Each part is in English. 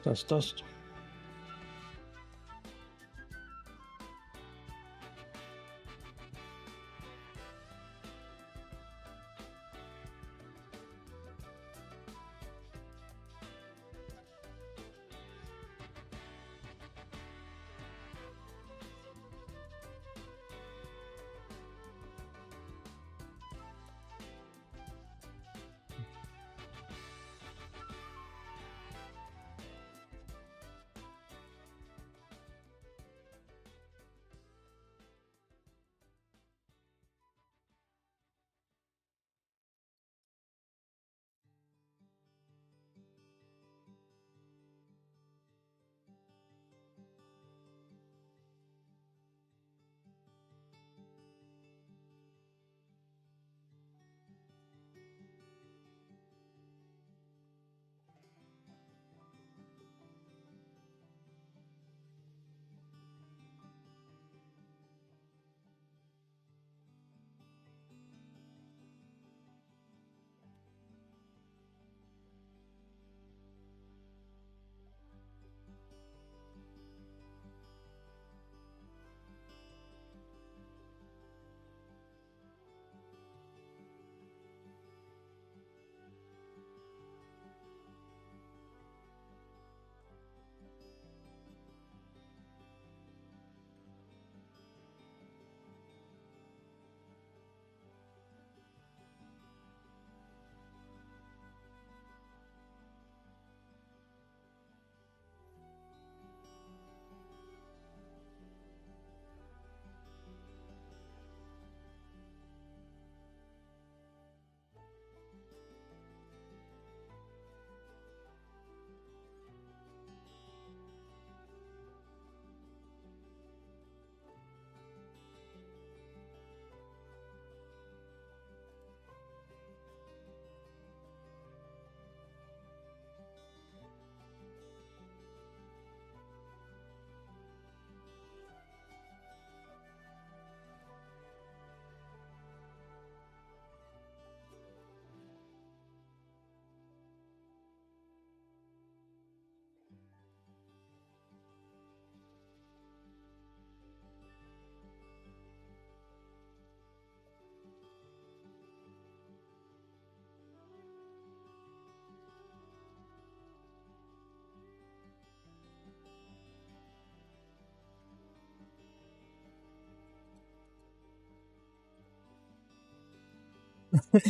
Test.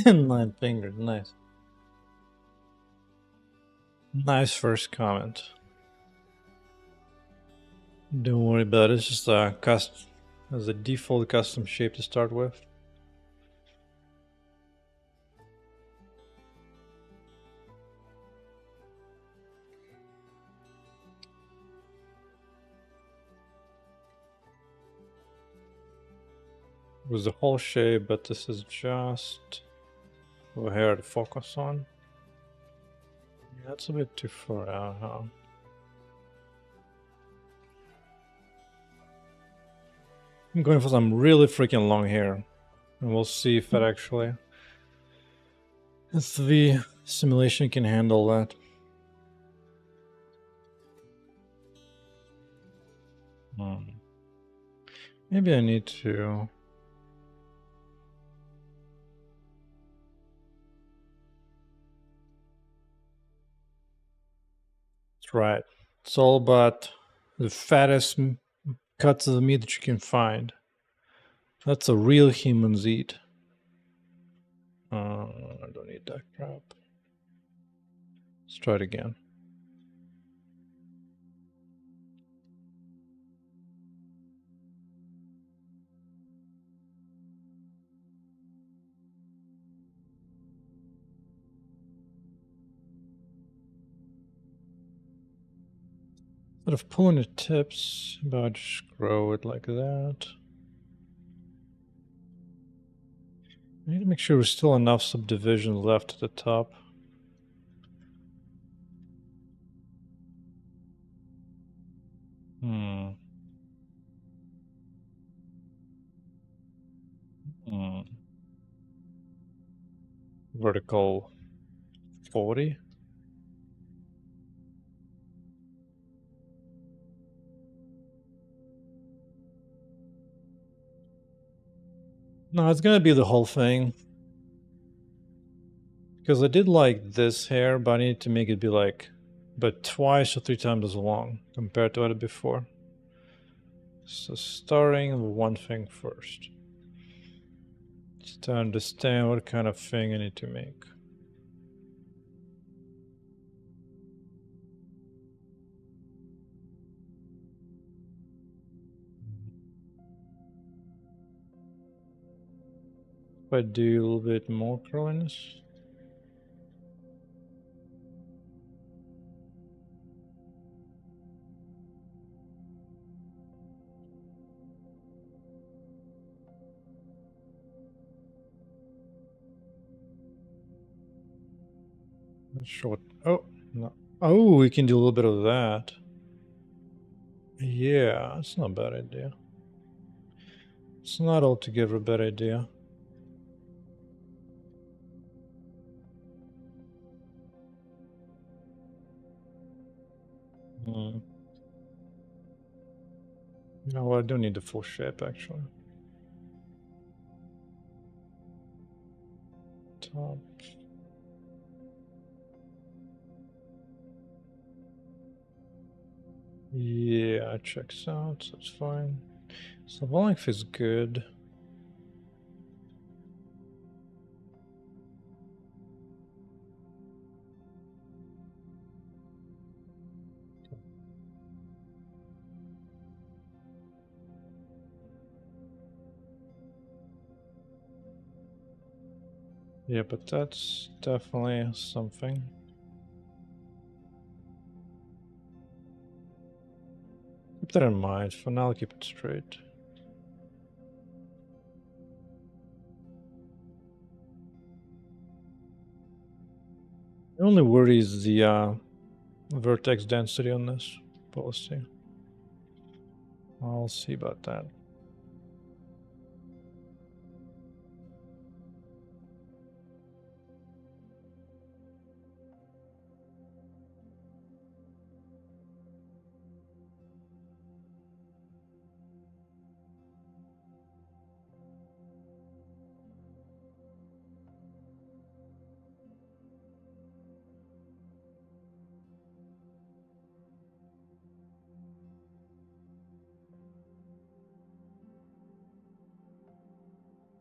Nine fingers, nice. Nice first comment. Don't worry about it, it's just a as a default custom shape to start with. It was the whole shape, but this is just over here to focus on. Yeah, that's a bit too far out, huh? I'm going for some really freaking long hair, and we'll see if that actually, if the simulation can handle that. Maybe I need to. That's right. It's all about the fattest cuts of the meat that you can find. That's a real human's eat. I don't need that crap. Let's try it again. Instead of pulling the tips, about just grow it like that. I need to make sure there's still enough subdivisions left at the top. Vertical 40. No, it's gonna be the whole thing. Because I did like this hair, but I need to make it be like, but twice or 3 times as long compared to what I did before. So starting with one thing first. Just to understand what kind of thing I need to make. If I do a little bit more curliness. Not sure what, oh, no. Oh, we can do a little bit of that. Yeah, it's not a bad idea. It's not altogether a bad idea. No, I don't need the full shape actually. Top. Yeah, it checks out, so it's fine. So the length is good. Yeah, but that's definitely something. Keep that in mind. For now, I'll keep it straight. The only worry is the vertex density on this policy. I'll see about that.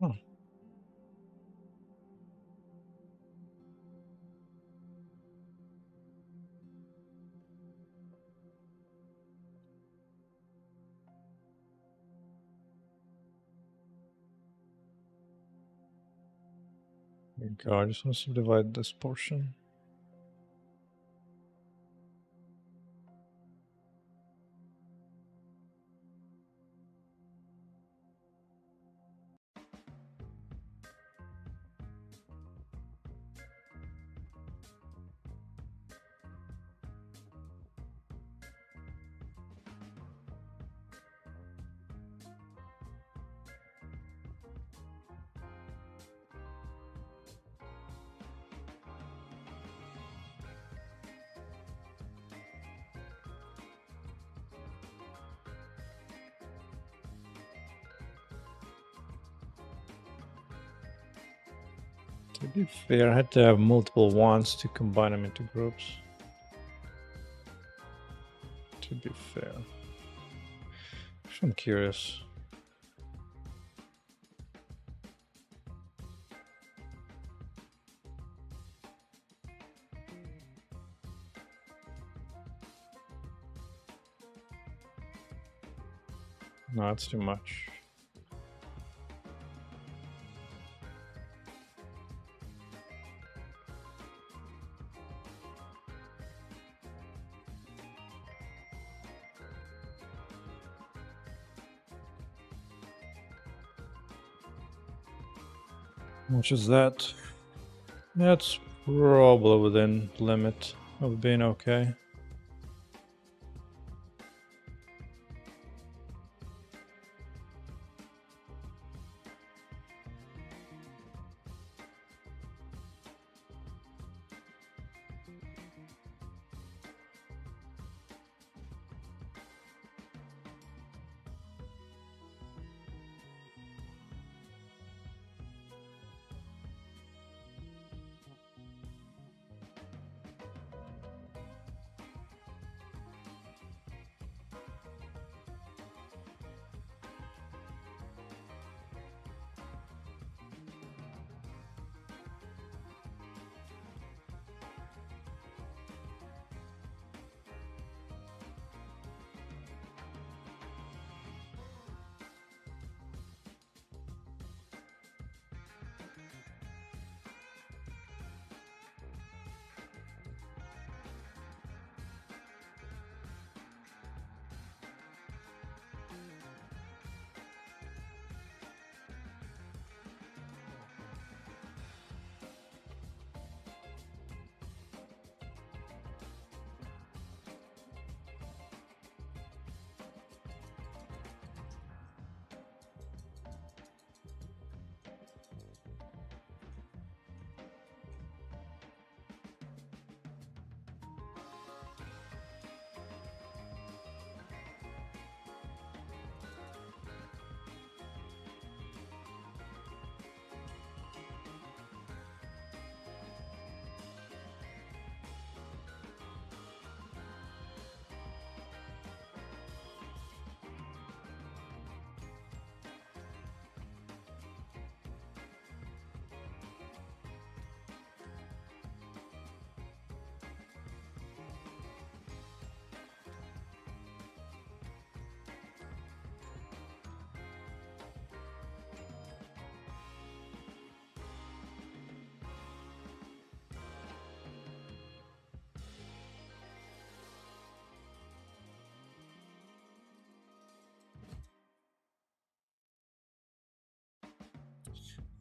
Oh. Okay, I just want to subdivide this portion. To be fair, I had to have multiple ones to combine them into groups. To be fair. I'm curious. No, that's too much. How much is that? That's probably within limit of being okay.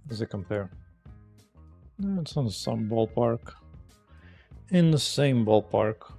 Does it compare? No, it's on some ballpark. In the same ballpark.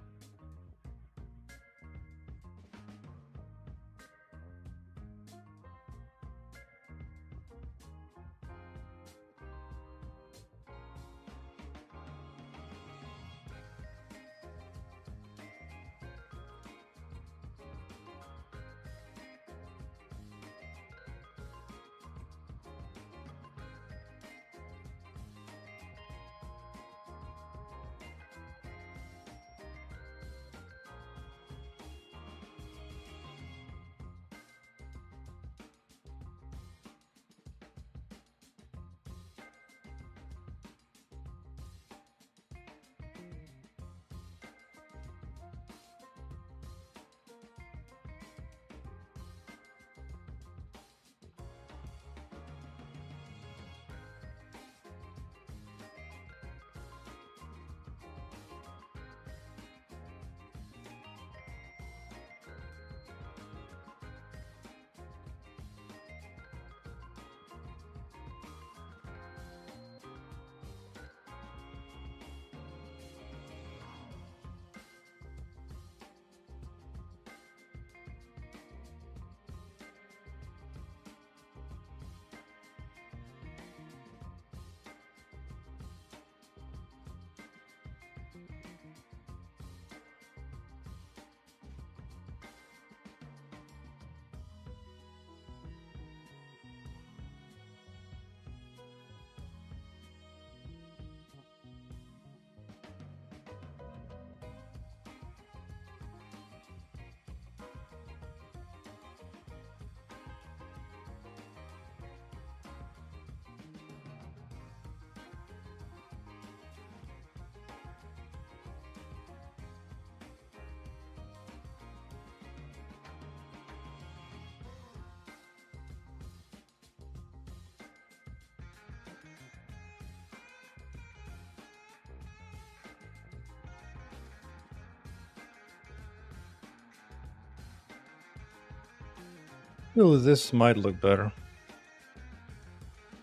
Ooh, this might look better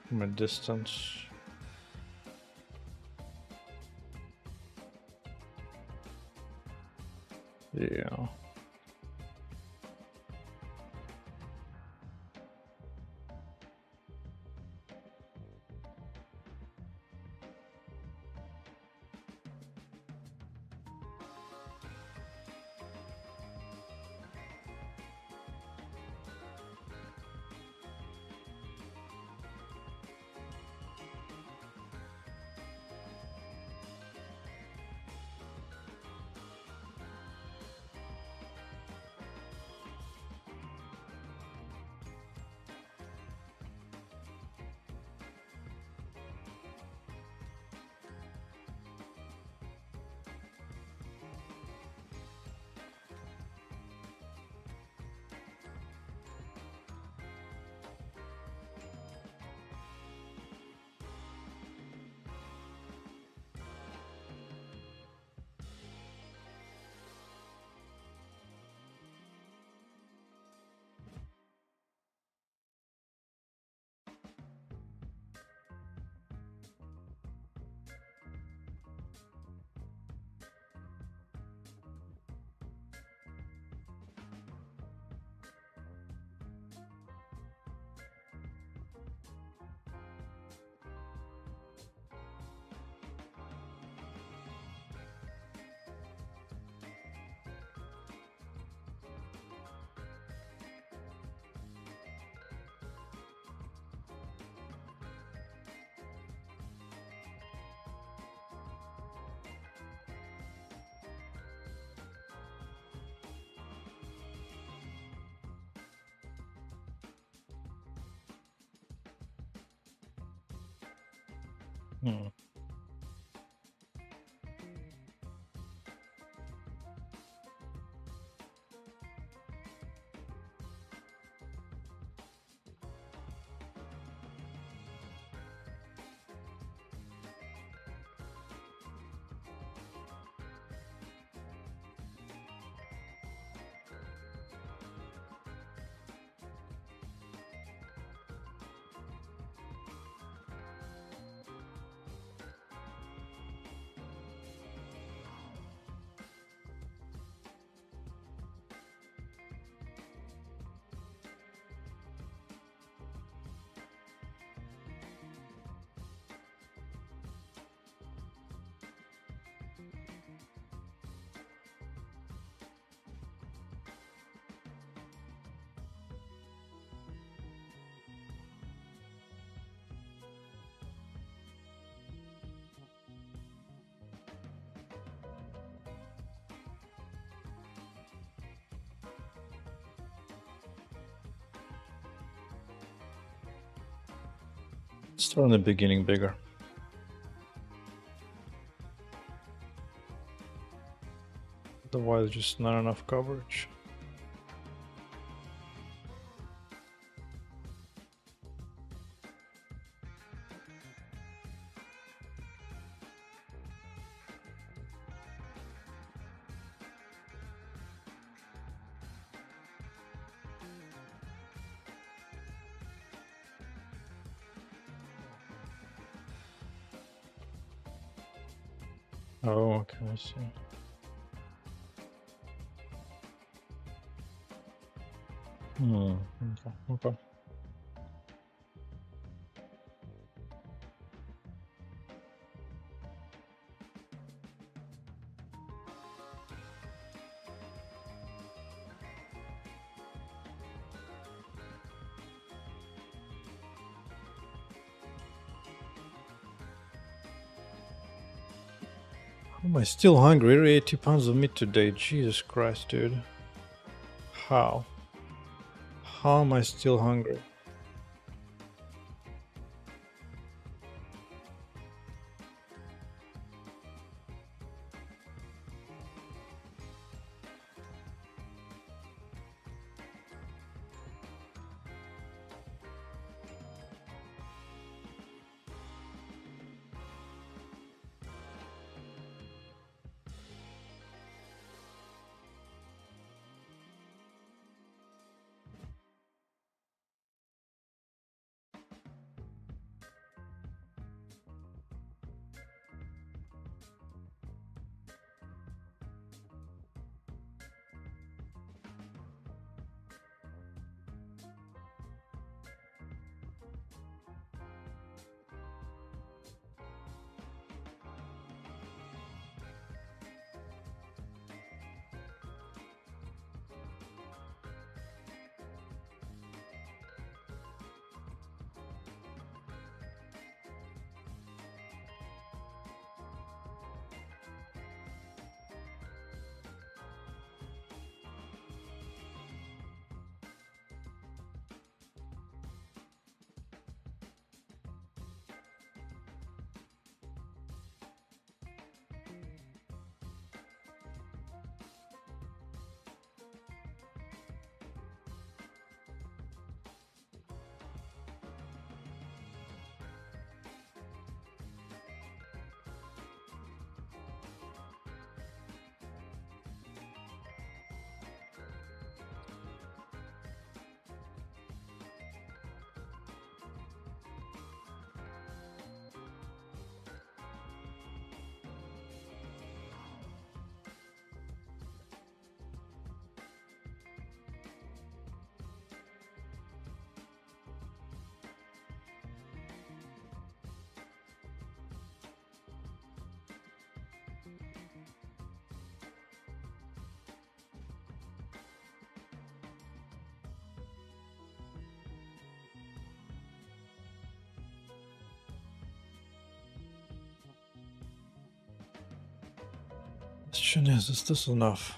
from a distance. Yeah. Hmm. Start in the beginning bigger. Otherwise, just not enough coverage. Oh, okay, I see. Okay. How am I still hungry? 80 pounds of meat today. Jesus Christ, dude. How? How am I still hungry? Question is this enough?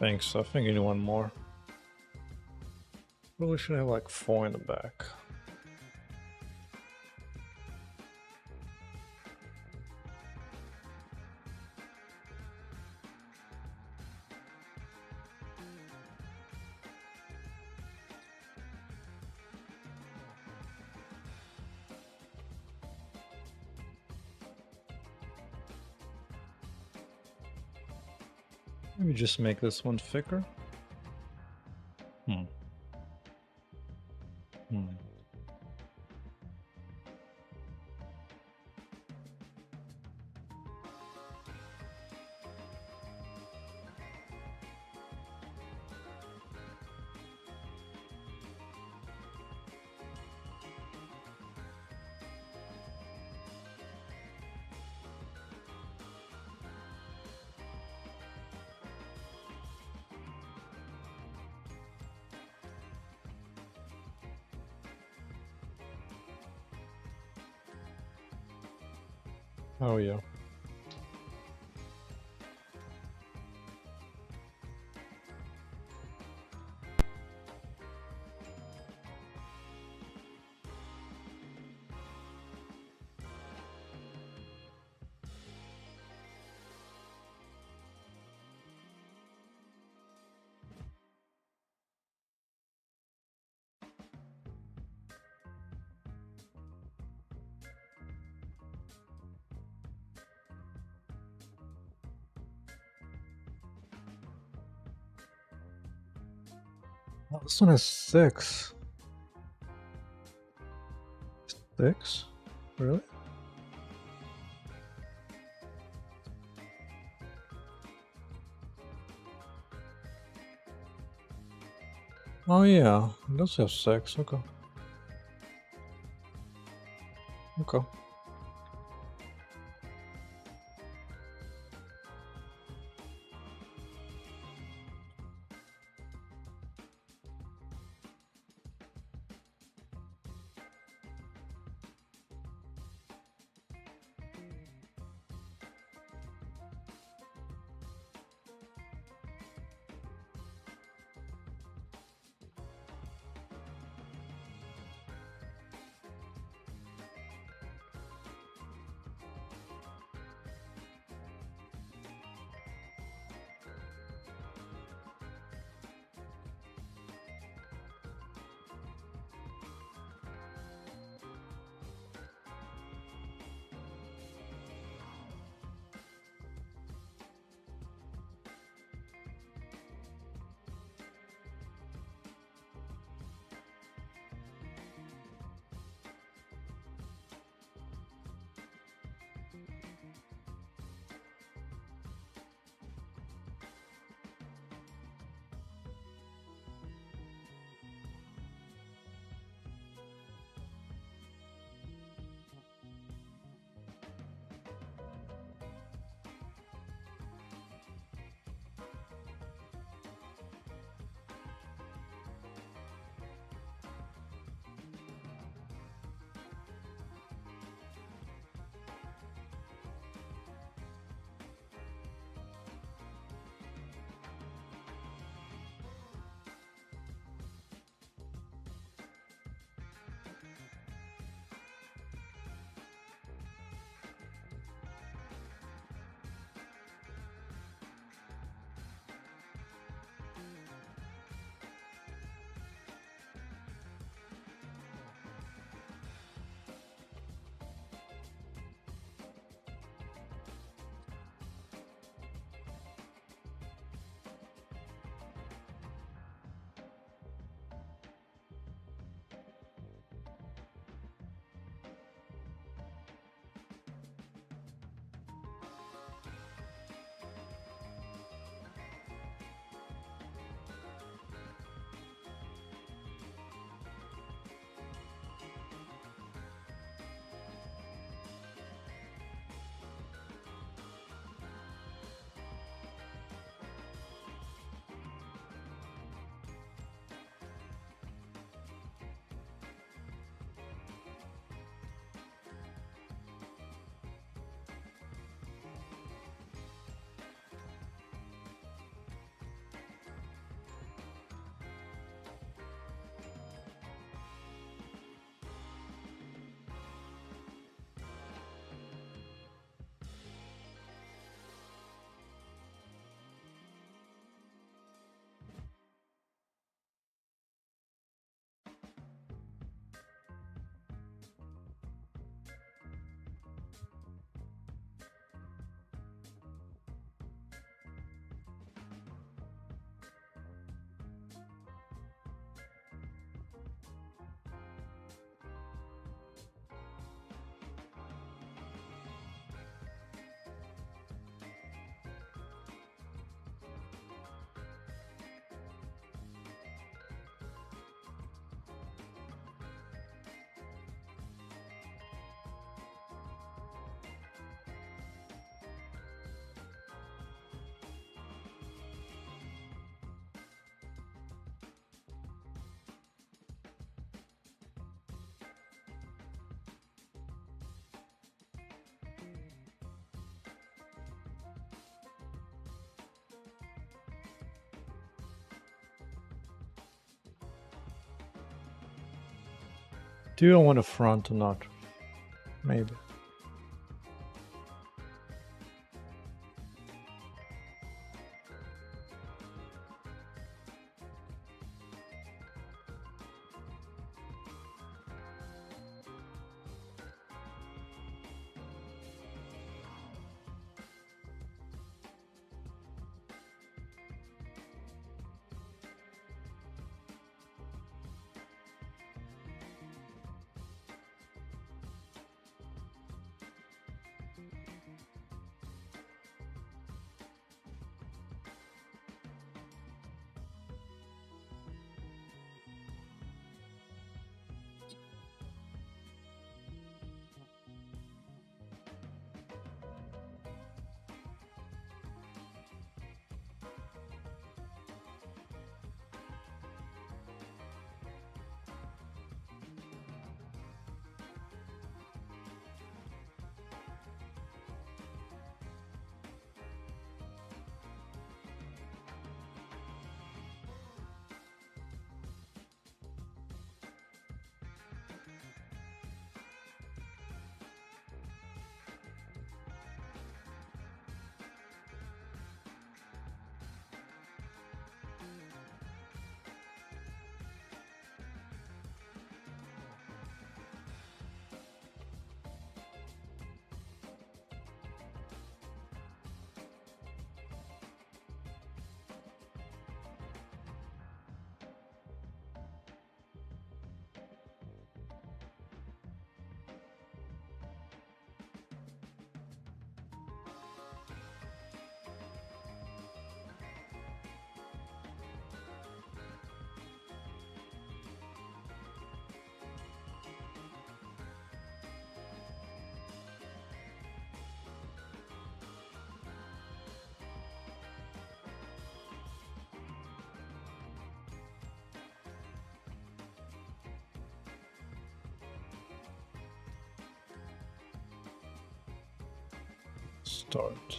Thanks. I think I need one more. Probably should have like 4 in the back. Maybe just make this one thicker. Hmm. Oh yeah. Oh, this one has 6. 6? Really? Oh yeah, it does have 6. Okay. Okay. Do you want a front or not? Maybe. Start.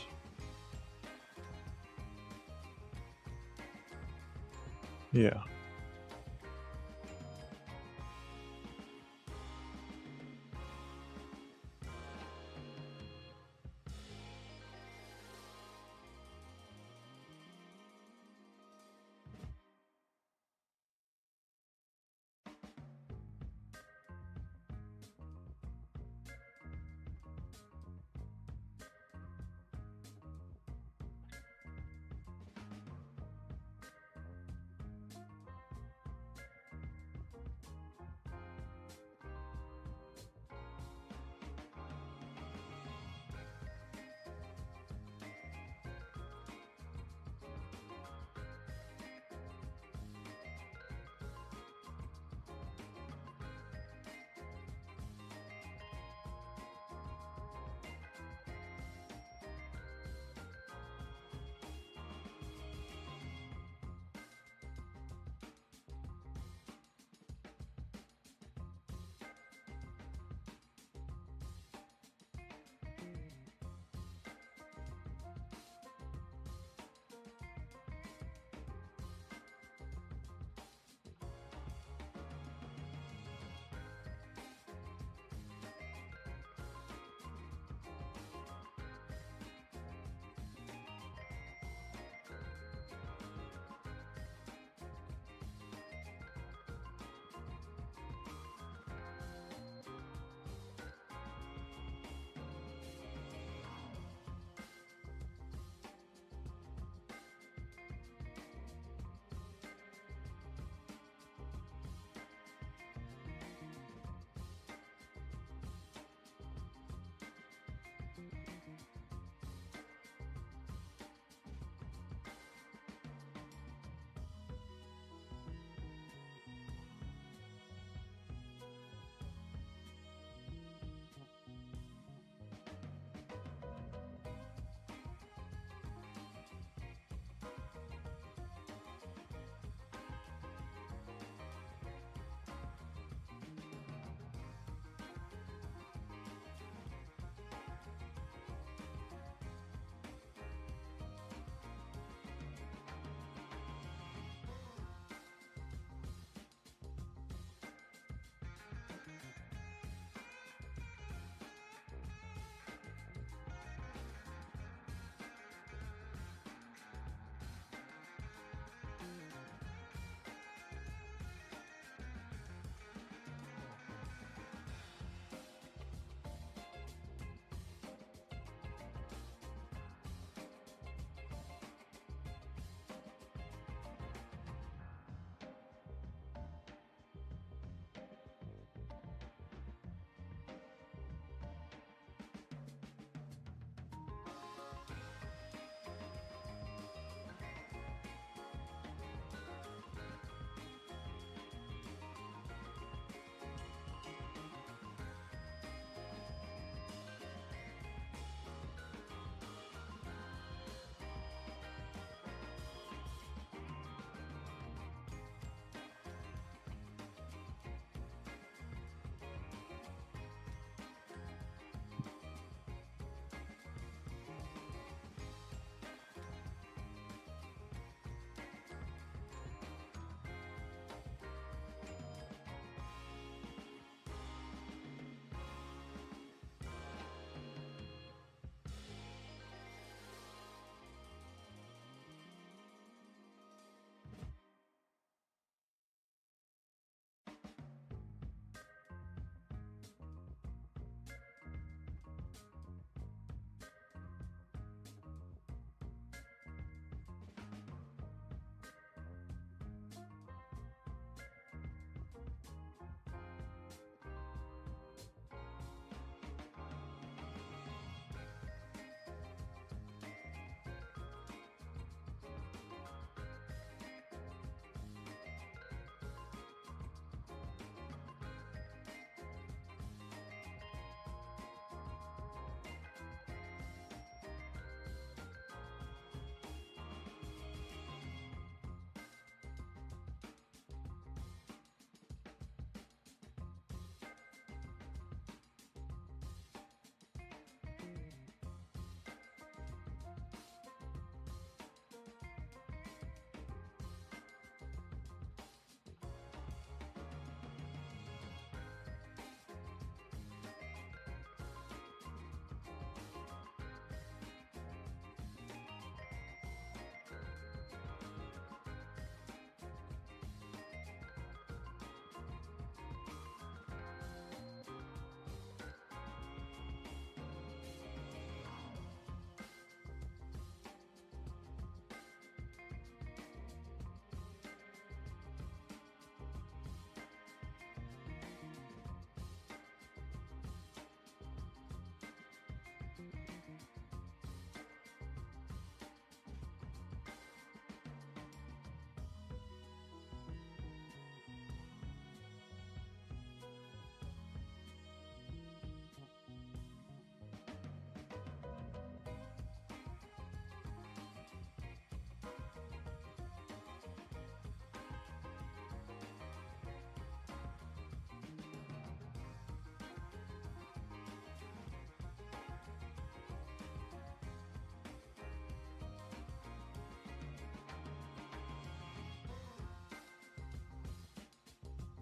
Yeah.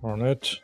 Darn it.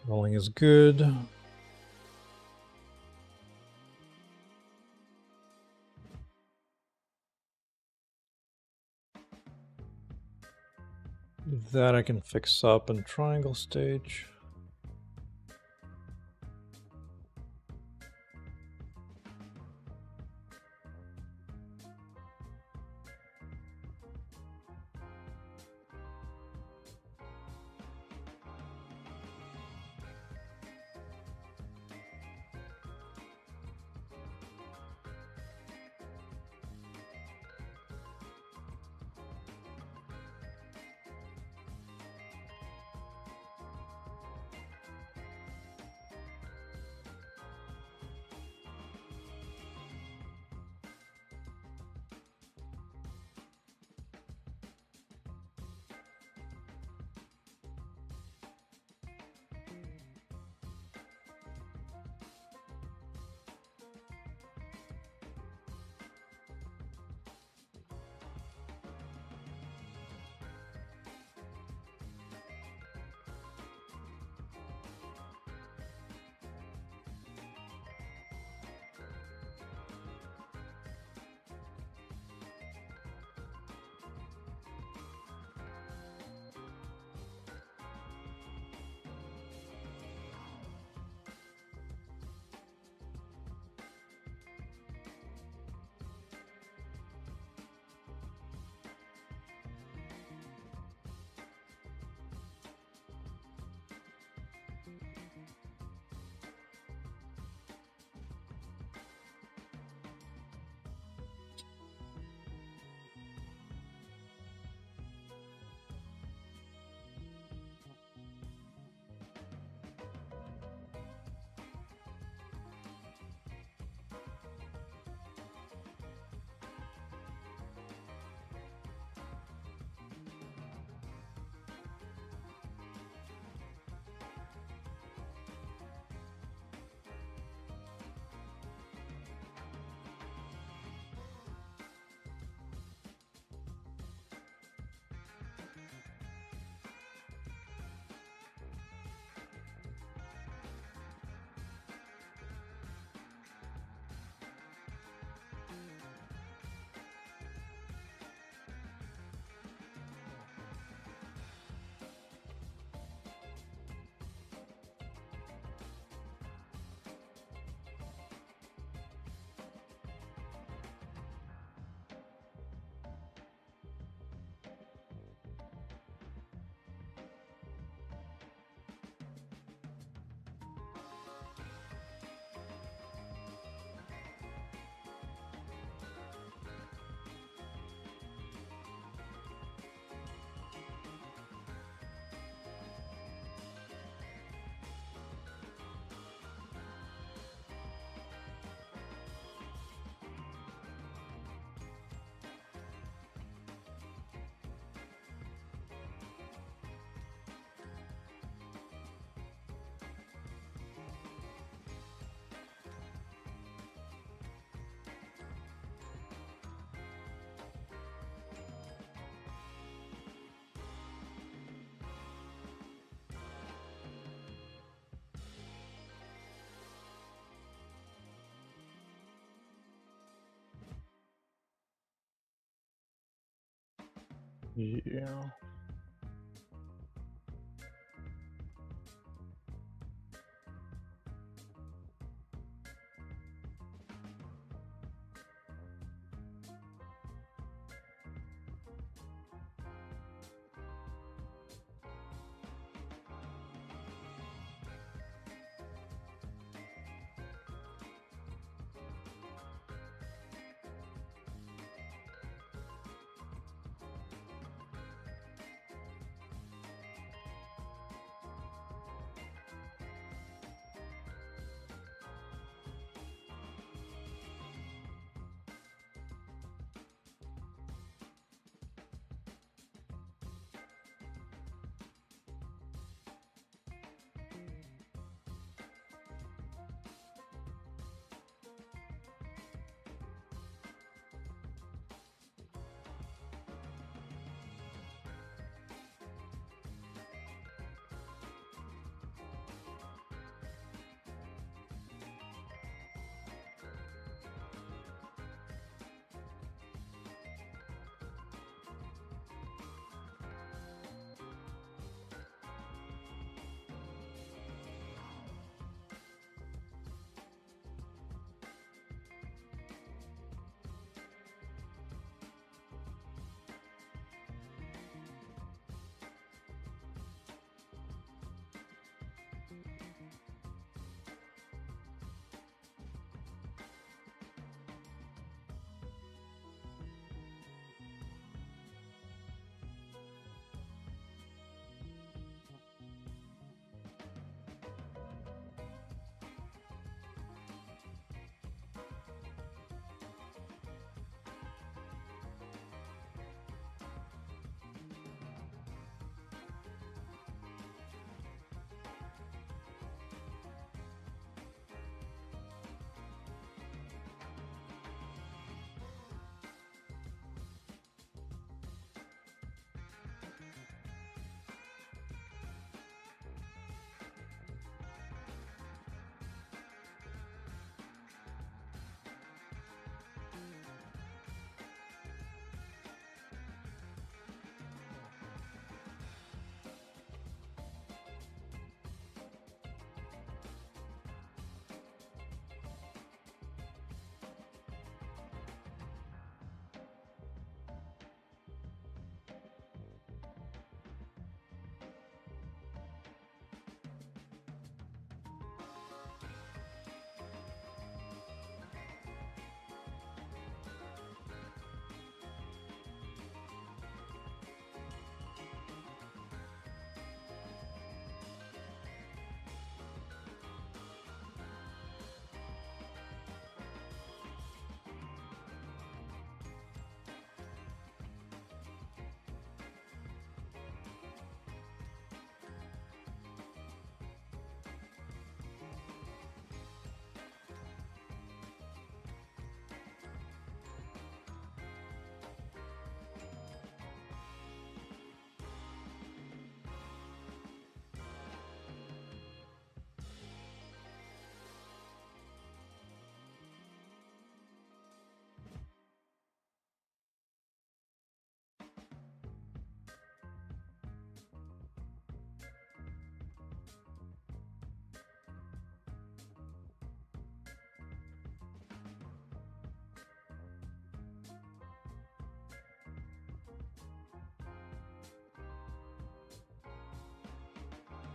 Rolling is good. That I can fix up in triangle stage. Yeah.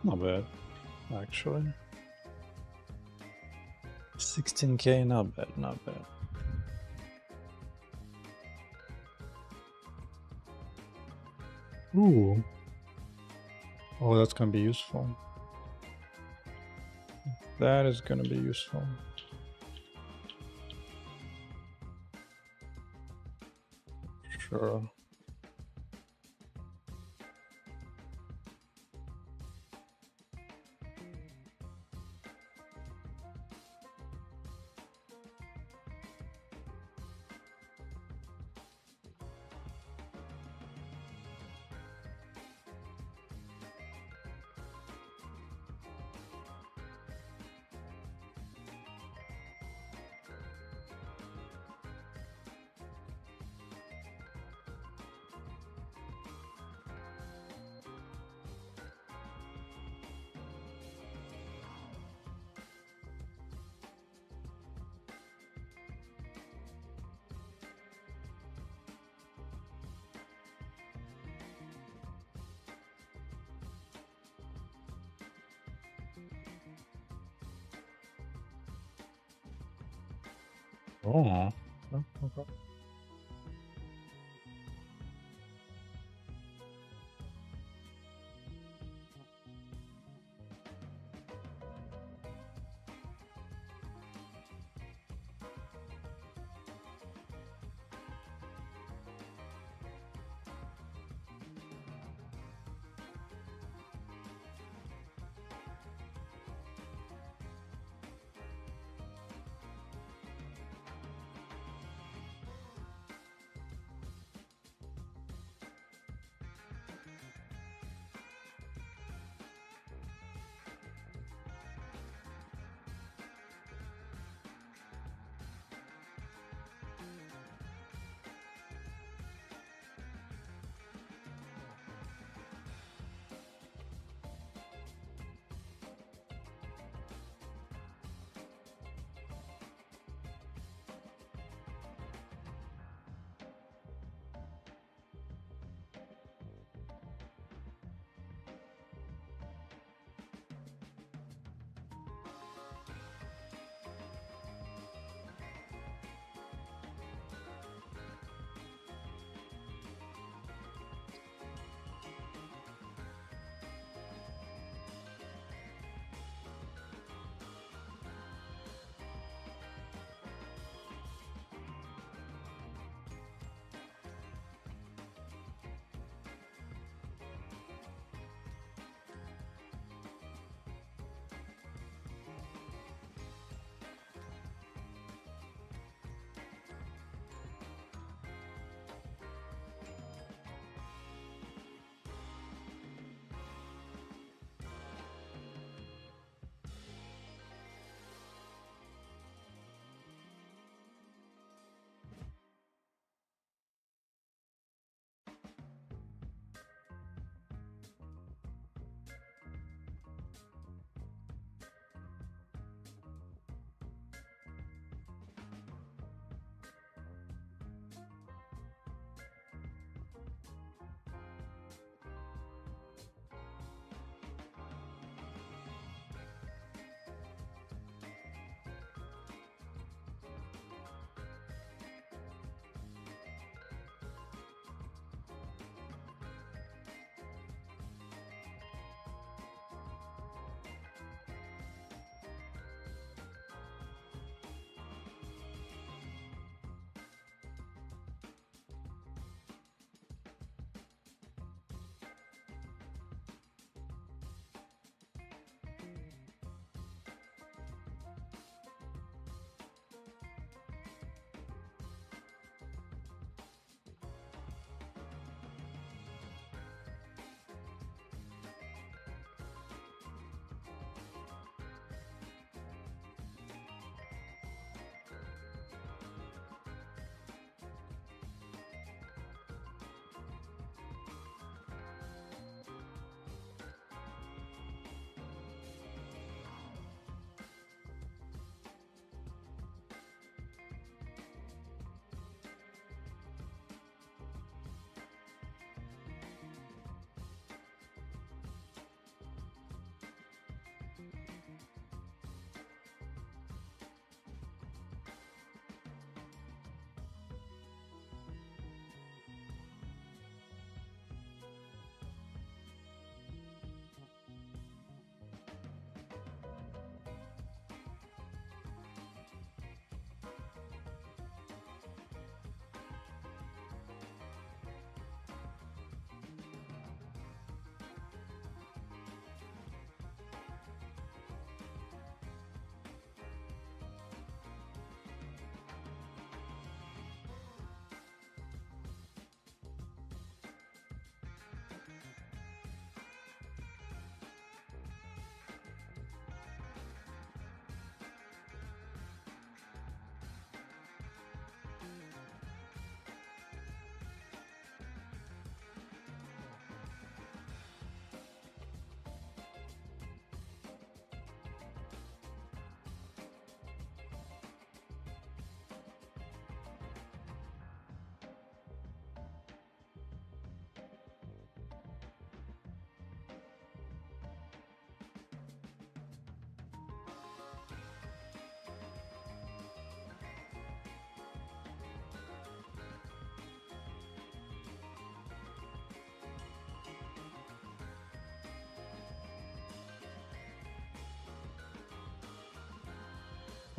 Not bad, actually. 16K, not bad, not bad. Ooh. Oh, that's gonna be useful. That is gonna be useful. Sure. Oh. Oh, okay.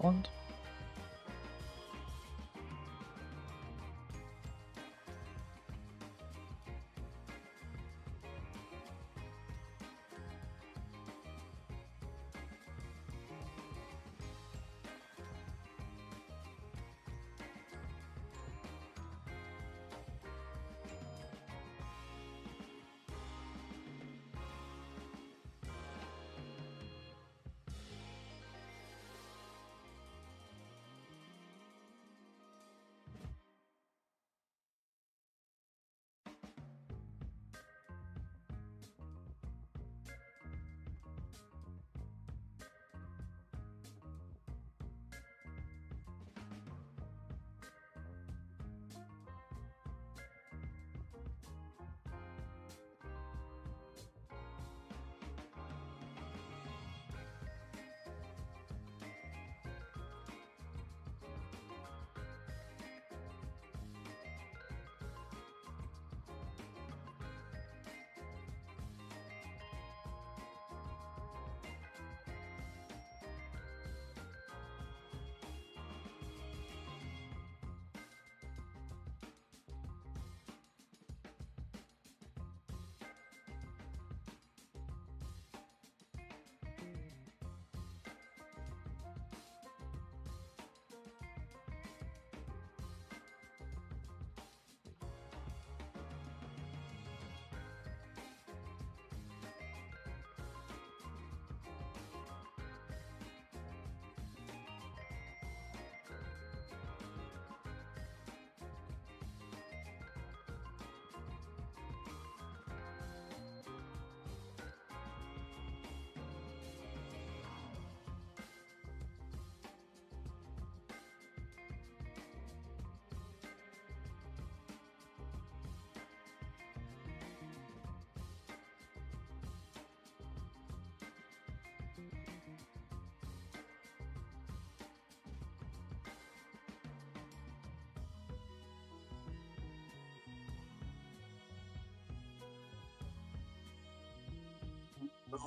Excellent.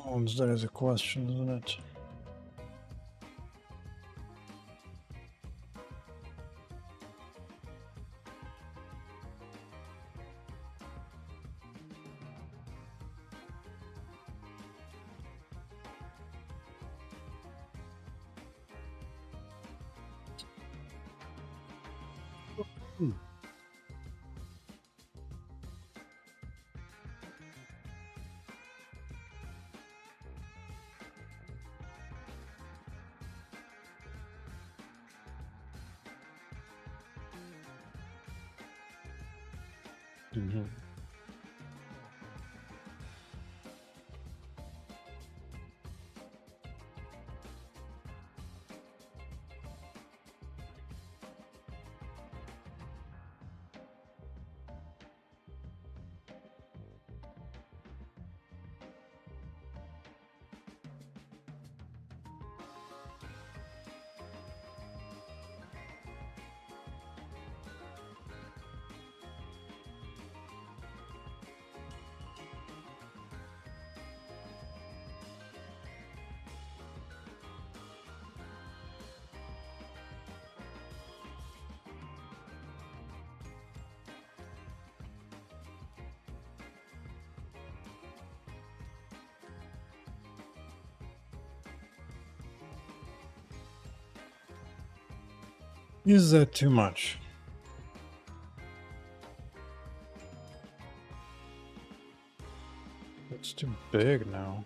Oh, that is a question, isn't it? Mm-hmm. Is that too much? It's too big now.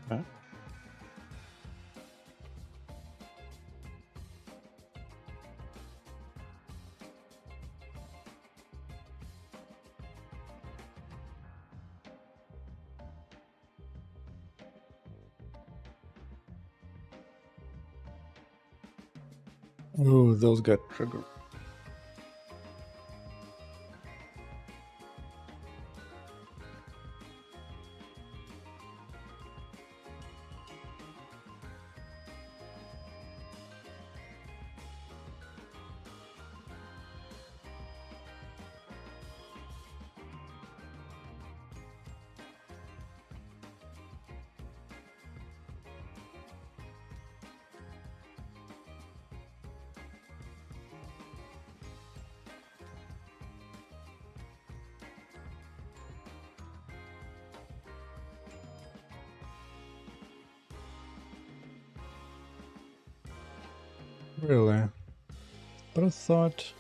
Huh? Oh, those got triggered. Really? But I thought...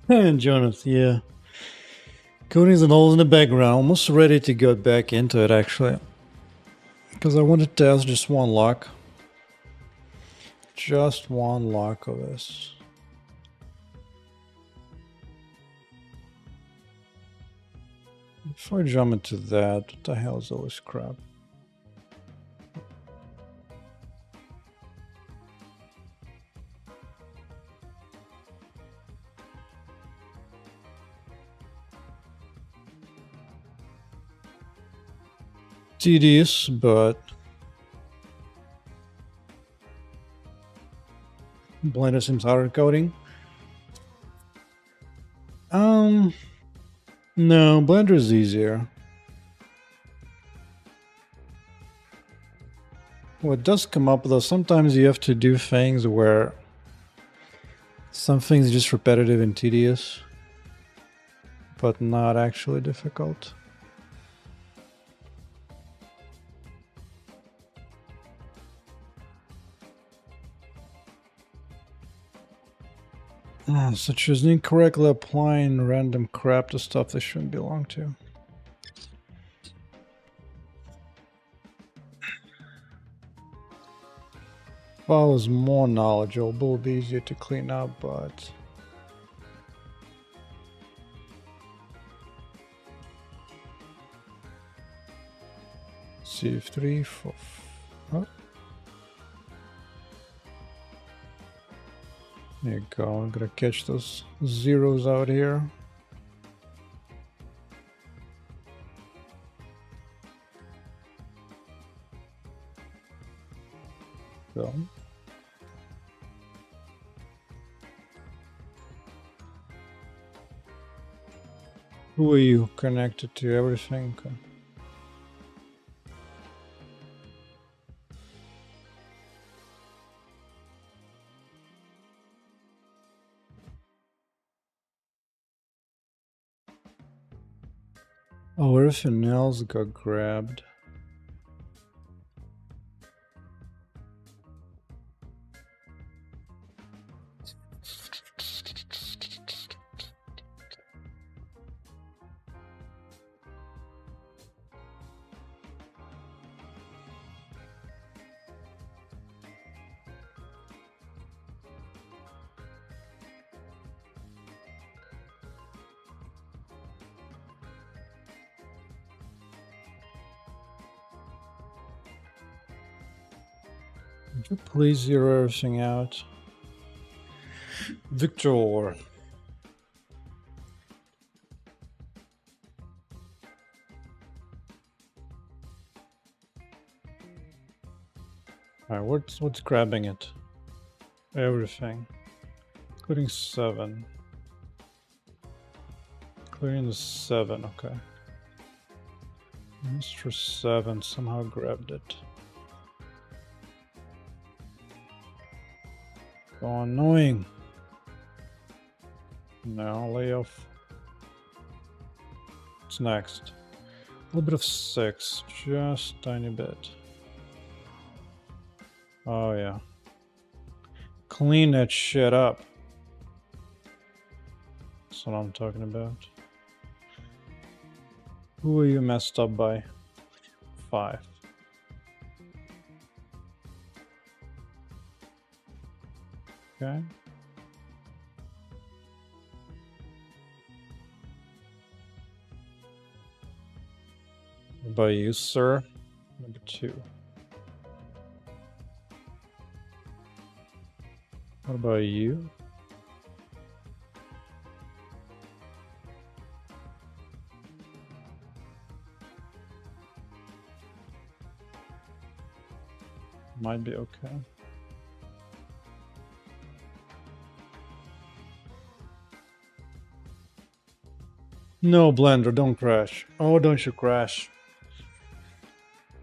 And Jonas, yeah. Coding's an all in the background, almost ready to get back into it actually. Because I want to test just one lock. Just one lock of this. Before I jump into that, what the hell is all this crap? Tedious, but Blender seems harder coding. No, Blender is easier. What does come up though, sometimes you have to do things where some things are just repetitive and tedious, but not actually difficult. Such as incorrectly applying random crap to stuff they shouldn't belong to. If I was more knowledgeable, it would be easier to clean up, but... See, 3, 4... Oh. There you go, I'm gonna catch those zeros out here. So. Who are you connected to? Everything? Okay. Oh, everything else got grabbed. Would you please zero everything out? Victor. Alright, what's grabbing it? Everything. Including 7. Including the 7, okay. Mr. 7 somehow grabbed it. So annoying. Now lay off. What's next? A little bit of 6, just tiny bit. Oh yeah. Clean that shit up. That's what I'm talking about. Who are you messed up by? 5. Okay. What about you, sir? Number 2. What about you? Might be okay. No, Blender, don't crash. Oh, don't you crash.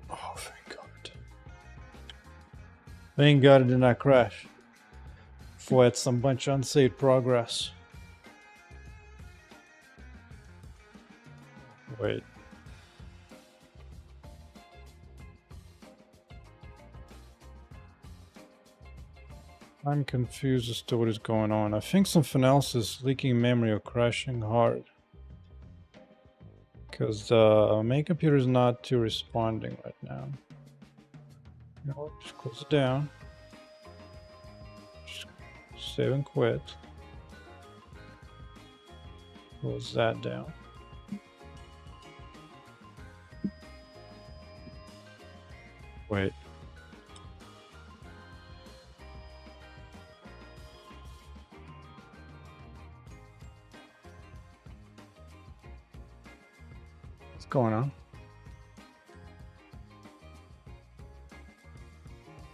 Oh, thank God. Thank God it did not crash. Before I had some bunch of unsaved progress. Wait. I'm confused as to what is going on. I think something else is leaking memory or crashing hard. Because the main computer is not too responding right now. You know, just close it down. Just save and quit. Close that down. Wait. What's going on?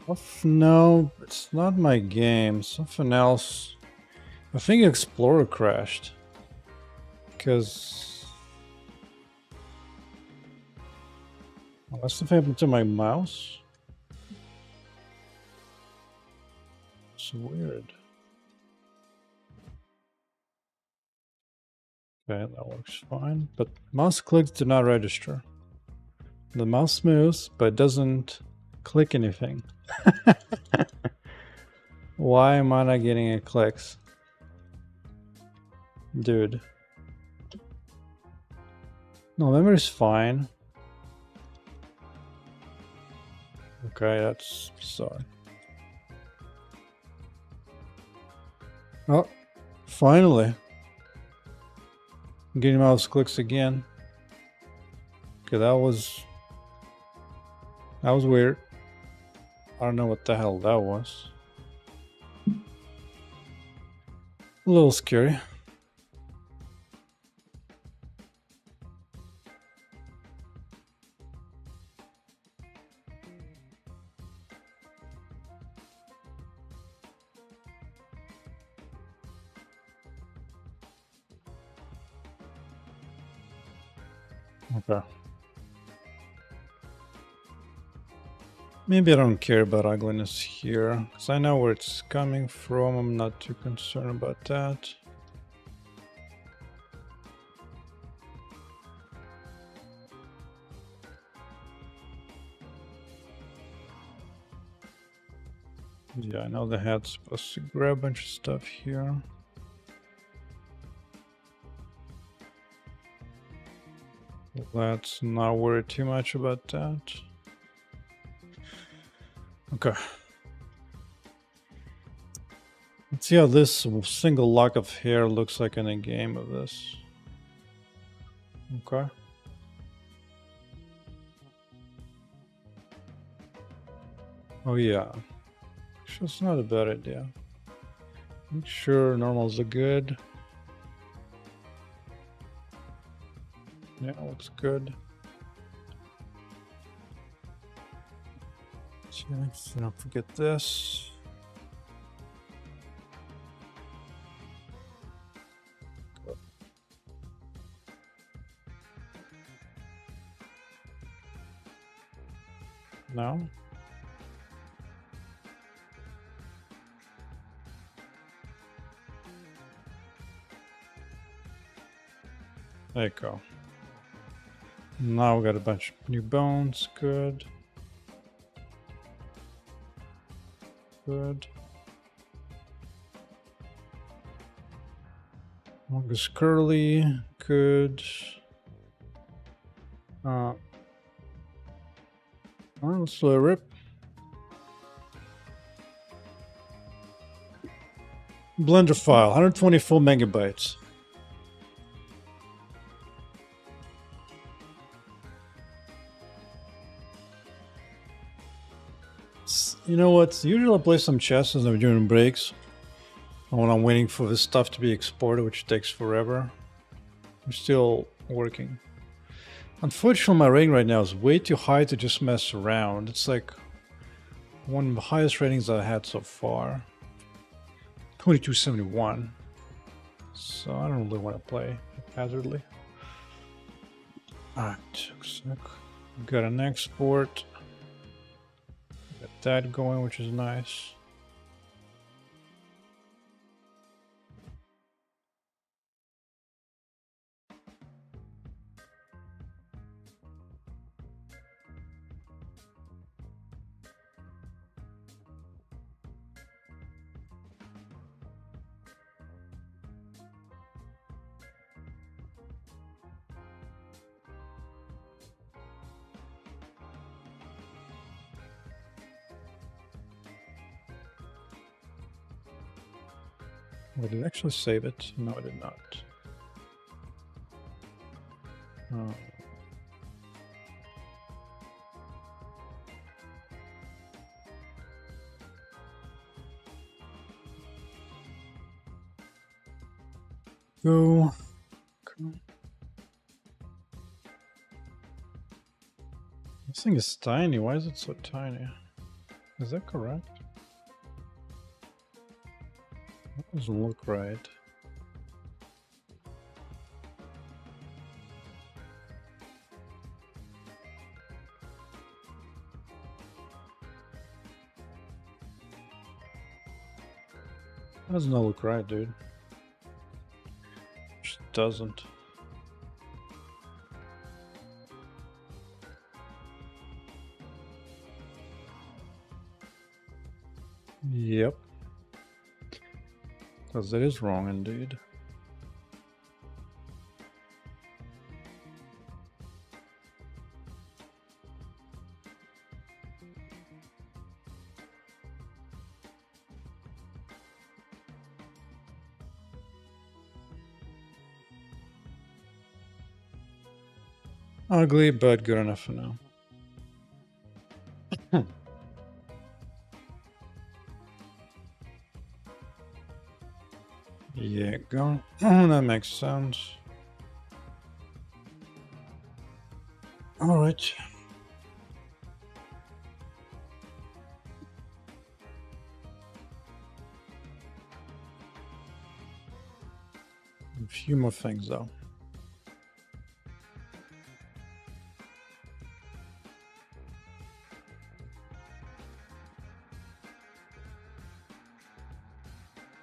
Oh, no, it's not my game. Something else. I think Explorer crashed. Because... Well, something happened to my mouse. It's weird. Okay, that works fine. But mouse clicks do not register. The mouse moves, but doesn't click anything. Why am I not getting any clicks? Dude. No, memory's fine. Okay, that's bizarre. Oh, finally. I'm getting mouse clicks again. Okay, that was weird. I don't know what the hell that was. A little scary. Okay. Maybe I don't care about ugliness here, because I know where it's coming from. I'm not too concerned about that. Yeah, I know the head's supposed to grab a bunch of stuff here. Let's not worry too much about that. Okay. Let's see how this single lock of hair looks like in a game of this. Okay. Oh yeah. It's not a bad idea. Make sure normals are good. Yeah, looks good. Let's not forget this. No. There you go. Now we got a bunch of new bones. Good. Good. Longest curly. Good. Let's rip. Blender file, 124 megabytes. You know what? Usually I play some chess as I'm doing breaks. When I'm waiting for this stuff to be exported, which takes forever. I'm still working. Unfortunately, my rating right now is way too high to just mess around. It's like one of the highest ratings I had so far. 2271. So I don't really want to play haphazardly. Alright, looks like we've got an export. Got that going, which is nice. Did it actually save it? No, it did not. Oh. Go. This thing is tiny. Why is it so tiny? Is that correct? That doesn't look right. That does not look right, dude. It just doesn't. Yep. Because that is wrong indeed. Ugly, but good enough for now. Yeah, go. Oh, that makes sense. All right. A few more things though.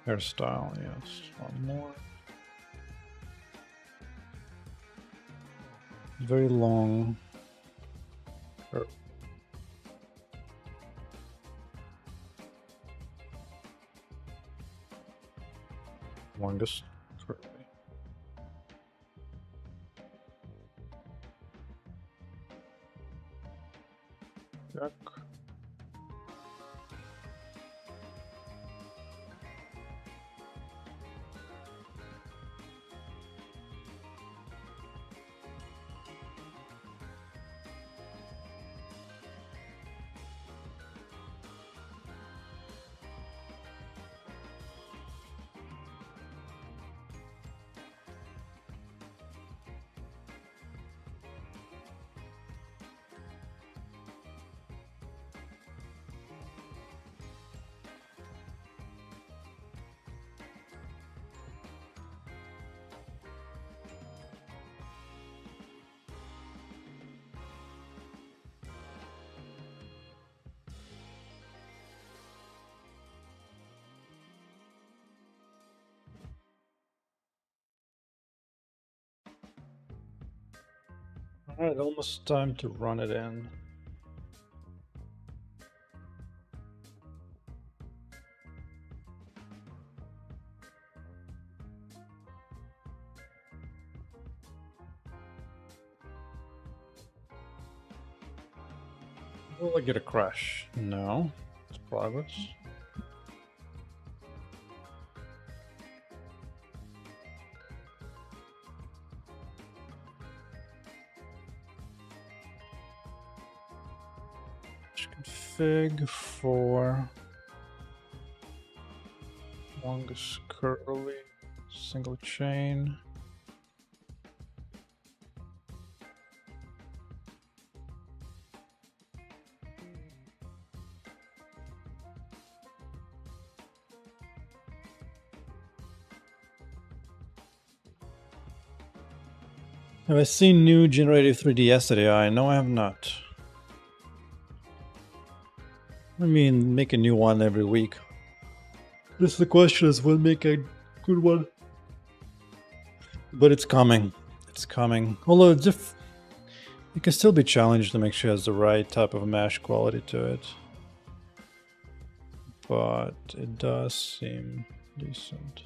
Hairstyle, yes. One more. Very long. Longest curly. Check. Alright, almost time to run it in. Will I get a crash? No. It's progress. Config for longest curly single chain. Have I seen new generative 3D yesterday? No, I have not. I mean, make a new one every week. Just the question is, when make a good one? But it's coming. It's coming. Although it can still be challenged to make sure it has the right type of mesh quality to it. But it does seem decent.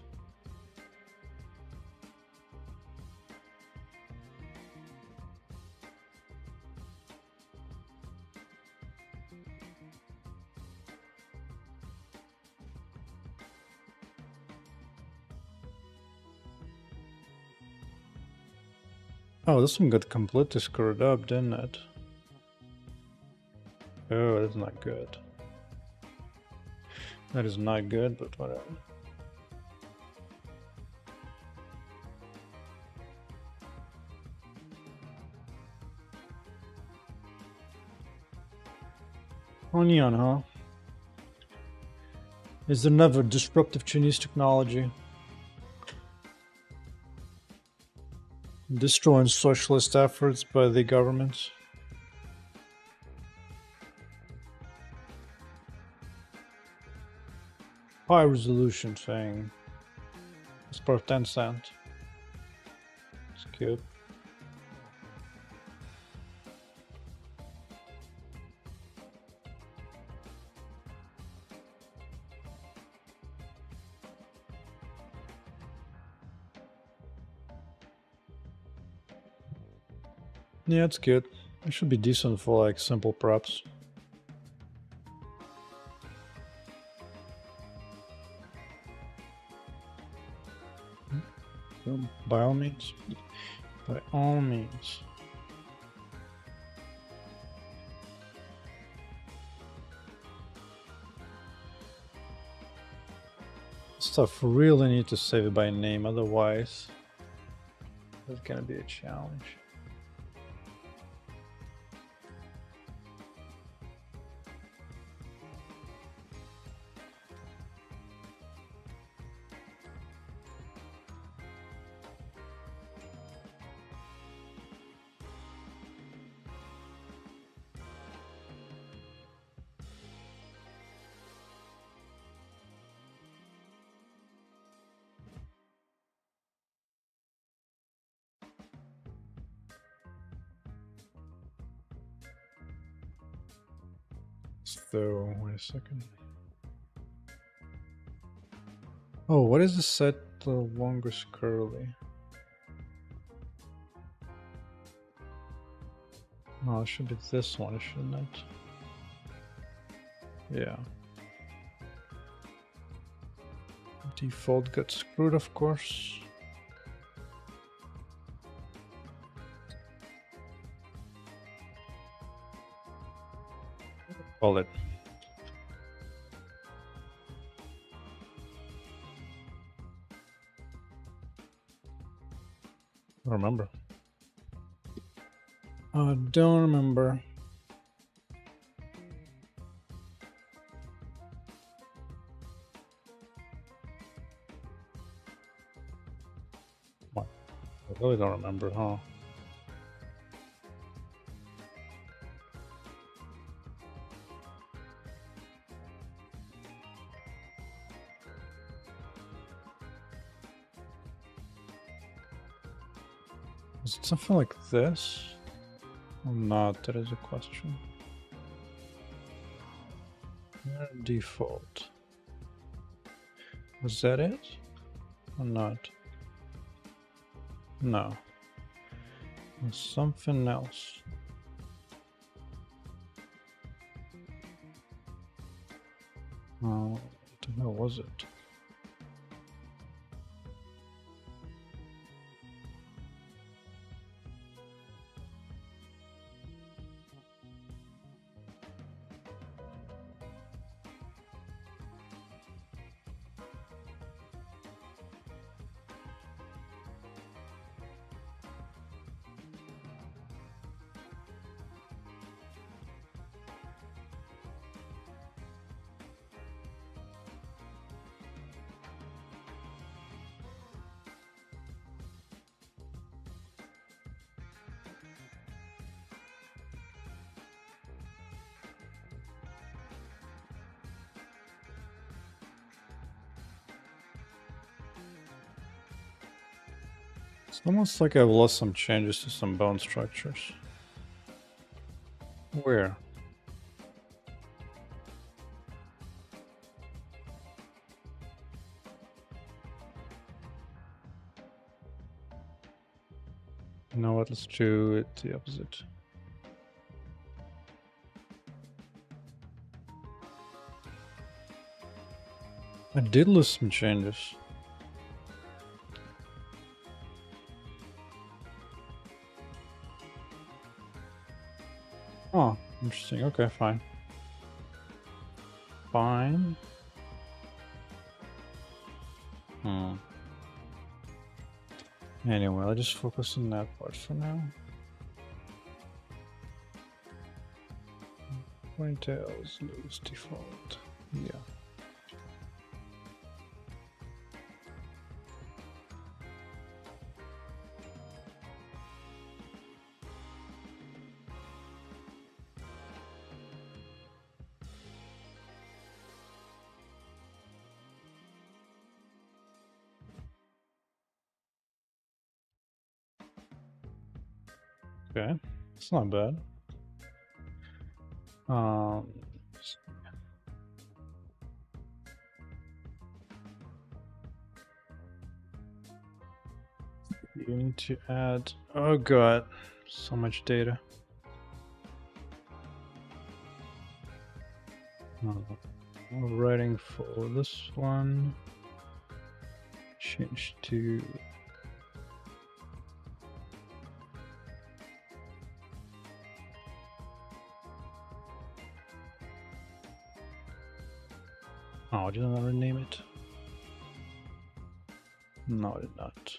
Oh, this one got completely screwed up, didn't it? Oh, that's not good. That is not good, but whatever. Onion, huh? Is there never disruptive Chinese technology? Destroying socialist efforts by the government? High resolution thing. It's part of Tencent. It's cute. Yeah, it's cute. It should be decent for like simple props. By all means. By all means. Stuff really need to save it by name, otherwise it's gonna be a challenge. So, wait a second. Oh, what is the set a little longer curly. No, it should be this one, shouldn't it? Yeah. Default got screwed, of course. Call it. I remember. I don't remember. What? I really don't remember, huh? Is it something like this? Or not? That is a question. Default. Was that it? Or not? No. It's something else. What the hell was it? It's almost like I've lost some changes to some bone structures. Where? You know what, let's do it the opposite. I did lose some changes. Oh, interesting. Okay, fine. Fine. Anyway, I'll just focus on that part for now. Ponytails, lose default. Yeah. Okay, it's not bad. You need to add, oh god, so much data. Writing for this one, change to oh, did I rename it? No, I did not.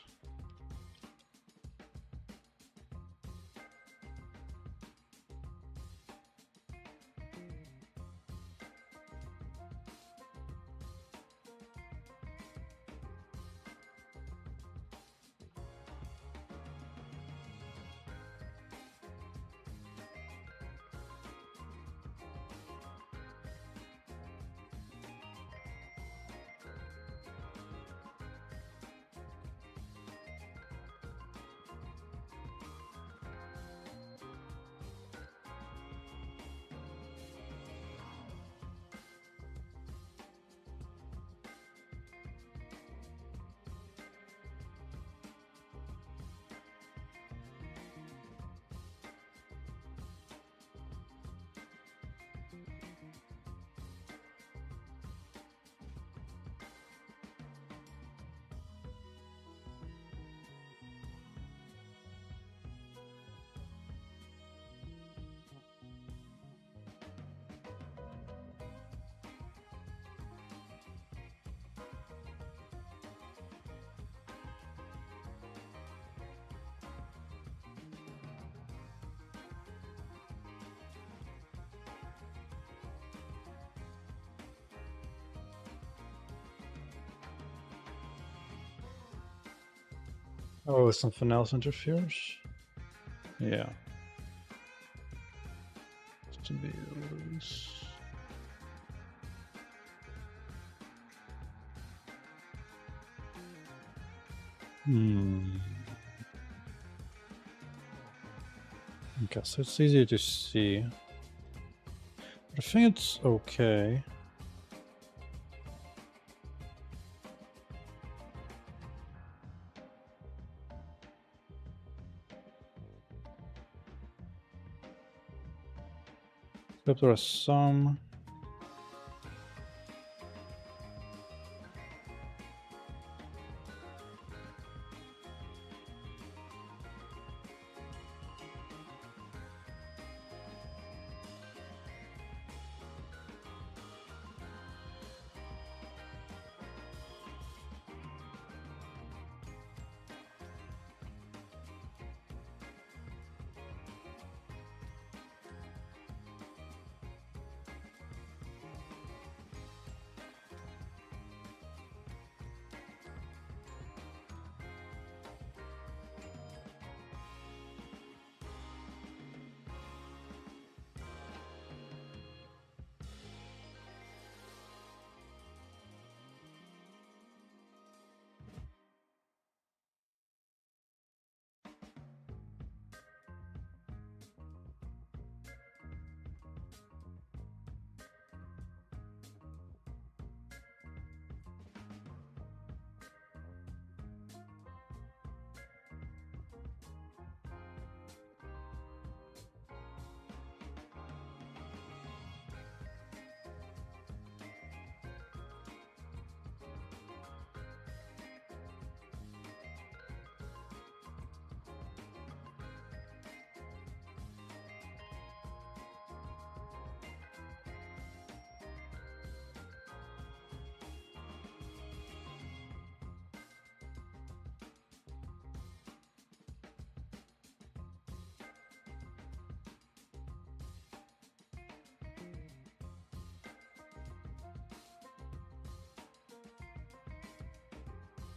Oh, something else interferes? Yeah. To be loose. Okay, so it's easier to see. But I think it's okay. Except there are some.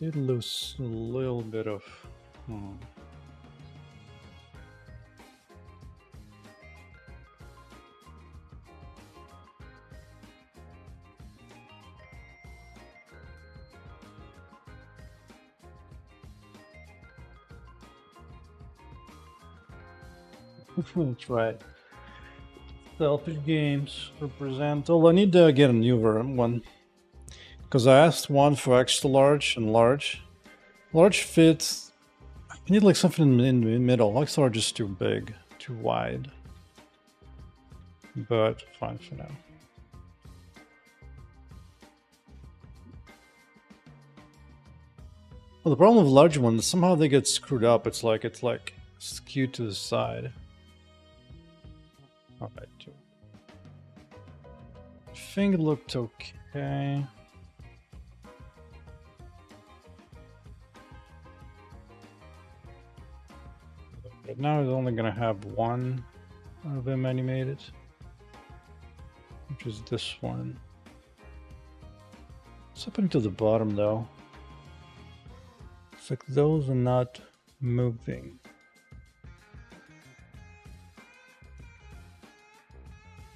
Did lose a little bit of. That's right. Selfish games represent. Oh, I need to get a new one. Because I asked one for extra large and large. Large fits. I need like something in the middle. Extra large is too big, too wide. But fine for now. Well, the problem with large ones, somehow they get screwed up. It's like skewed to the side. Alright. I think it looked okay. But now it's only gonna have one of them animated, which is this one. What's happening to the bottom though? It's like those are not moving.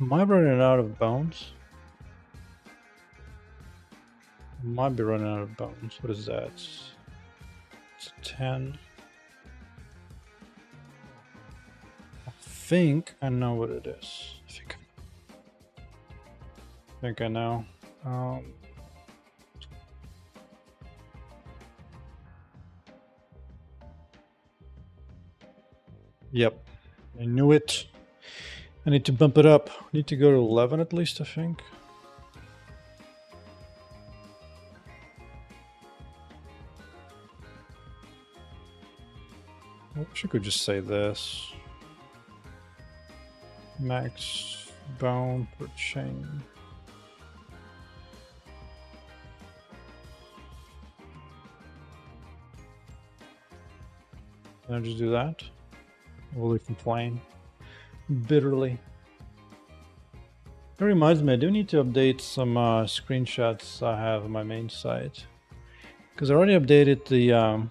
Am I running out of bounds? I might be running out of bounds. What is that? It's a 10. I think I know what it is. I think I know. Yep, I knew it. I need to bump it up. I need to go to 11 at least, I think. I wish I could just say this. Max bound per chain. Can I just do that? Will they complain bitterly? It reminds me, I do need to update some screenshots I have on my main site, because I already updated the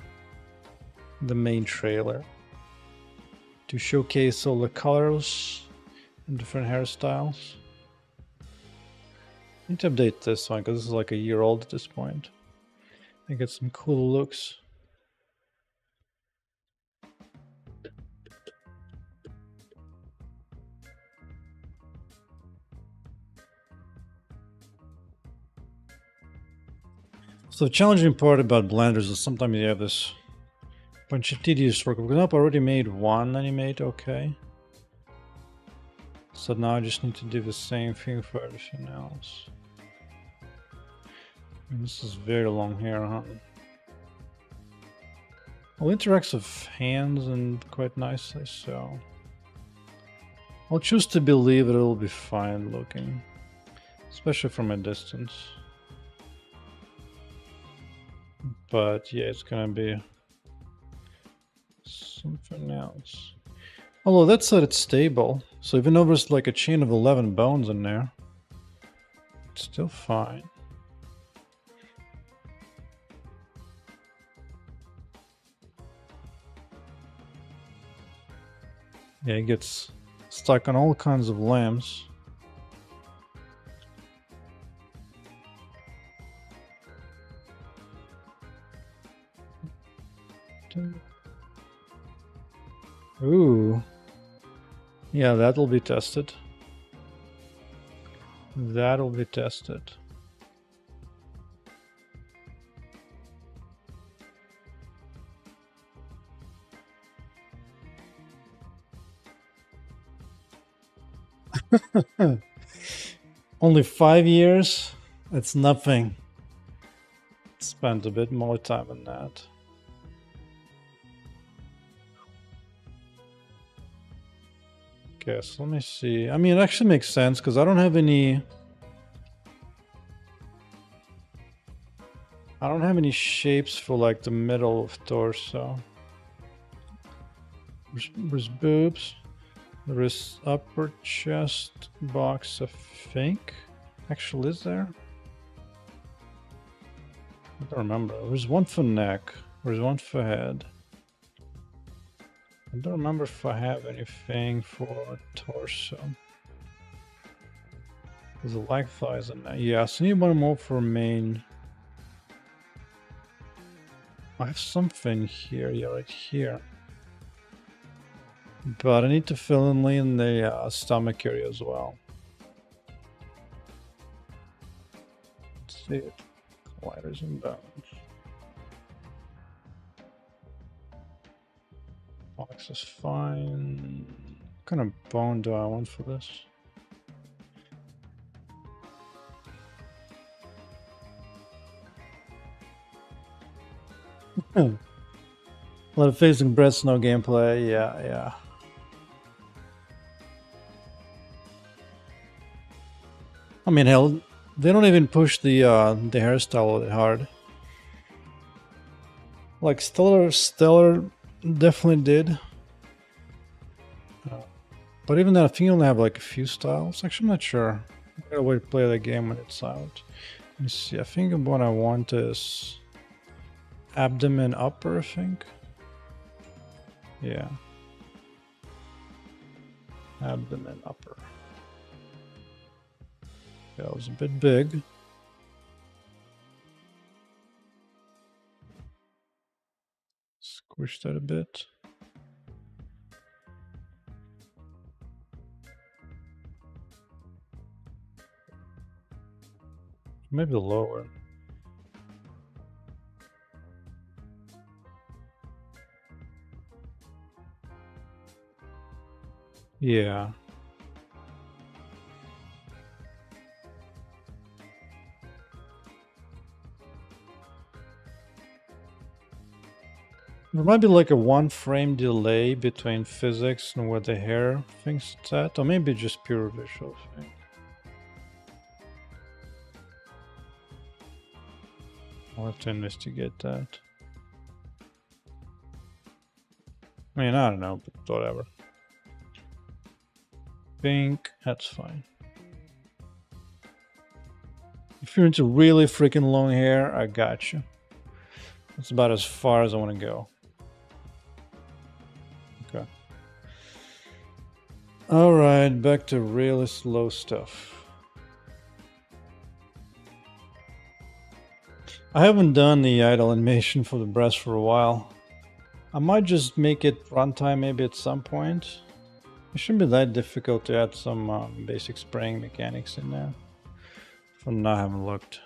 the main trailer to showcase all the colors and different hairstyles. I need to update this one because this is like a year old at this point. I get some cool looks. So the challenging part about blenders is sometimes you have this bunch of tedious work. We've already made one animate, okay. So now I just need to do the same thing for everything else. And this is very long hair, huh? Well, interacts with hands and quite nicely, so I'll choose to believe that it'll be fine looking, especially from a distance. But yeah, it's gonna be something else. Although that said, it's stable, so even though there's like a chain of 11 bones in there, it's still fine. Yeah, it gets stuck on all kinds of limbs. Ooh. Yeah, that'll be tested. That'll be tested. Only 5 years? That's nothing. Spent a bit more time on that. Okay, so let me see. I mean, it actually makes sense because I don't have any shapes for like the middle of torso. There's boobs. There is upper chest box, I think. Actually, is there? I don't remember. There's one for neck. There's one for head. I don't remember if I have anything for torso. There's a leg thighs in there. Yeah, so I need one more for main. I have something here, yeah, right here. But I need to fill in the stomach area as well. Let's see it. Colliders and bones. Box is fine. What kind of bone do I want for this? A lot of facing breaths, no gameplay. Yeah. I mean, hell, they don't even push the hairstyle that hard. Like Stellar definitely did. But even then, I think you only have like a few styles. Actually, I'm not sure. I gotta wait to play the game when it's out. Let me see. I think what I want is abdomen upper, I think. Yeah. Abdomen upper. That was a bit big. Squish that a bit. Maybe lower. Yeah. There might be like a 1-frame delay between physics and what the hair thinks it's at, or maybe just pure visual thing. I'll have to investigate that. I mean, I don't know, but whatever. Pink, that's fine. If you're into really freaking long hair, I got you. That's about as far as I want to go. Alright, back to really slow stuff. I haven't done the idle animation for the breath for a while. I might just make it runtime maybe at some point. It shouldn't be that difficult to add some basic spraying mechanics in there. For now, I haven't looked.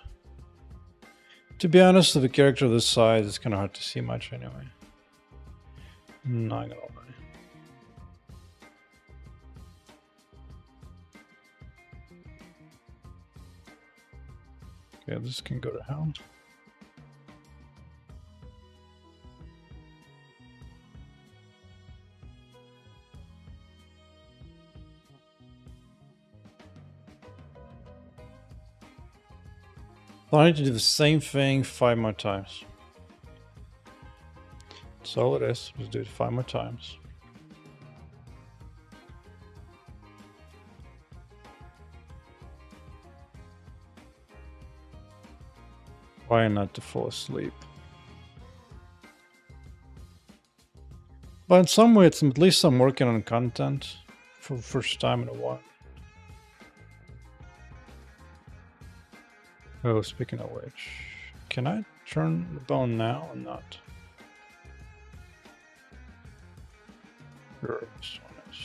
To be honest, with a character this size, it's kind of hard to see much anyway. Not gonna lie. Okay, this can go to hell. I need to do the same thing 5 more times. That's all it is. Just do it 5 more times. Why not to fall asleep? But in some way, it's at least I'm working on content for the first time in a while. Oh, speaking of which, can I turn the bone now or not? Sure, this one is.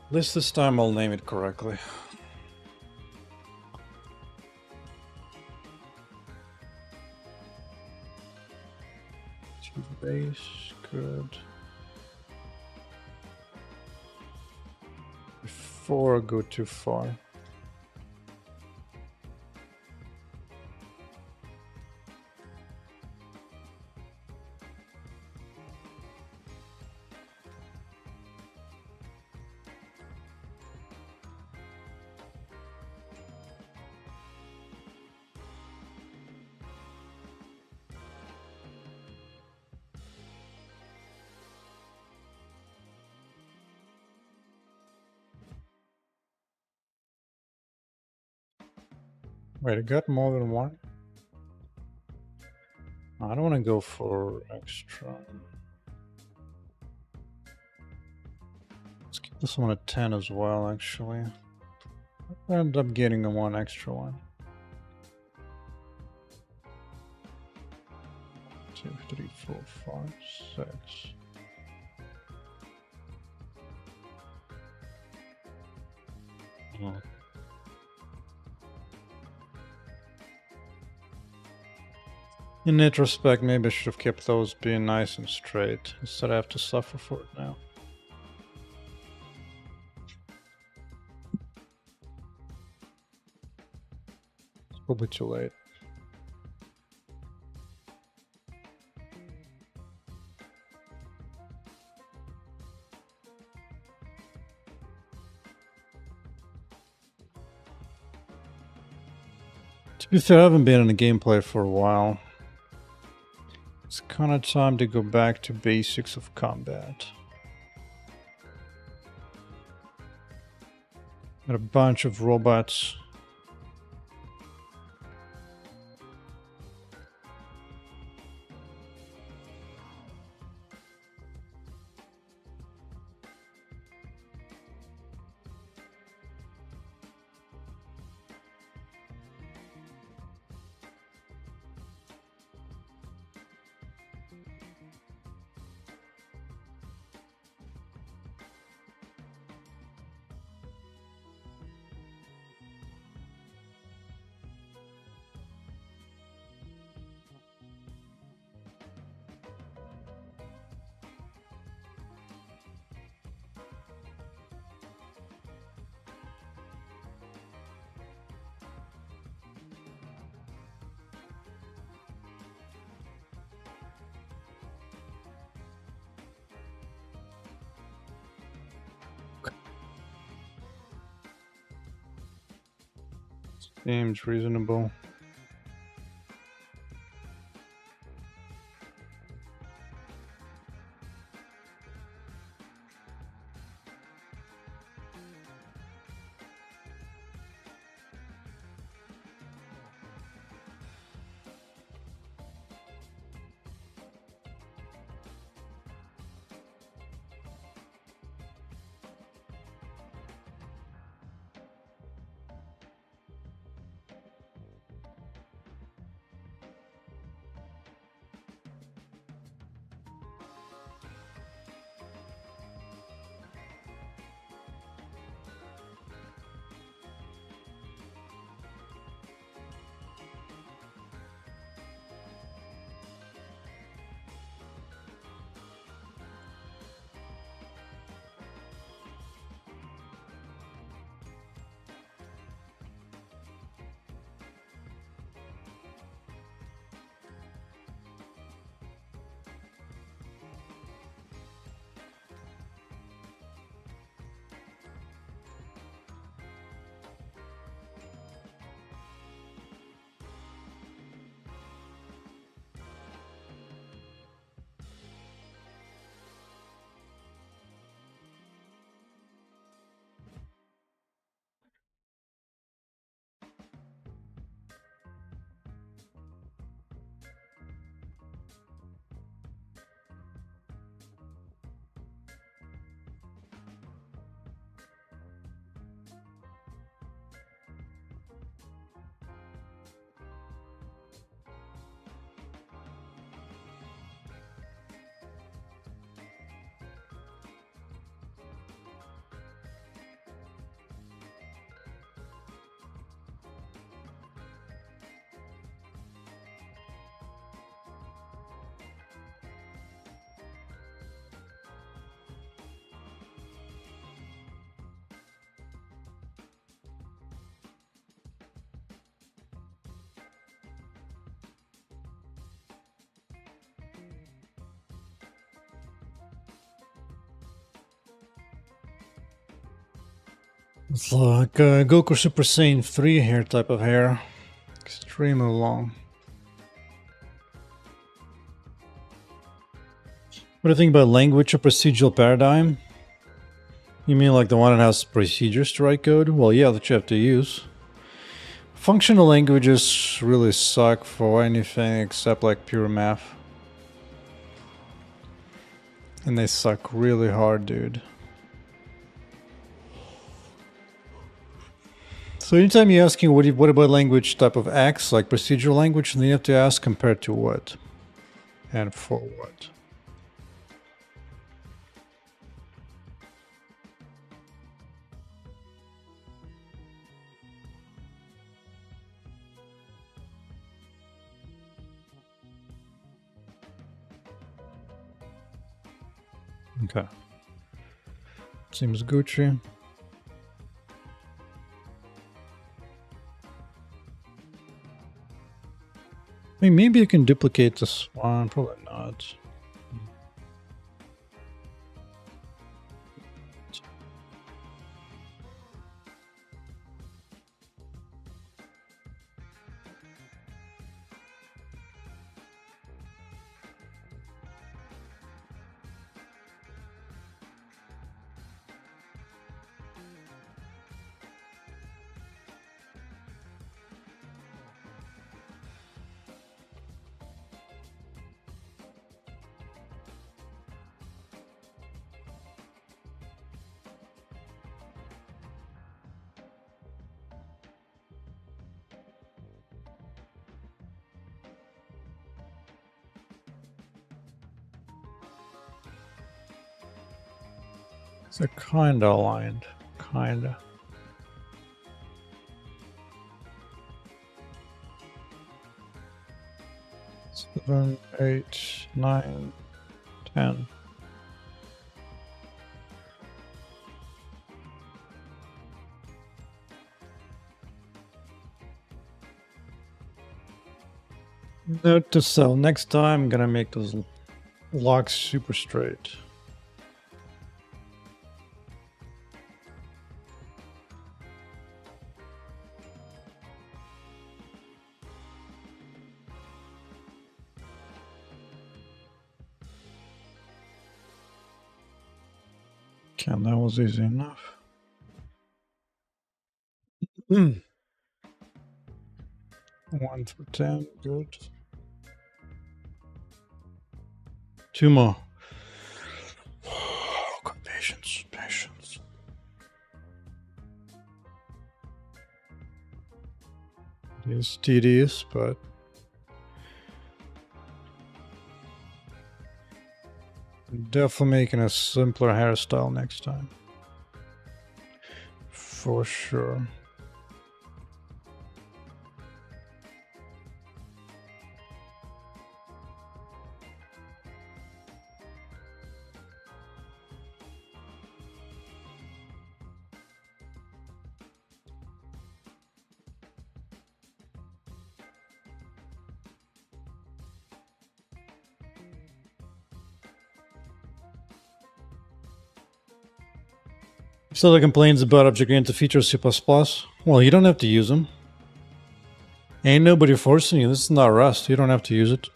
At least this time I'll name it correctly. Base, good. Before I go too far. Wait, I got more than one? I don't want to go for extra. Let's keep this one at 10 as well, actually. I end up getting the one extra one. 2, 3, 4, 5, 6. Oh. In retrospect, maybe I should have kept those being nice and straight, instead I have to suffer for it now. It's probably too late. To be fair, I haven't been in a gameplay for a while. It's kind of time to go back to basics of combat. Got a bunch of robots. Seems reasonable. It's like Goku Super Saiyan 3 hair type of hair. Extremely long. What do you think about language or procedural paradigm? You mean like the one that has procedures to write code? Well, yeah, that you have to use. Functional languages really suck for anything except like pure math. And they suck really hard, dude. So anytime you're asking what about language type of X, like procedural language, then you have to ask compared to what? And for what? Okay. Seems Gucci. I mean, maybe you can duplicate this one. Probably not. They're kinda aligned. Kinda. 7, 8, 9, 10. Note to self, next time I'm gonna make those locks super straight. Okay, that was easy enough. 1 through 10, good. 2 more. Oh, God, patience, patience. It is tedious, but definitely making a simpler hairstyle next time. For sure. So the complaints about object-oriented features C++. Well, you don't have to use them. Ain't nobody forcing you. This is not Rust. You don't have to use it.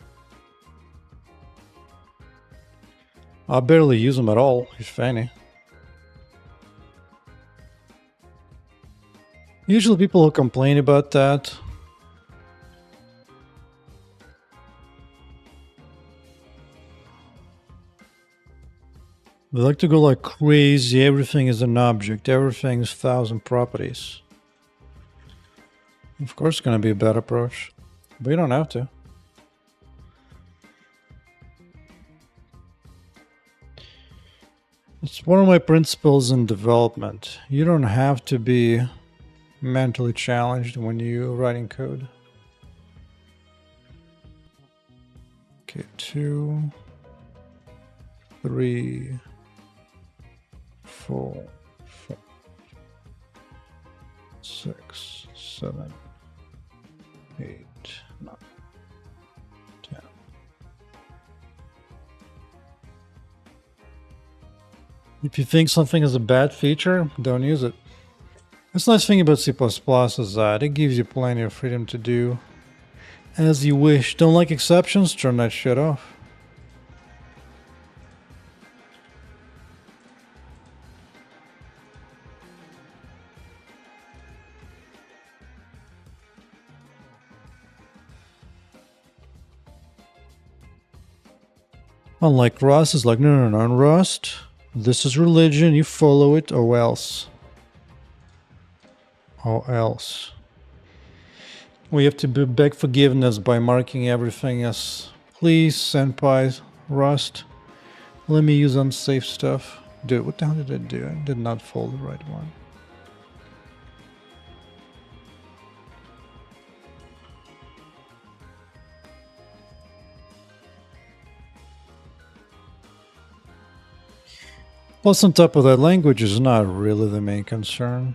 I barely use them at all, if any. Usually people who complain about that they like to go like crazy. Everything is an object. Everything's 1,000 properties. Of course, it's going to be a bad approach, but you don't have to. It's one of my principles in development. You don't have to be mentally challenged when you're writing code. Okay, 2, 3, 4, 5, 6, 7, 8, 9, 10. If you think something is a bad feature, don't use it. That's the nice thing about C++ is that it gives you plenty of freedom to do as you wish. Don't like exceptions? Turn that shit off. Unlike Rust, it's like, no, in Rust, this is religion, you follow it, or else. Or else. We have to beg forgiveness by marking everything as, please, senpai, Rust, let me use unsafe stuff. Dude, what the hell did I do? I did not follow the right one. Plus, on top of that, language is not really the main concern.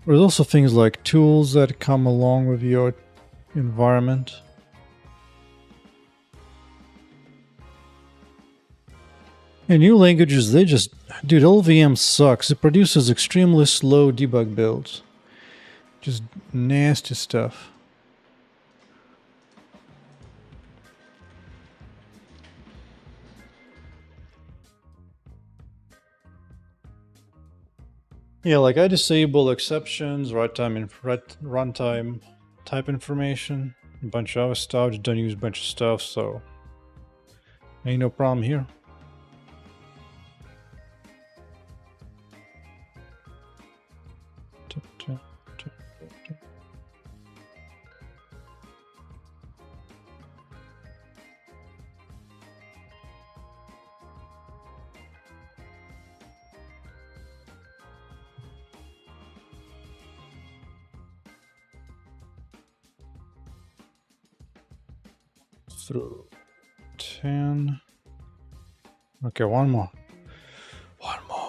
There's also things like tools that come along with your environment. And new languages, they just... Dude, LVM sucks. It produces extremely slow debug builds. Just nasty stuff. Yeah, like I disable exceptions, runtime type information, a bunch of other stuff, just don't use a bunch of stuff, so ain't no problem here. Through 10. Okay, one more. One more.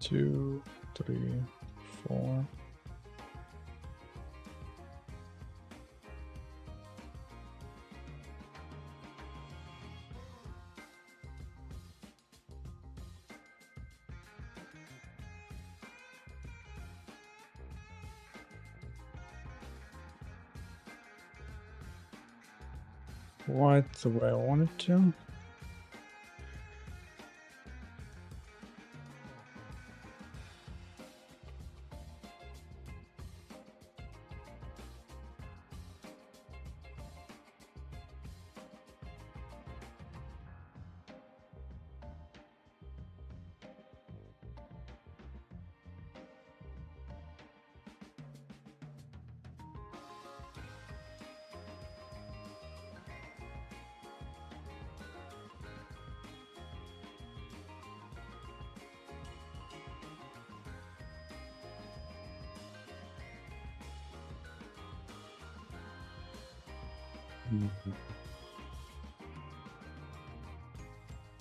Two, 3, 4. Quite the way I wanted to.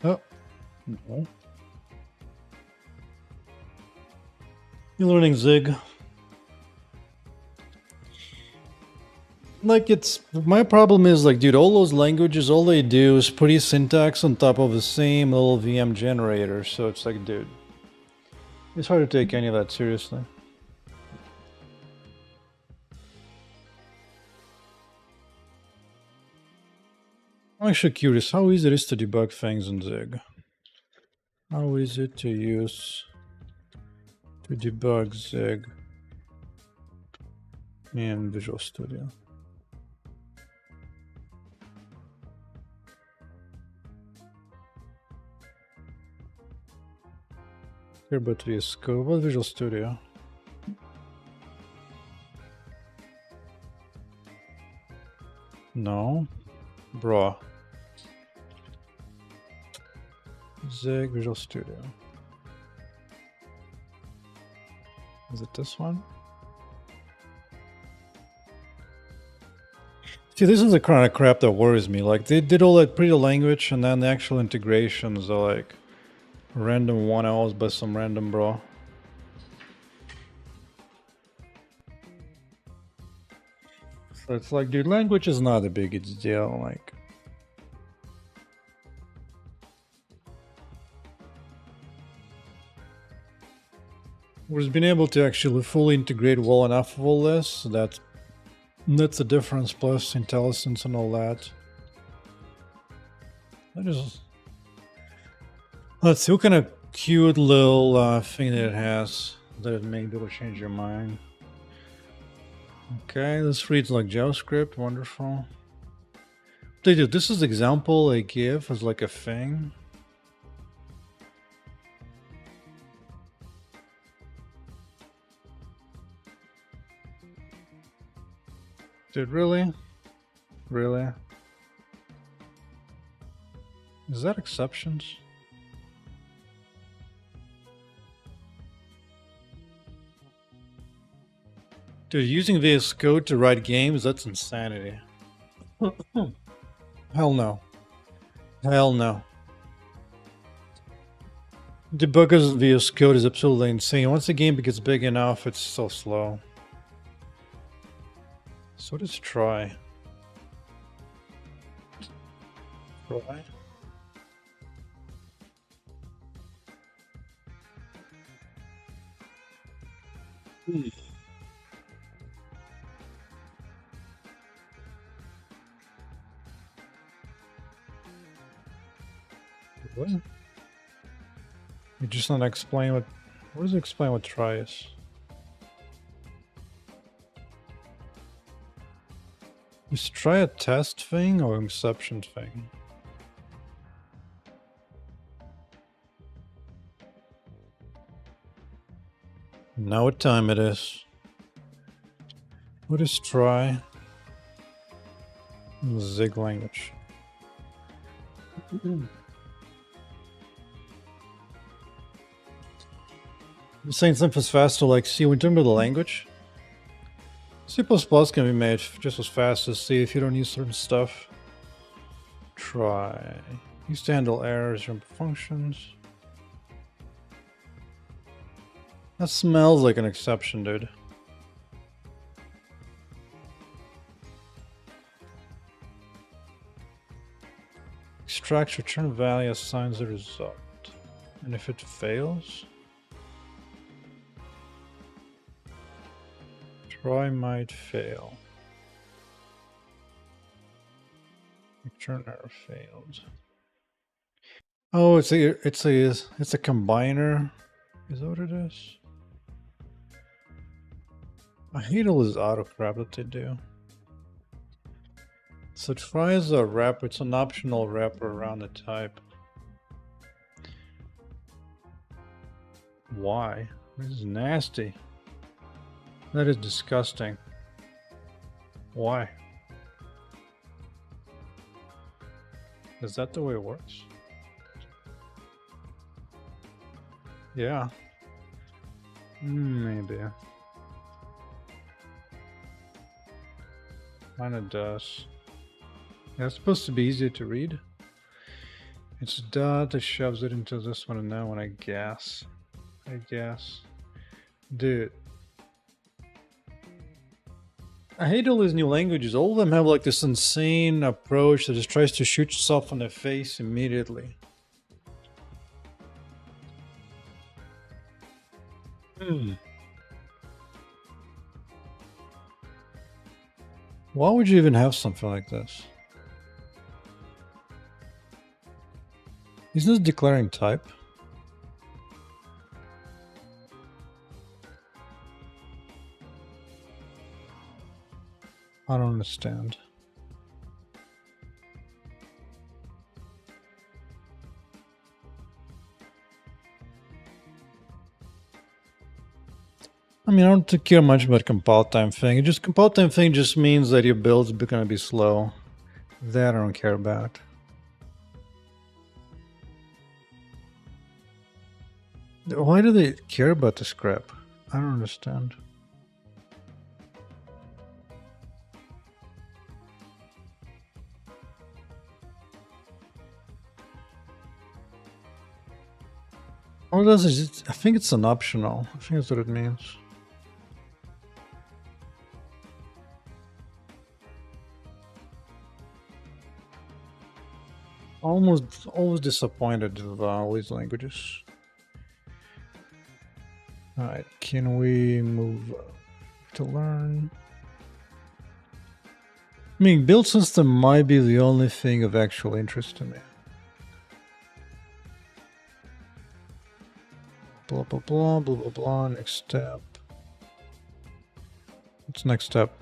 Oh, no. You're learning Zig. Like, it's my problem is like, dude, all those languages, all they do is put your syntax on top of the same little VM generator. So it's like, dude, it's hard to take any of that seriously. I'm actually curious how easy it is to debug things in Zig. How is it to use to debug Zig in Visual Studio? Here, but VS Code. What Visual Studio? No, bro. Zig Visual Studio. Is it this one? See, this is the kind of crap that worries me. Like, they did all that pretty language, and then the actual integrations are like random 1Ls by some random bro. So it's like, dude, language is not a big deal. Like, we've been able to actually fully integrate well enough of all this, so that's the difference, plus IntelliSense and all that. Let's see what kind of cute little thing that it has that it may be able to change your mind. Okay, this reads like JavaScript, wonderful. Dude, this is the example I give as like a thing. Dude, really? Really? Is that exceptions? Dude, using VS Code to write games, that's insanity. Hell no. Hell no. Debuggers VS Code is absolutely insane. Once the game gets big enough, it's so slow. So let's try. Try. What? You just not explain what does it explain what try is? Is try a test thing or exception thing? Now what time it is? What is try? Zig language. I'm saying something's faster, like C. When talking about the language, C++ can be made just as fast as C if you don't use certain stuff. Try. Used to handle errors, jump functions. That smells like an exception, dude. Extract return value assigns the result. And if it fails, try might fail. Return error failed. Oh, it's a combiner. Is that what it is? I hate all this auto crap that they do. So try is a wrapper. It's an optional wrapper around the type. Why? This is nasty. That is disgusting. Why? Is that the way it works? Yeah. Maybe. Kinda does. Yeah, it's supposed to be easier to read. It's dot that shoves it into this one and that one, I guess. Dude. I hate all these new languages. All of them have like this insane approach that just tries to shoot yourself in the face immediately. Why would you even have something like this? Isn't this declaring type? I don't understand. I mean, I don't care much about compile time thing. Compile time thing just means that your build's gonna be slow. That I don't care about. Why do they care about this crap? I don't understand. All it does is, I think it's an optional. I think that's what it means. Always disappointed with all these languages. Alright, can we move to learn? I mean, build system might be the only thing of actual interest to me. Blah, blah, blah, blah, blah, blah. Next step. What's next step?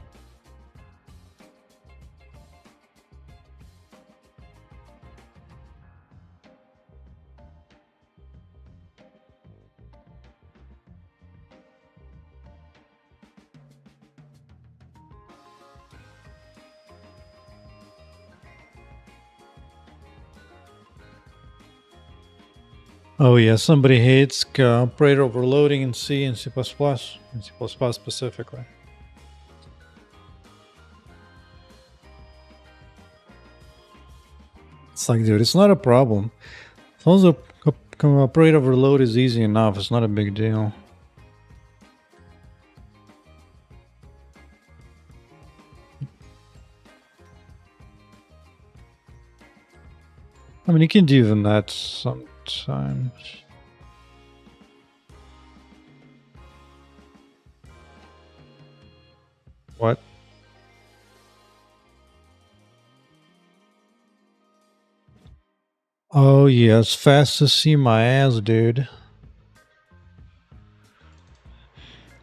Oh yeah, somebody hates operator overloading in C and C++, in C++ specifically. It's like, dude, it's not a problem. As long as the operator overload is easy enough, it's not a big deal. I mean, you can do even that sometimes. What? Oh yeah, it's fast to see my ass, dude.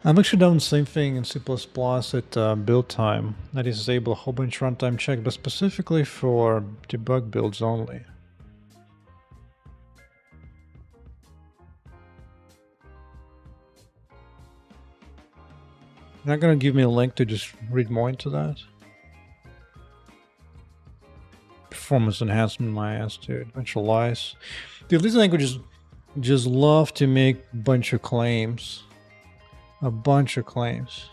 I've actually done the same thing in C++ at build time. I disable a whole bunch of runtime check, but specifically for debug builds only. You're not gonna give me a link to just read more into that? Performance enhancement, my ass, dude. Bunch of lies. Dude, these languages just love to make a bunch of claims. A bunch of claims.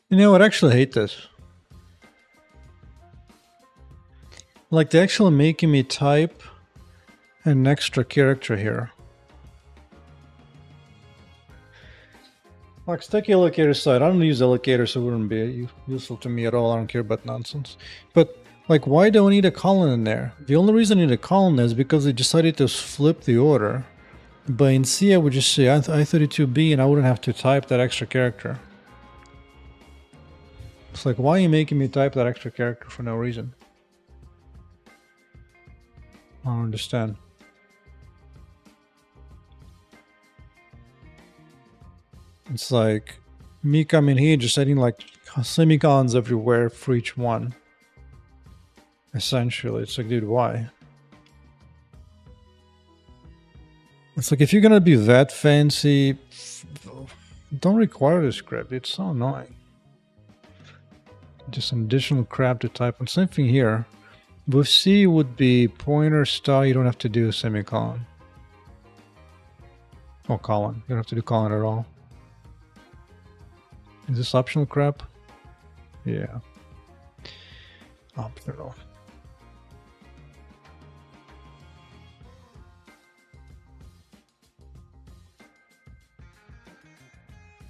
You know what? I actually hate this. Like, they're actually making me type an extra character here. Like, sticky allocator side. I don't use allocators, so it wouldn't be useful to me at all. I don't care about nonsense. But, like, why do I need a colon in there? The only reason I need a colon is because they decided to flip the order. But in C, I would just say I32B and I wouldn't have to type that extra character. It's like, why are you making me type that extra character for no reason? I don't understand. It's like me coming here just adding like semicolons everywhere for each one. Essentially, it's like, dude, why? It's like, if you're gonna be that fancy, don't require the script. It's so annoying. Just some additional crap to type on. Same thing here. With C would be pointer star. You don't have to do a semicolon. Or colon. You don't have to do colon at all. Is this optional crap? Yeah. Optional.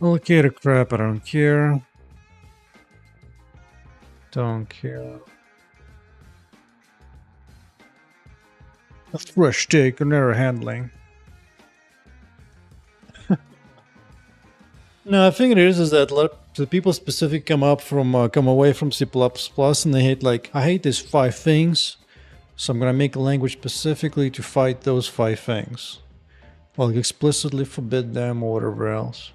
Allocator crap, I don't care. Don't care. A fresh take on error handling. No, I think it is that a lot of the people specific come away from C++ and they hate I hate these 5 things, so I'm gonna make a language specifically to fight those 5 things. Well, explicitly forbid them or whatever else.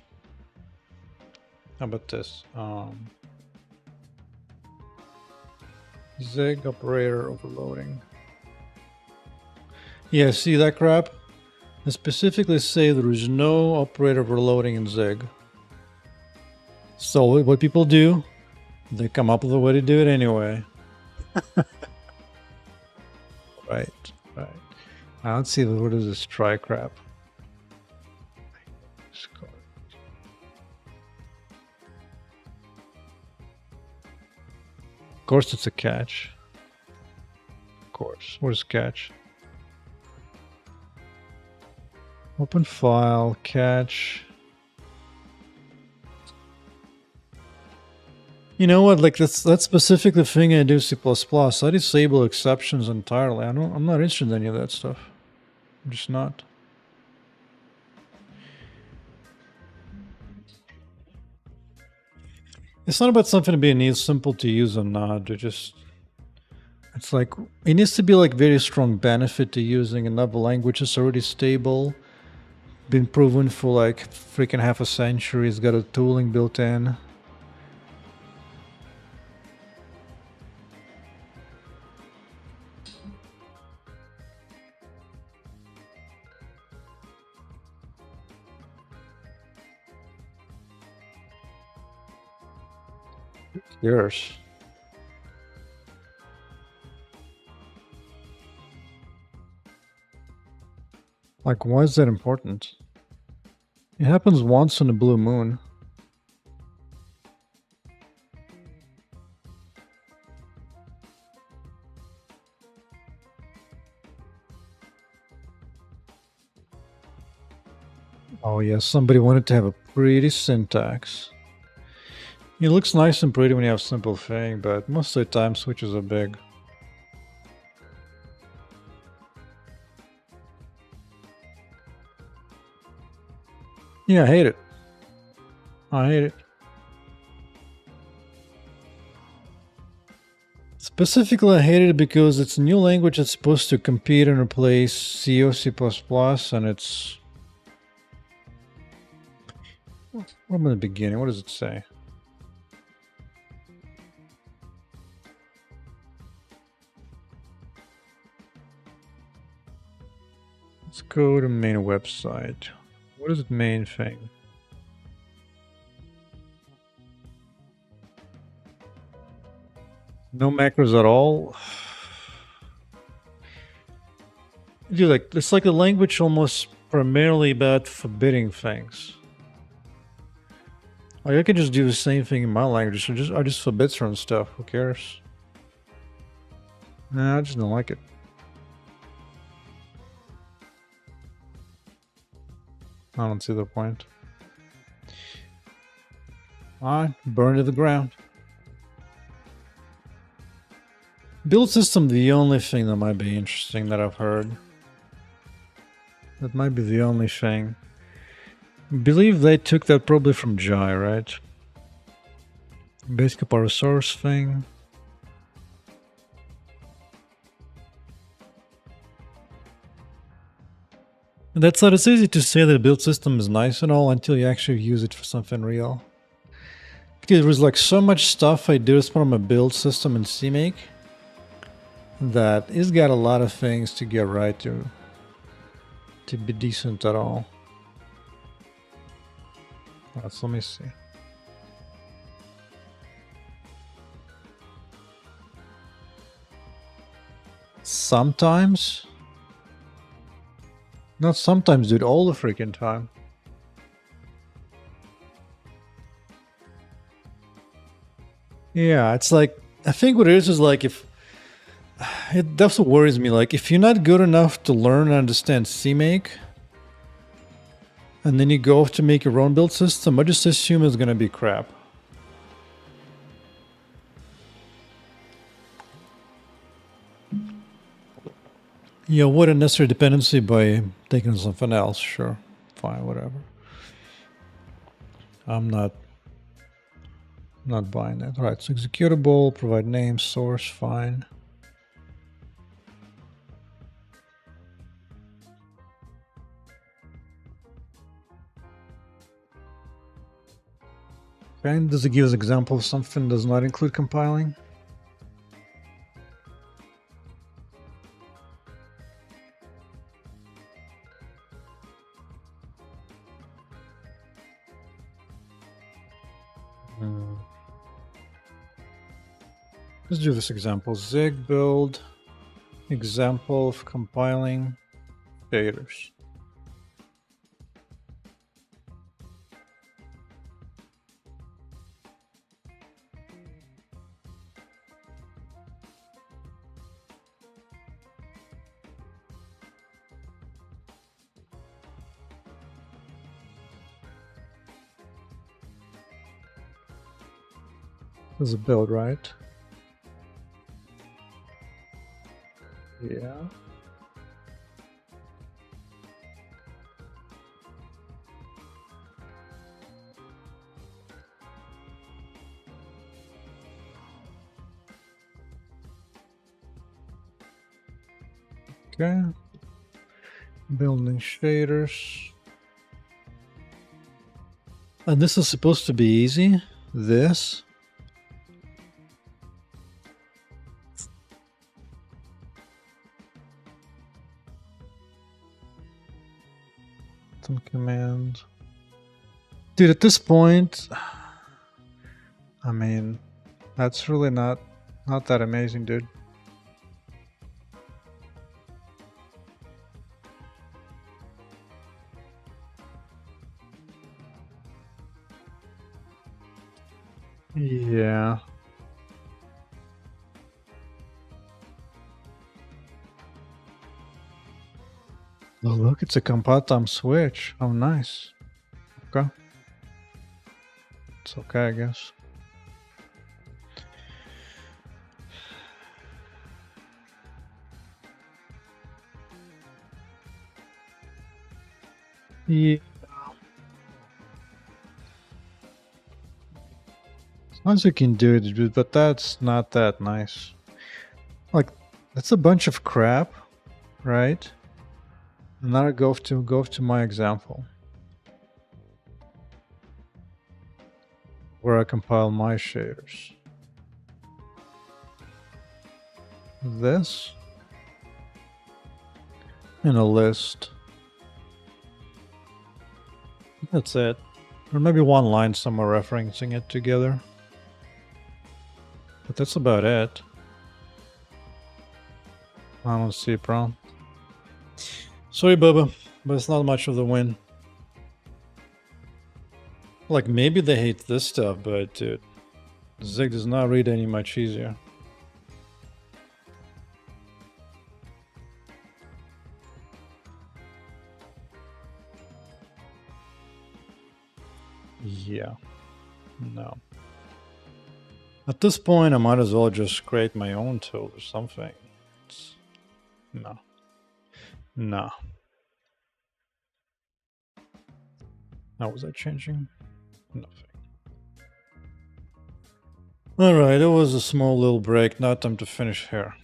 How about this? Zig operator overloading. Yeah, see that crap? I specifically say there is no operator overloading in Zig. So what people do, they come up with a way to do it anyway. Right. Let's see, what is this try crap? Of course it's a catch. Of course. What is catch? Open file, catch. You know what? That's specifically the thing I do C++. I disable exceptions entirely. I'm not interested in any of that stuff. I'm just not. It's not about something being simple to use or not. It's like it needs to be very strong benefit to using another language that's already stable, been proven for freaking half a century. It's got a tooling built in. Yours. Why is that important? It happens once on a blue moon. Oh yeah, somebody wanted to have a pretty syntax. It looks nice and pretty when you have simple thing, but most of the time switches are big. Yeah, I hate it. I hate it. Specifically, I hate it because it's a new language that's supposed to compete and replace C or C++, and it's... What about the beginning? What does it say? Let's go to main website. What is the main thing? No macros at all? Dude, it's like a language almost primarily about forbidding things. I could just do the same thing in my language. I just forbid certain stuff. Who cares? Nah, I just don't like it. I don't see the point. Alright, burn to the ground. Build system, the only thing that might be interesting that I've heard. That might be the only thing. I believe they took that probably from Jai, right? Basic power source thing. That's not, it's easy to say that a build system is nice and all until you actually use it for something real. Because there was so much stuff I do as part of my build system in CMake that it's got a lot of things to get right to be decent at all. Let me see. Sometimes? Not sometimes, dude, all the freaking time. Yeah, it's like I think what it is like if that's what worries me. Like if you're not good enough to learn and understand CMake, and then you go off to make your own build system, I just assume it's gonna be crap. You avoid unnecessary dependency by taking something else. Sure, fine, whatever. I'm not buying that. All right, so executable, provide name, source, fine. Okay, does it give us an example of something that does not include compiling? Let's do this example. Zig build, example of compiling shaders. This is a build, right? Yeah. Okay. Building shaders. And this is supposed to be easy. This. Some command. Dude, at this point, I mean, that's really not that amazing, dude. Yeah. Oh, look, it's a compile time switch. Oh, nice. Okay. It's okay, I guess. Yeah. As long as you can do it, but that's not that nice. Like, that's a bunch of crap, right? And now I go to my example, where I compile my shaders. This and a list. That's it. Or maybe one line somewhere referencing it together. But that's about it. I don't see a problem. Sorry, Bubba, but it's not much of the win. Like, maybe they hate this stuff, but dude, Zig does not read any much easier. Yeah. No. At this point, I might as well just create my own tool or something. No. No. How was I changing? Nothing. Alright, it was a small little break. Now time to finish here.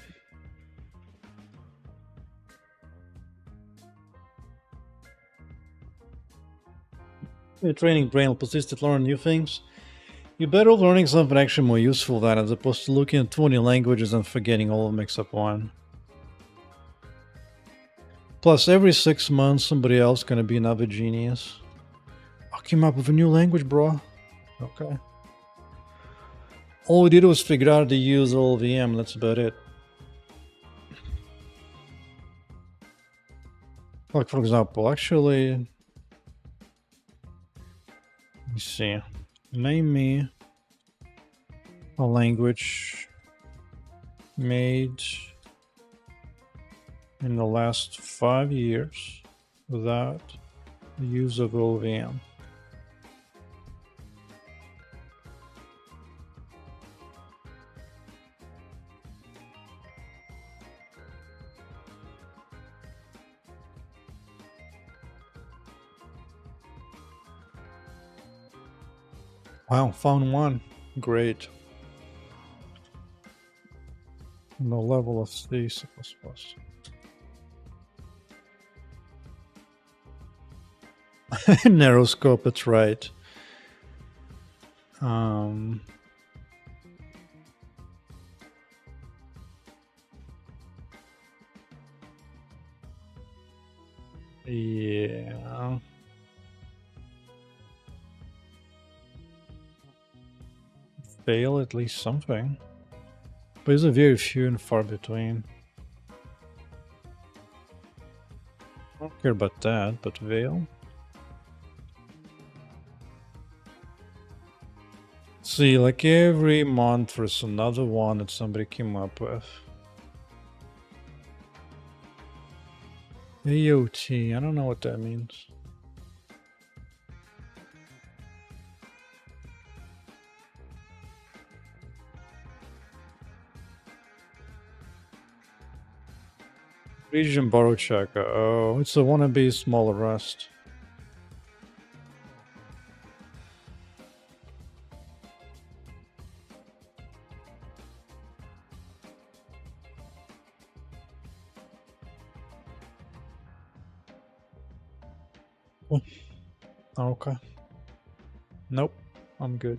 You're training brain will persist to learn new things. You're better off learning something actually more useful than as opposed to looking at 20 languages and forgetting all of them except one. Plus, every 6 months, somebody else gonna be another genius. I came up with a new language, bro. Okay. All we did was figure out to use LLVM, that's about it. Like, for example, actually, let me see. Name me a language made in the last 5 years without the use of LVM. Wow, found one. Great. No level of C++. Narrow scope, that's right. Yeah. Fail at least something. But it's a very few and far between. I don't care about that, but Veil. See, like every month there's another one that somebody came up with. AOT, I don't know what that means. Region borrow checker. Oh, it's a wannabe smaller Rust. Okay. Nope, I'm good.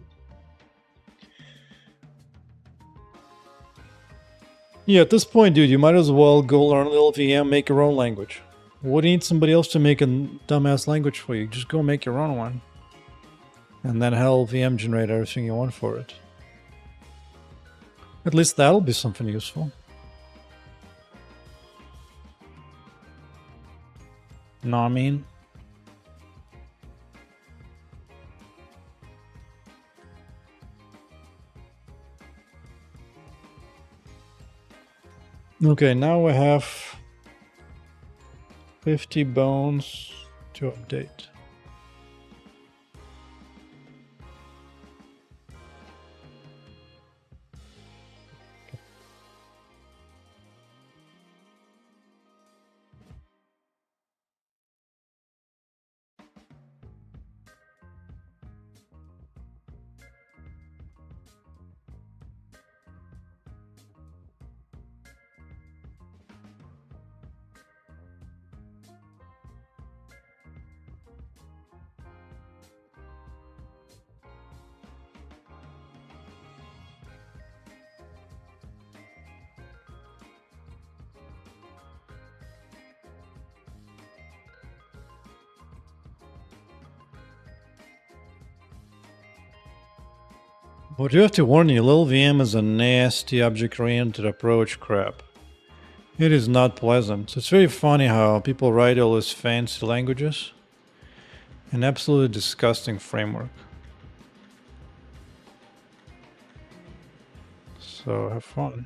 Yeah, at this point, dude, you might as well go learn a little VM, make your own language. What do you need somebody else to make a dumbass language for you? Just go make your own one. And then hell, VM generate everything you want for it. At least that'll be something useful. No, I mean. Okay, now we have 50 bones to update. But you have to warn you, Lil VM is a nasty object-oriented approach crap. It is not pleasant. It's very funny how people write all these fancy languages. An absolutely disgusting framework. So have fun.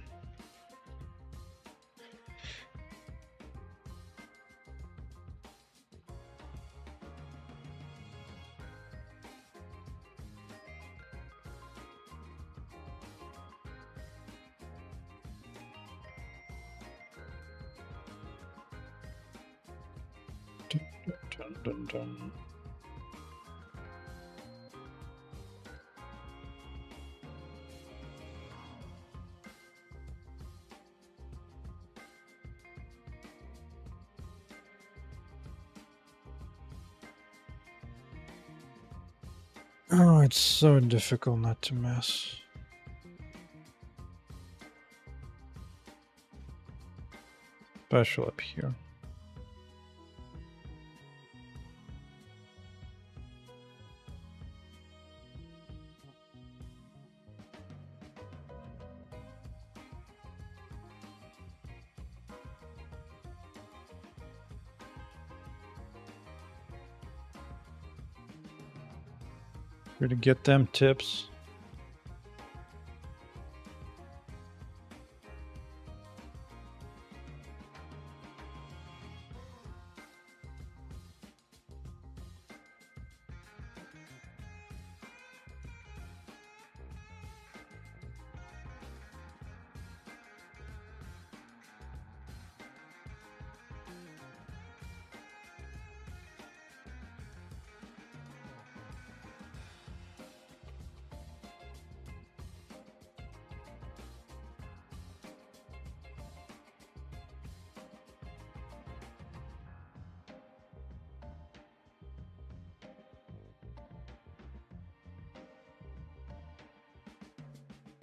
Dun, dun, dun. Oh, it's so difficult not to mess. Especially up here. Here to get them tips.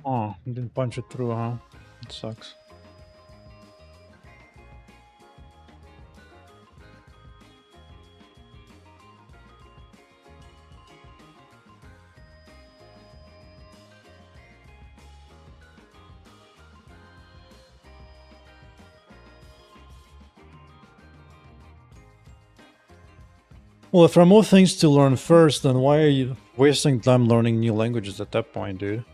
Oh, didn't punch it through, huh? It sucks. Well, if there are more things to learn first, then why are you wasting time learning new languages at that point, dude?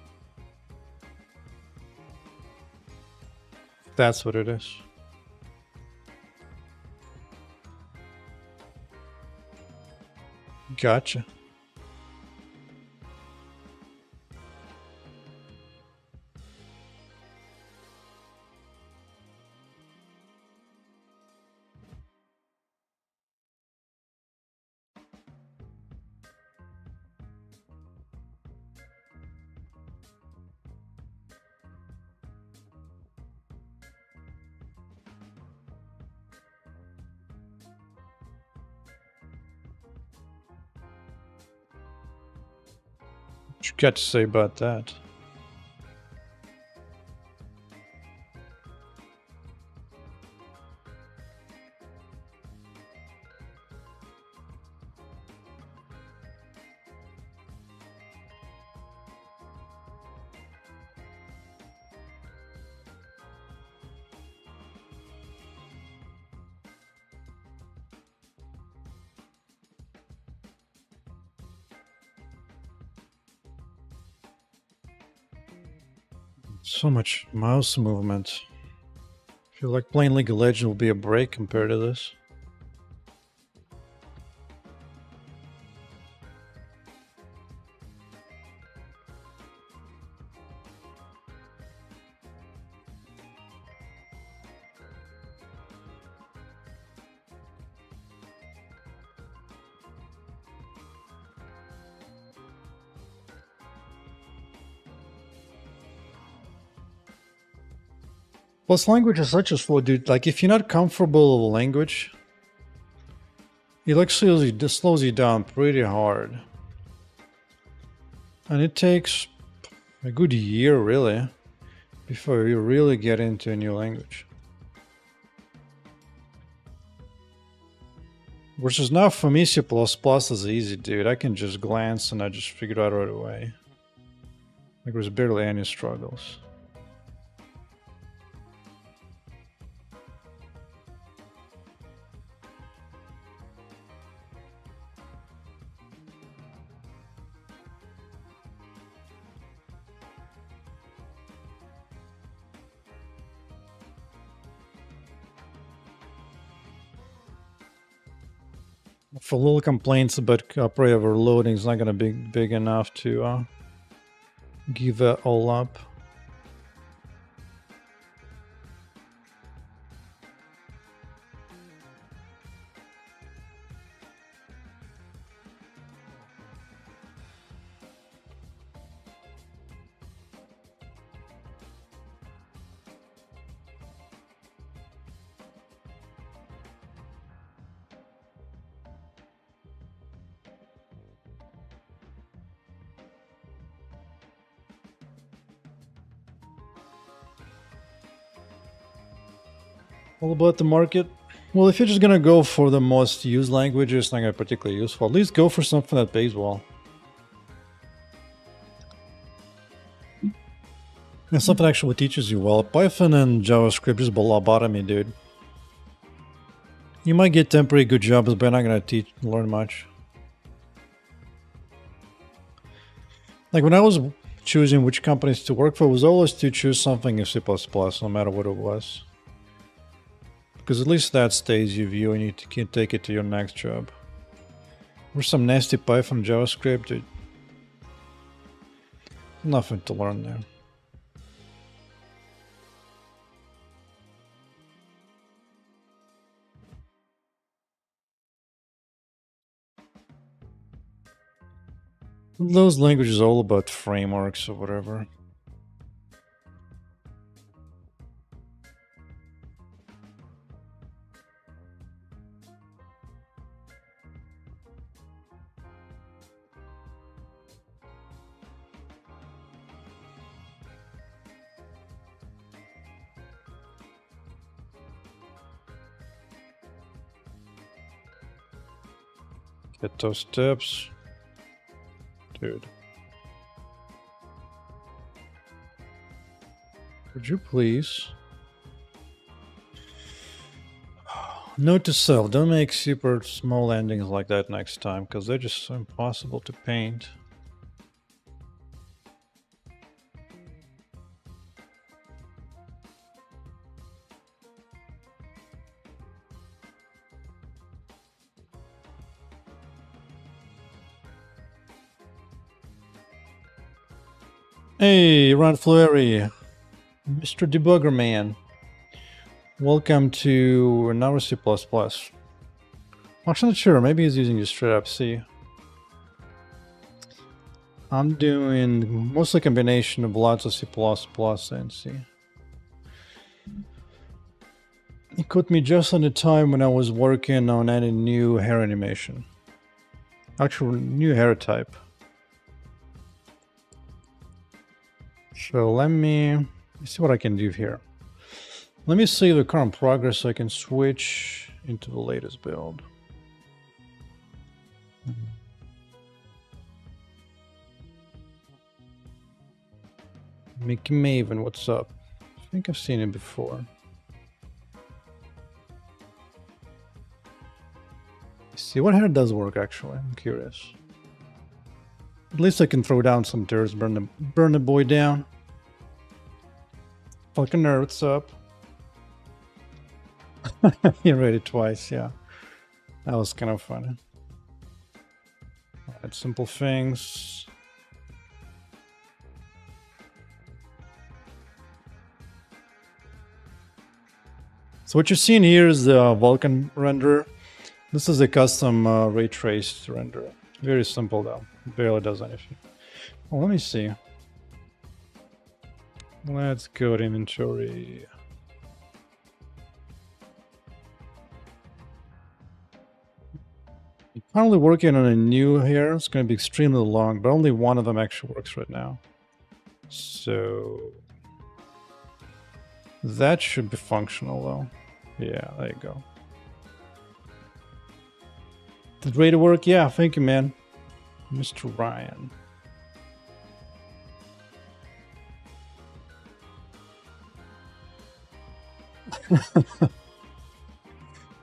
That's what it is. Gotcha. What you got to say about that? So much mouse movement. I feel like playing League of Legends will be a break compared to this. Plus, language is such a slow, dude. Like, if you're not comfortable with a language, it like slows you down pretty hard. And it takes a good year, really, before you really get into a new language. Versus now, for me, C++ is easy, dude. I can just glance and I just figure it out right away. Like, there's barely any struggles. For little complaints about operator overloading, it's not going to be big enough to give that all up. All about the market. Well, if you're just gonna go for the most used language, it's not gonna be particularly useful. At least go for something that pays well. And something actually teaches you well. Python and JavaScript is lobotomy, dude. You might get temporary good jobs, but you're not gonna learn much. Like when I was choosing which companies to work for, it was always to choose something in C++, no matter what it was. Because at least that stays with you and you can take it to your next job. There's some nasty Python JavaScript, dude. Nothing to learn there. Those languages are all about frameworks or whatever. Get those tips. Dude. Would you please? Note to self, don't make super small endings like that next time, because they're just so impossible to paint. Hey, Ron Fleury, Mr. Debugger Man. Welcome to another C++. I'm actually not sure, maybe he's using just straight up C. I'm doing mostly a combination of lots of C++ and C. It caught me just on the time when I was working on any new hair animation. Actual new hair type. So let me see what I can do here. Let me see the current progress so I can switch into the latest build. Mickey Maven, what's up? I think I've seen it before. Let's see what hair does work actually. I'm curious. At least I can throw down some tears, burn the boy down. Fucking nerd, what's up? You read it twice, yeah. That was kind of funny. Alright, simple things. So what you're seeing here is the Vulkan render. This is a custom ray traced render. Very simple though. It barely does anything. Well, let me see. Let's go to inventory. I'm currently working on a new hair. It's going to be extremely long, but only one of them actually works right now. So that should be functional though. Yeah, there you go. Did ready to work? Yeah, thank you, man. Mr. Ryan.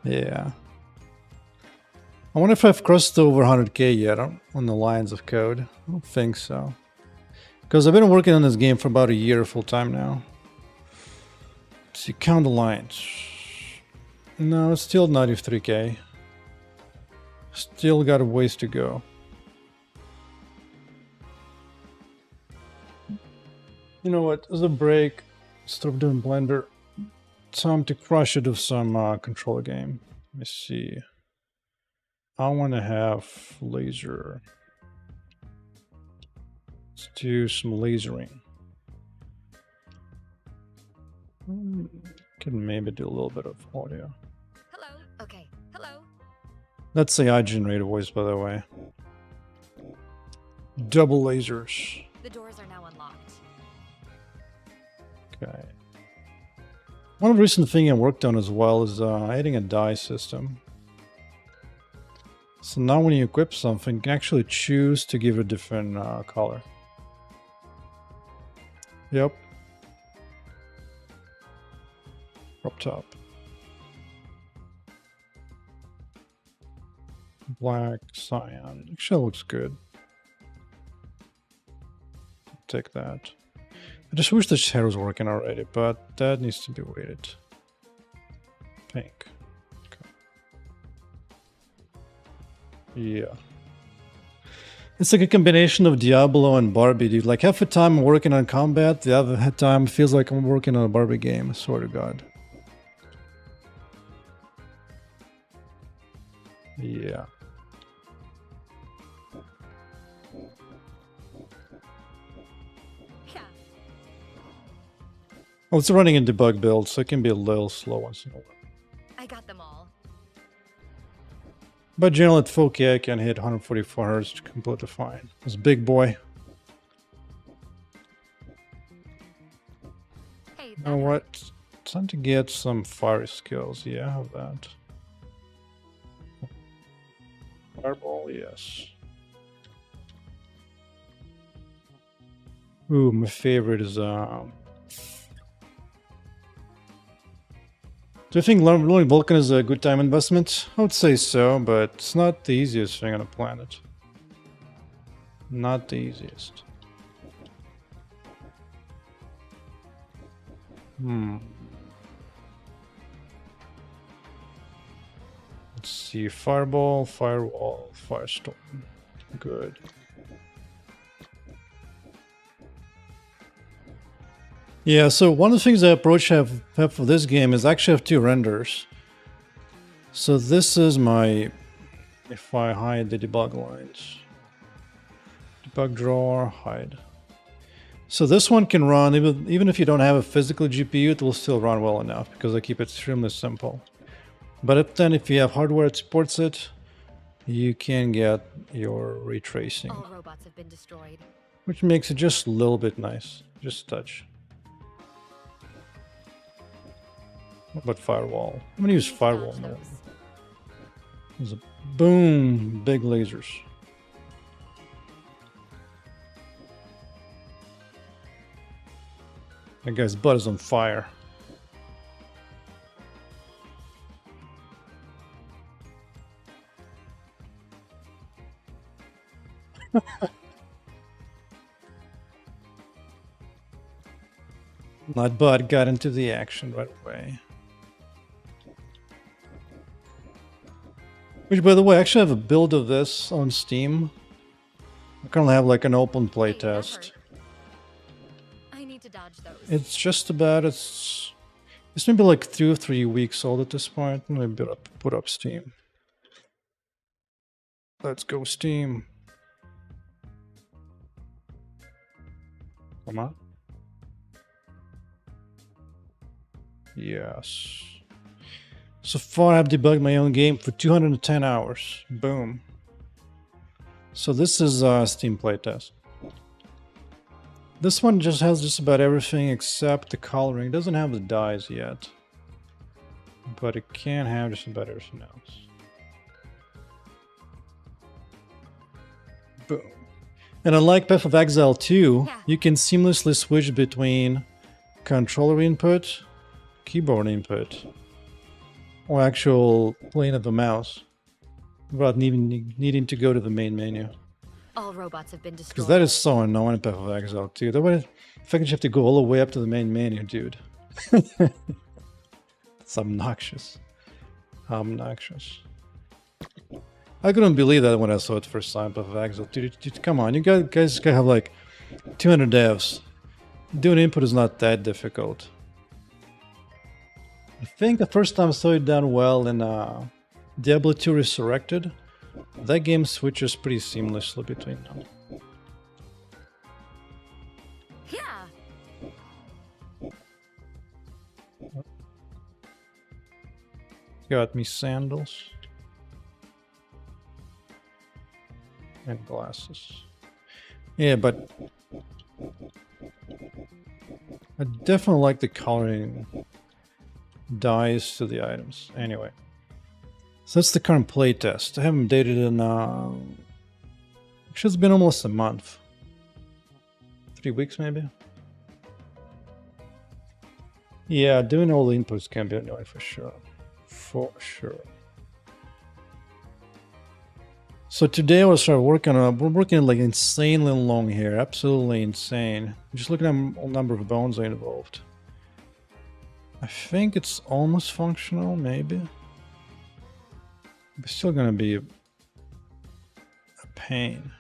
Yeah. I wonder if I've crossed over 100k yet on the lines of code. I don't think so. Because I've been working on this game for about a year full time now. Let's see, count the lines. No, it's still 93k. Still got a ways to go. You know what? As a break, instead of doing Blender, time to crush it with some controller game. Let me see. I want to have laser. Let's do some lasering. Can maybe do a little bit of audio. Hello. Okay. Hello. That's AI generated voice, by the way. Double lasers. The doors are now unlocked. Okay. One recent thing I worked on as well is adding a dye system. So now when you equip something, you can actually choose to give it a different color. Yep. Up top. Black, cyan. Actually looks good. Take that. I just wish this hair was working already, but that needs to be weighted. Pink. Okay. Yeah. It's like a combination of Diablo and Barbie, dude. Like half the time I'm working on combat, the other time it feels like I'm working on a Barbie game, I swear to God. Yeah. Yeah. Well, it's running in debug build, so it can be a little slow once in a while. I got them all. But generally at 4K I can hit 144 Hz completely fine. This big boy. Hey, You know what? Time to get some fire skills. Yeah, I have that. Fireball, fireball, yes. Ooh, my favorite is do you think learning Vulcan is a good time investment? I would say so, but it's not the easiest thing on the planet. Not the easiest. Let's see, fireball, firewall, firestorm. Good. Yeah, so one of the things I have for this game is I actually have two renders. So this is my, if I hide the debug lines. Debug drawer, hide. So this one can run, even if you don't have a physical GPU, it will still run well enough because I keep it extremely simple. But if you have hardware that supports it, you can get your ray tracing. All robots have been destroyed. Which makes it just a little bit nice. Just a touch. What about firewall? I'm gonna use firewall now. There's a boom, big lasers. That guy's butt is on fire. Not Bud got into the action right away. Which, by the way, I actually have a build of this on Steam. I currently have like an open playtest. I need to dodge those. It's just about it's maybe like 2 or 3 weeks old at this point. Let me put up Steam. Let's go Steam. Come on. Yes. So far, I've debugged my own game for 210 hours. Boom. So this is Steam playtest. This one just has just about everything except the coloring. It doesn't have the dyes yet. But it can have just about everything else. Boom. And unlike Path of Exile 2, you can seamlessly switch between controller input, keyboard input, or actual playing of the mouse without even needing to go to the main menu. All robots have been destroyed. Because that is so annoying in Path of Exile 2. That way, if I can have to go all the way up to the main menu, dude. It's obnoxious. Obnoxious. I couldn't believe that when I saw it first time, Path of Exile. Dude, come on, you guys gotta have like 200 devs. Doing input is not that difficult. I think the first time I saw it done well in Diablo 2 Resurrected. That game switches pretty seamlessly between them. Yeah. Got me sandals. And glasses. Yeah, but I definitely like the coloring dyes to the items. Anyway. So that's the current playtest. I haven't dated in actually it's been almost a month. 3 weeks maybe? Yeah, doing all the inputs can be annoying for sure. For sure. So today I was working on we're working like insanely long here, absolutely insane. Just looking at the number of bones involved. I think it's almost functional, maybe. It's still gonna be a pain.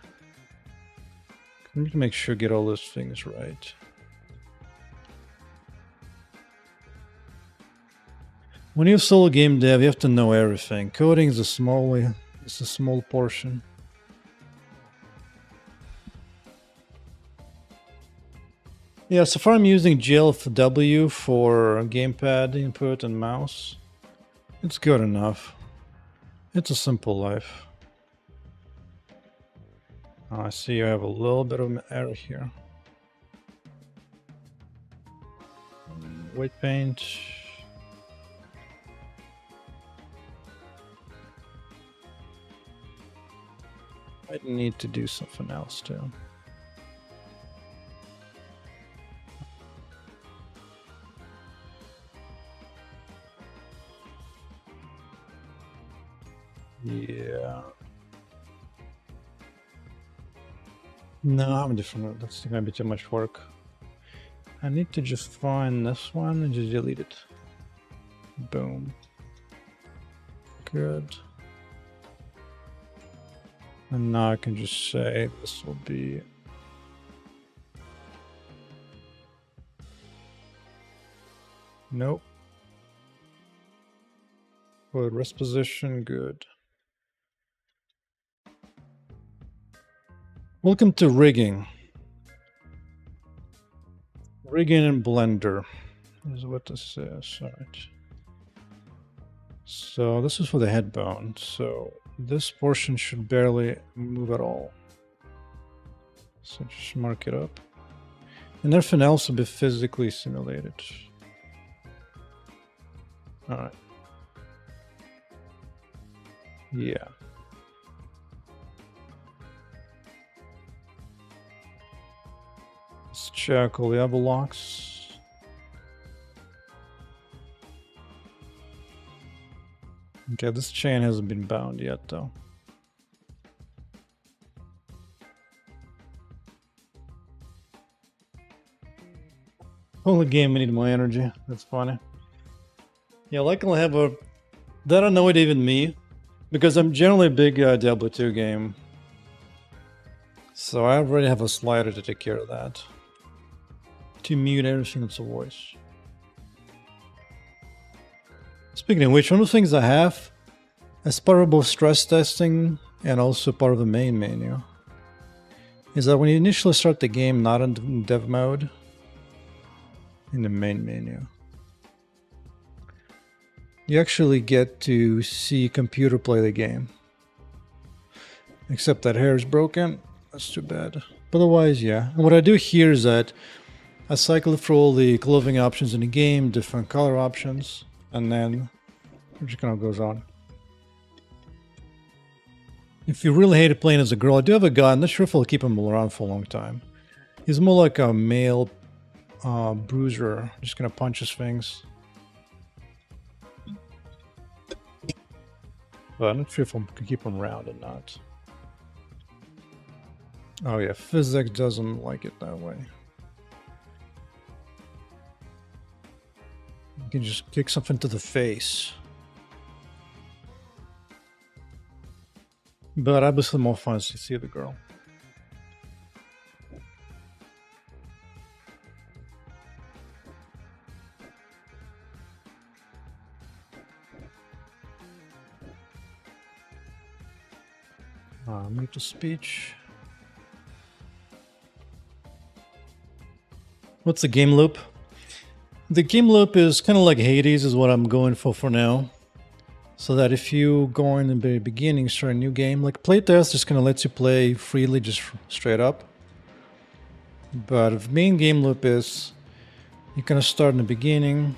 I need to make sure I get all those things right. When you have solo game dev, you have to know everything. Coding is a small portion. Yeah, so far I'm using GLFW for gamepad input and mouse. It's good enough. It's a simple life. I see I have a little bit of an error here. White paint. I need to do something else too. Yeah. No, I'm different. That's gonna be too much work. I need to just find this one and just delete it. Boom. Good. And now I can just say this will be... Nope. Good, rest position, good. Welcome to rigging. Rigging in Blender is what this says. All right. So this is for the head bone. So this portion should barely move at all. So just mark it up. And everything else will be physically simulated. All right. Yeah. Let's check all the other locks. Okay, this chain hasn't been bound yet, though. Only game we need more energy. That's funny. Yeah, like I'll have a... That annoyed even me, because I'm generally a big Diablo 2 game. So I already have a slider to take care of that. To mute everything that's a voice. Speaking of which, one of the things I have as part of both stress testing and also part of the main menu is that when you initially start the game not in dev mode, in the main menu, you actually get to see computer play the game. Except that hair is broken. That's too bad. But otherwise, yeah. And what I do here is that I cycle through all the clothing options in the game, different color options, and then it just kind of goes on. If you really hated playing as a girl, I do have a guy. I'm not sure if I'll keep him around for a long time. He's more like a male bruiser, just gonna punches things. But I'm not sure if I can keep him around or not. Oh yeah, physics doesn't like it that way. You can just kick something to the face. But obviously more fun to see the girl. Mute to speech. What's the game loop? The game loop is kind of like Hades is what I'm going for now. So that if you go in the very beginning, start a new game, like playtest just kind of lets you play freely, just straight up. But the main game loop is you kind of start in the beginning.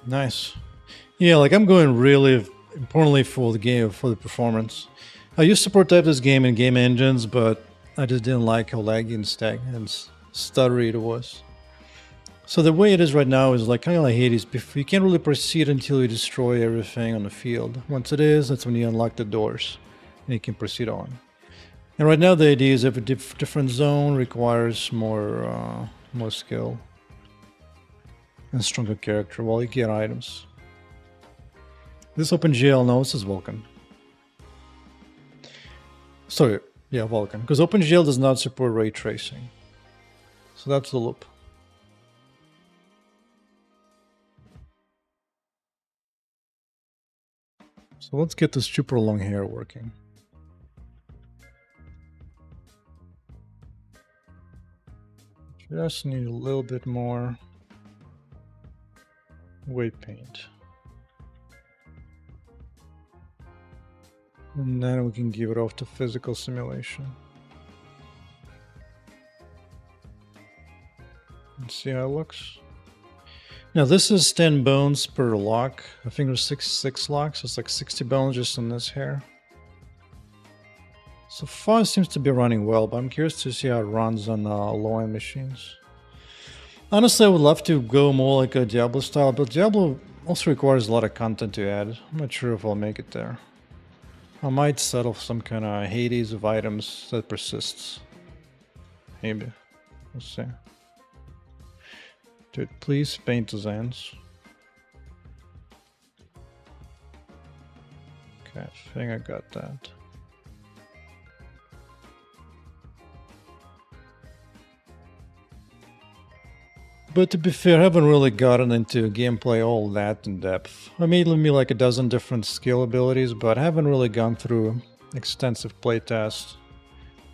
Nice. Yeah, like I'm going really importantly for the game, for the performance. I used to protect this game in game engines, but I just didn't like how laggy and stuttery it was. So the way it is right now is like kind of like Hades. You can't really proceed until you destroy everything on the field. Once it is, that's when you unlock the doors and you can proceed on. And right now the idea is every different zone requires more skill and stronger character while you get items. This OpenGL, no, this is Vulkan. Sorry, yeah, Vulkan. Because OpenGL does not support ray tracing. So that's the loop. So let's get this super long hair working. Just need a little bit more weight paint. And then we can give it off to physical simulation. And see how it looks. Now this is 10 bones per lock. I think there's 66 locks, so it's like 60 bones just on this hair. So far it seems to be running well, but I'm curious to see how it runs on low-end machines. Honestly, I would love to go more like a Diablo style, but Diablo also requires a lot of content to add. I'm not sure if I'll make it there. I might settle for some kind of Hades of items that persists. Maybe. We'll see. Dude, please paint the Zans. Okay, I think I got that. But to be fair, I haven't really gotten into gameplay all that in depth. I made me like a dozen different skill abilities, but I haven't really gone through extensive playtests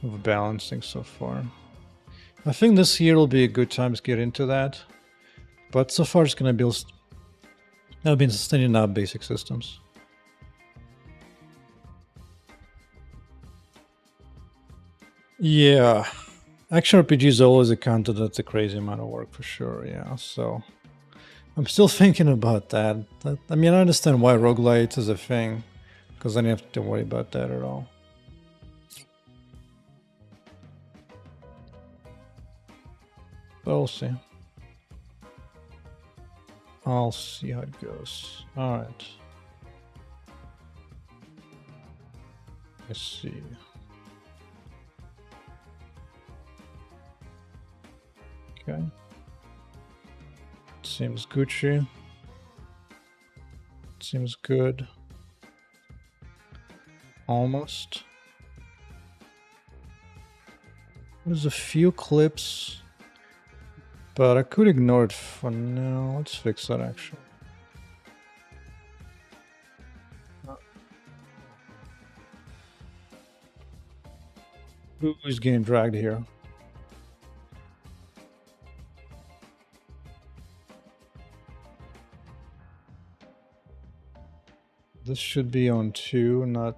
of balancing so far. I think this year will be a good time to get into that, but so far it's gonna be I've been sustaining up basic systems. Yeah. Action RPG is always a content that's a crazy amount of work for sure, yeah. So I'm still thinking about that. I mean, I understand why roguelites is a thing, because I don't have to worry about that at all. But we'll see. I'll see how it goes. Alright. Let's see. Okay. Seems Gucci. Seems good. Almost. There's a few clips, but I could ignore it for now. Let's fix that actually. Who's getting dragged here? This should be on 2, not...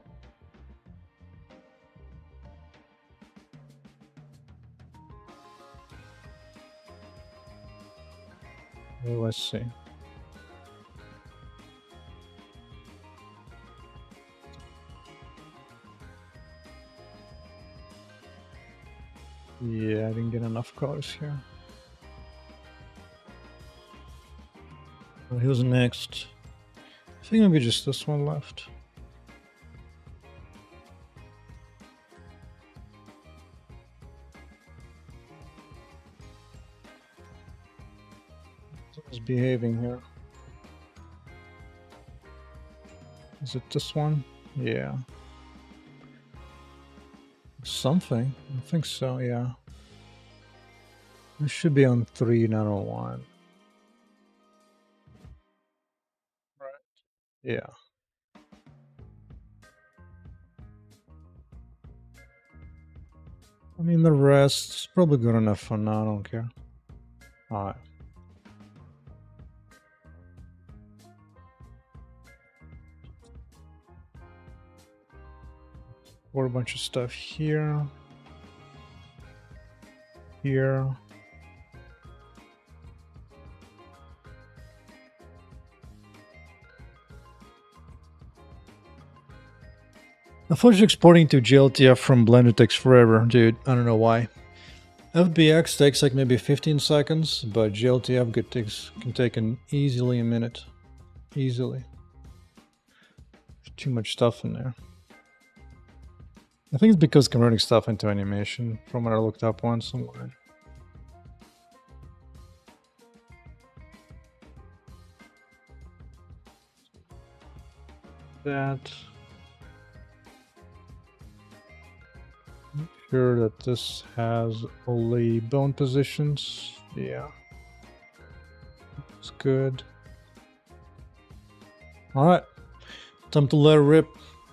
Oh, let's see. Yeah, I didn't get enough colors here. Well, who's next? I think maybe just this one left. Someone's behaving here. Is it this one? Yeah. Something. I think so, yeah. It should be on 3, not on 1. Right. Yeah. I mean, the rest is probably good enough for now. I don't care. Alright. Or a bunch of stuff here. Here. I thought you're exporting to GLTF from Blender takes forever, dude. I don't know why. FBX takes like maybe 15 seconds, but GLTF can take easily a minute. Easily. There's too much stuff in there. I think it's because converting stuff into animation from what I looked up once somewhere. That. Make sure that this has all the bone positions. Yeah. It's good. Alright. Time to let it rip.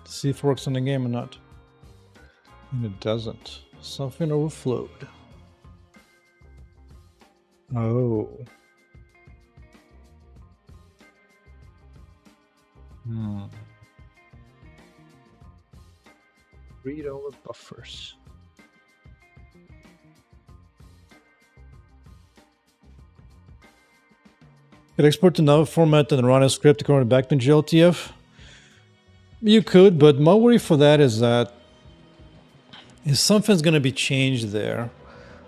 See if it works in the game or not. And it doesn't. Something overflowed. Oh. Read all the buffers. Could export to another format and run a script according back to GLTF? You could, but my worry for that is that if something's going to be changed there,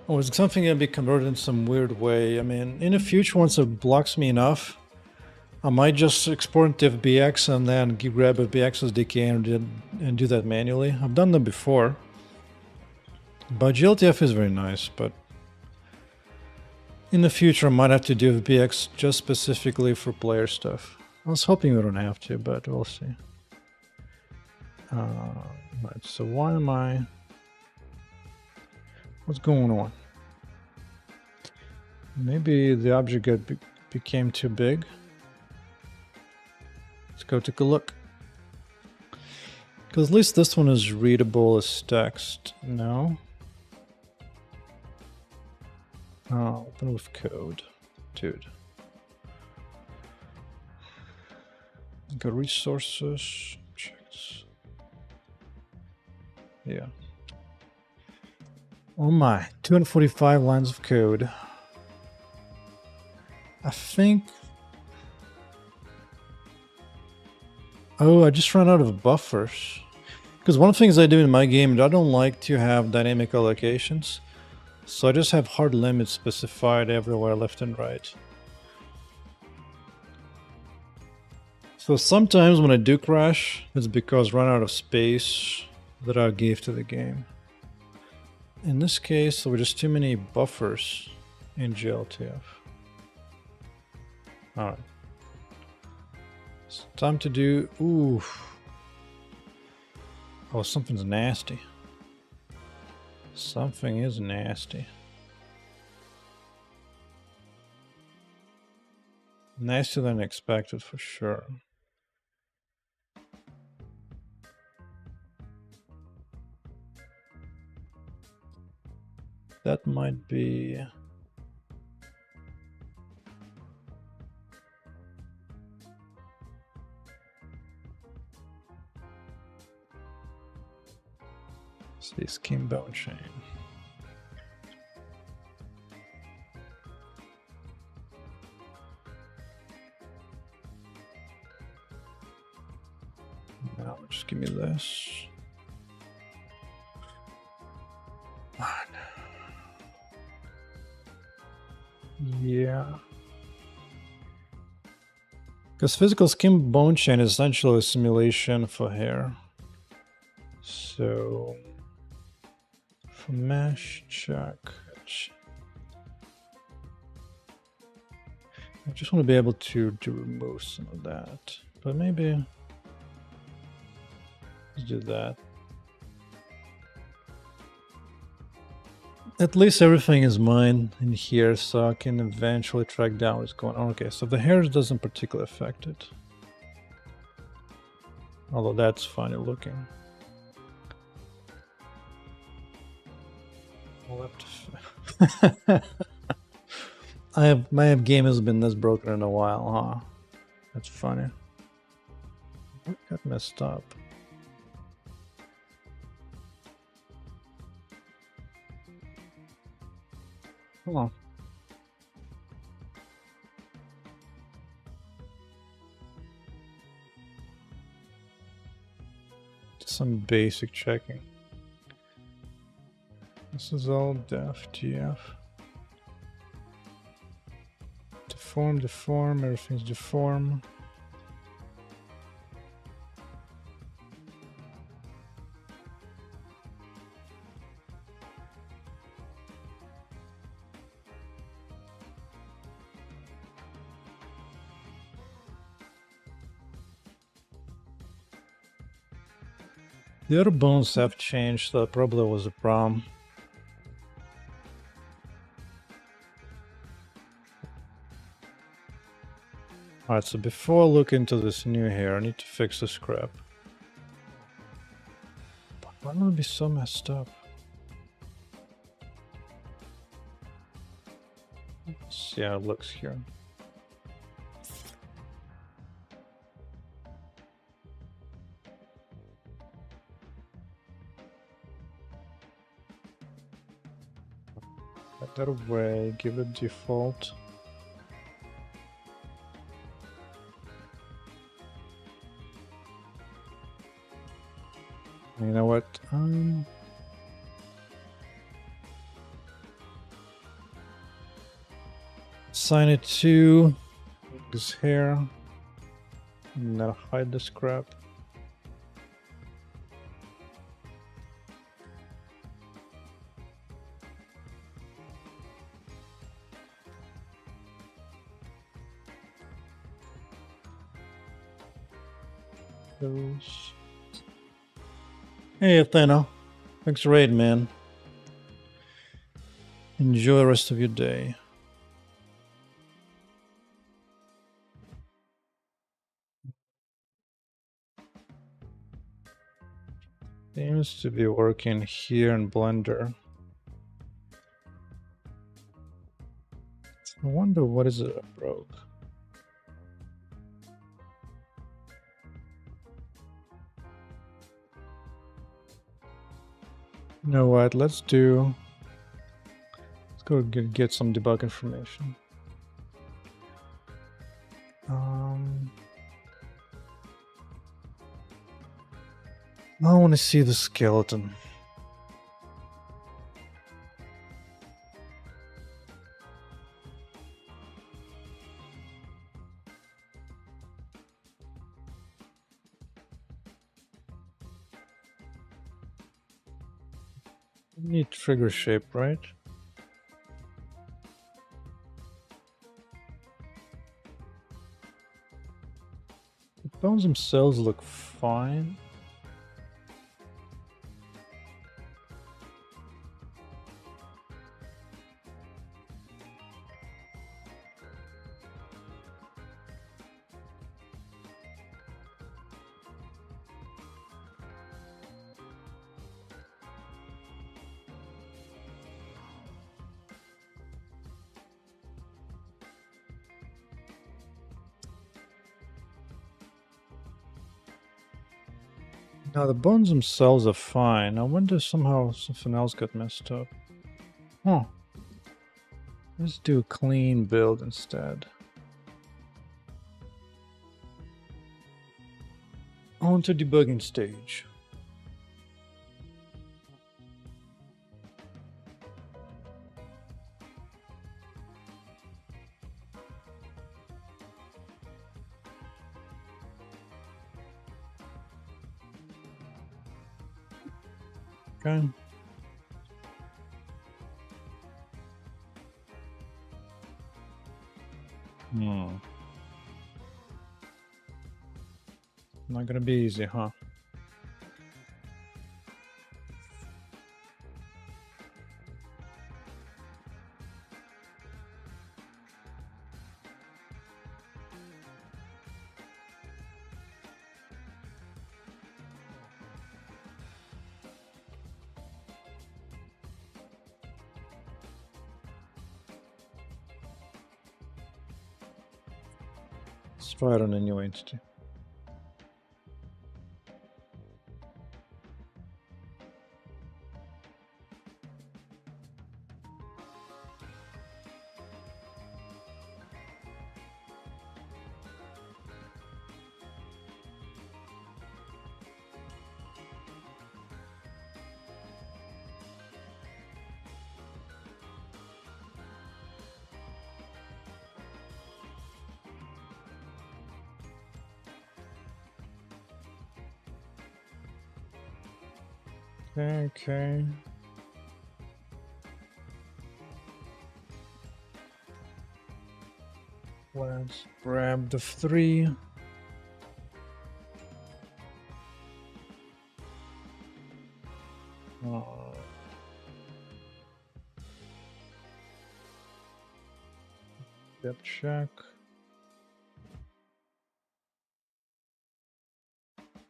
or is something going to be converted in some weird way. I mean, in the future, once it blocks me enough, I might just export to FBX and then grab FBX's DK and do that manually. I've done that before. But GLTF is very nice, but in the future I might have to do FBX just specifically for player stuff. I was hoping we don't have to, but we'll see. Right, so why am I... What's going on? Maybe the object became too big. Let's go take a look. Because at least this one is readable as text. No? Oh, open with code. Dude. Go resources. Objects. Yeah. Oh my, 245 lines of code. I think... Oh, I just ran out of buffers. Because one of the things I do in my game is I don't like to have dynamic allocations. So I just have hard limits specified everywhere left and right. So sometimes when I do crash, it's because I run out of space that I gave to the game. In this case, there were just too many buffers in GLTF. Alright. It's time to do... Ooh. Oh, something's nasty. Something is nasty. Nastier than expected for sure. That might be... See, skin bone chain. Now, just give me this. Yeah. Because physical skin bone chain is essentially a simulation for hair. So, for mesh check. I just want to be able to remove some of that. But maybe let's do that. At least everything is mine in here, so I can eventually track down what's going on. Okay, so the hair doesn't particularly affect it. Although that's funny looking. My game has been this broken in a while, huh? That's funny. What got messed up? Huh. Some basic checking. This is all def, GF. Deform, everything's deform. The other bones have changed, so that probably was a problem. Alright, so before I look into this new hair, I need to fix the scrap. But why would it be so messed up? Let's see how it looks here. Take that away, give it default. You know what? Assign it to his hair. Now hide this crap. Those. Hey, Athena. Thanks for raid, man. Enjoy the rest of your day. Seems to be working here in Blender. I wonder what is it I broke. You know what? Let's go get some debug information. I want to see the skeleton. Need trigger shape, right? The bones themselves look fine. Now the bones themselves are fine. I wonder if somehow something else got messed up. Huh. Let's do a clean build instead. On to debugging stage. Okay. Not gonna be easy, huh? Let's try it on a new entity. Okay. Let's grab the 3. Depth check.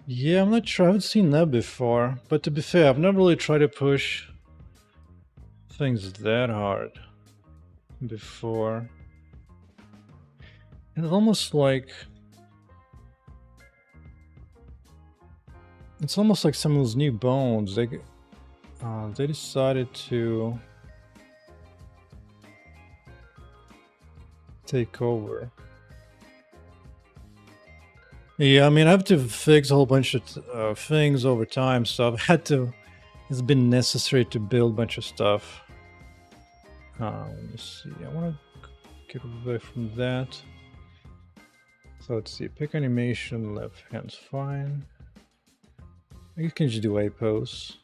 Yeah, I'm not sure. I haven't seen that before. But to be fair, I've never really tried to push things that hard before. And it's almost like some of those new bones. They decided to take over. Yeah, I mean, I have to fix a whole bunch of things over time, so I've had to. It's been necessary to build a bunch of stuff. Let me see. I want to get away from that. So let's see. Pick animation, left hand's fine. You can just do a pose.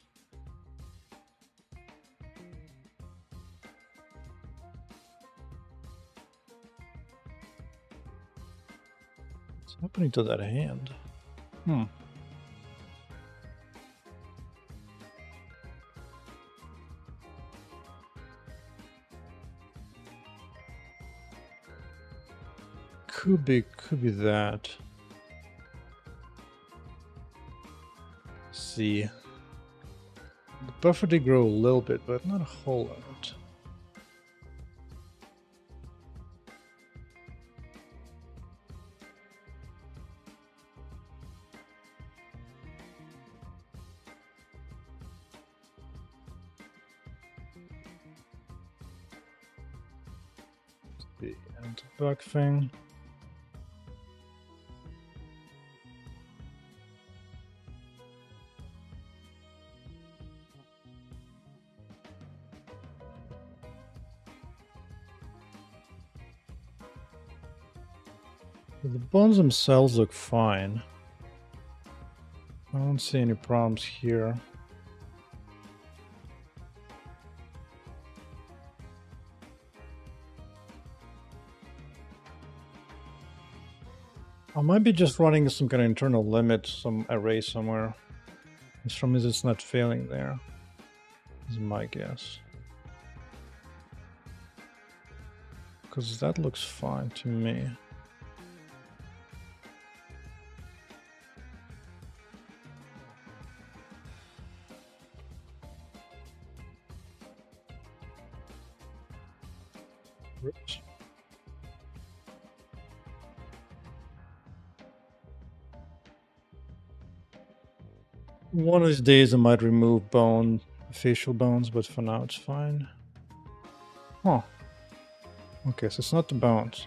What's happening to that hand? Could be that. See. The buffer did grow a little bit, but not a whole lot. The anti-bug thing. The bones themselves look fine. I don't see any problems here. I might be just running some kind of internal limit, some array somewhere. As from as it's not failing there, is my guess. Because that looks fine to me. Oops. One of these days I might remove facial bones, but for now it's fine. Huh. Okay, so it's not the bones.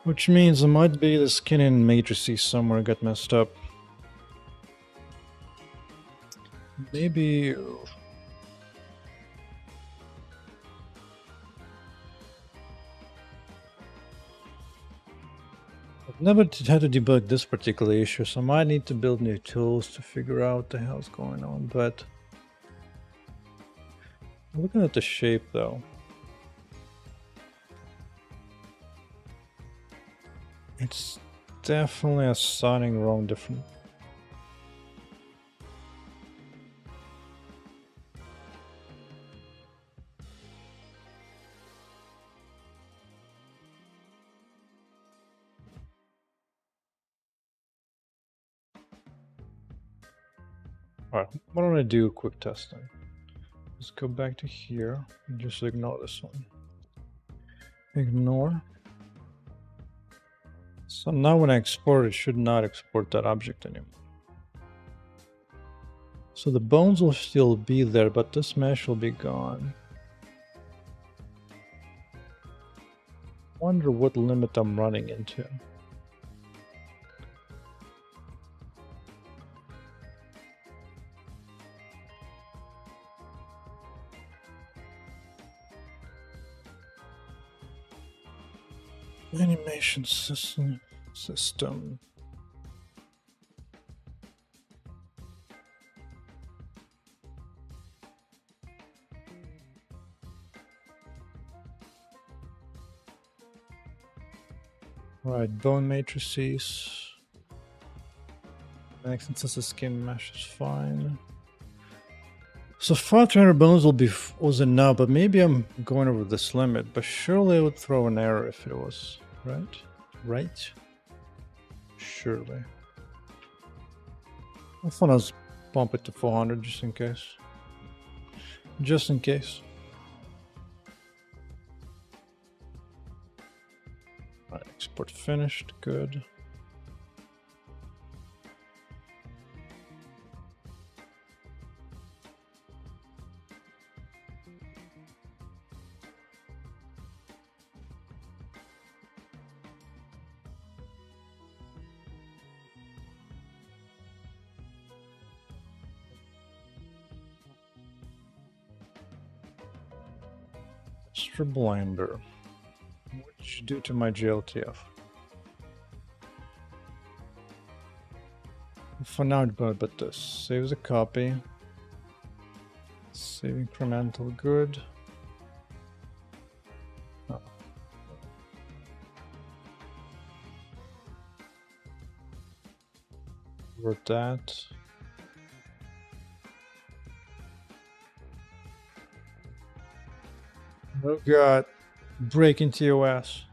Which means it might be the skin and matrices somewhere got messed up. Maybe... I've never had to debug this particular issue, so I might need to build new tools to figure out what the hell's going on, but... Looking at the shape though... It's definitely assigning wrong different... Alright, why don't I do quick testing? Let's go back to here and just ignore this one. Ignore. So now when I export, it should not export that object anymore. So the bones will still be there, but this mesh will be gone. Wonder what limit I'm running into. Animation system. Right, bone matrices. Next, since the skin mesh is fine. So far 300 bones was enough, but maybe I'm going over this limit, but surely it would throw an error if it was, right? Right? Surely. I thought I was bump it to 400 just in case. Just in case. Right, export finished, good. Mr. Blinder, what did you do to my GLTF? For now, but this saves a copy. Save incremental good. Oh. Wrote that. Oh god, break into TOS.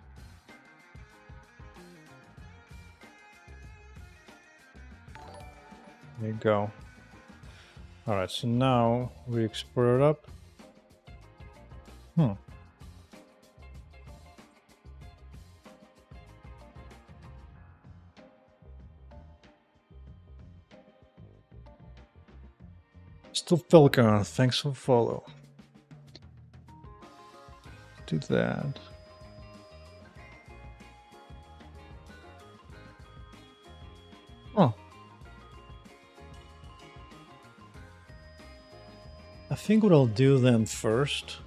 There you go. Alright, so now we export it up. Still Falcon, thanks for follow. Do that. Oh. I think what I'll do then first,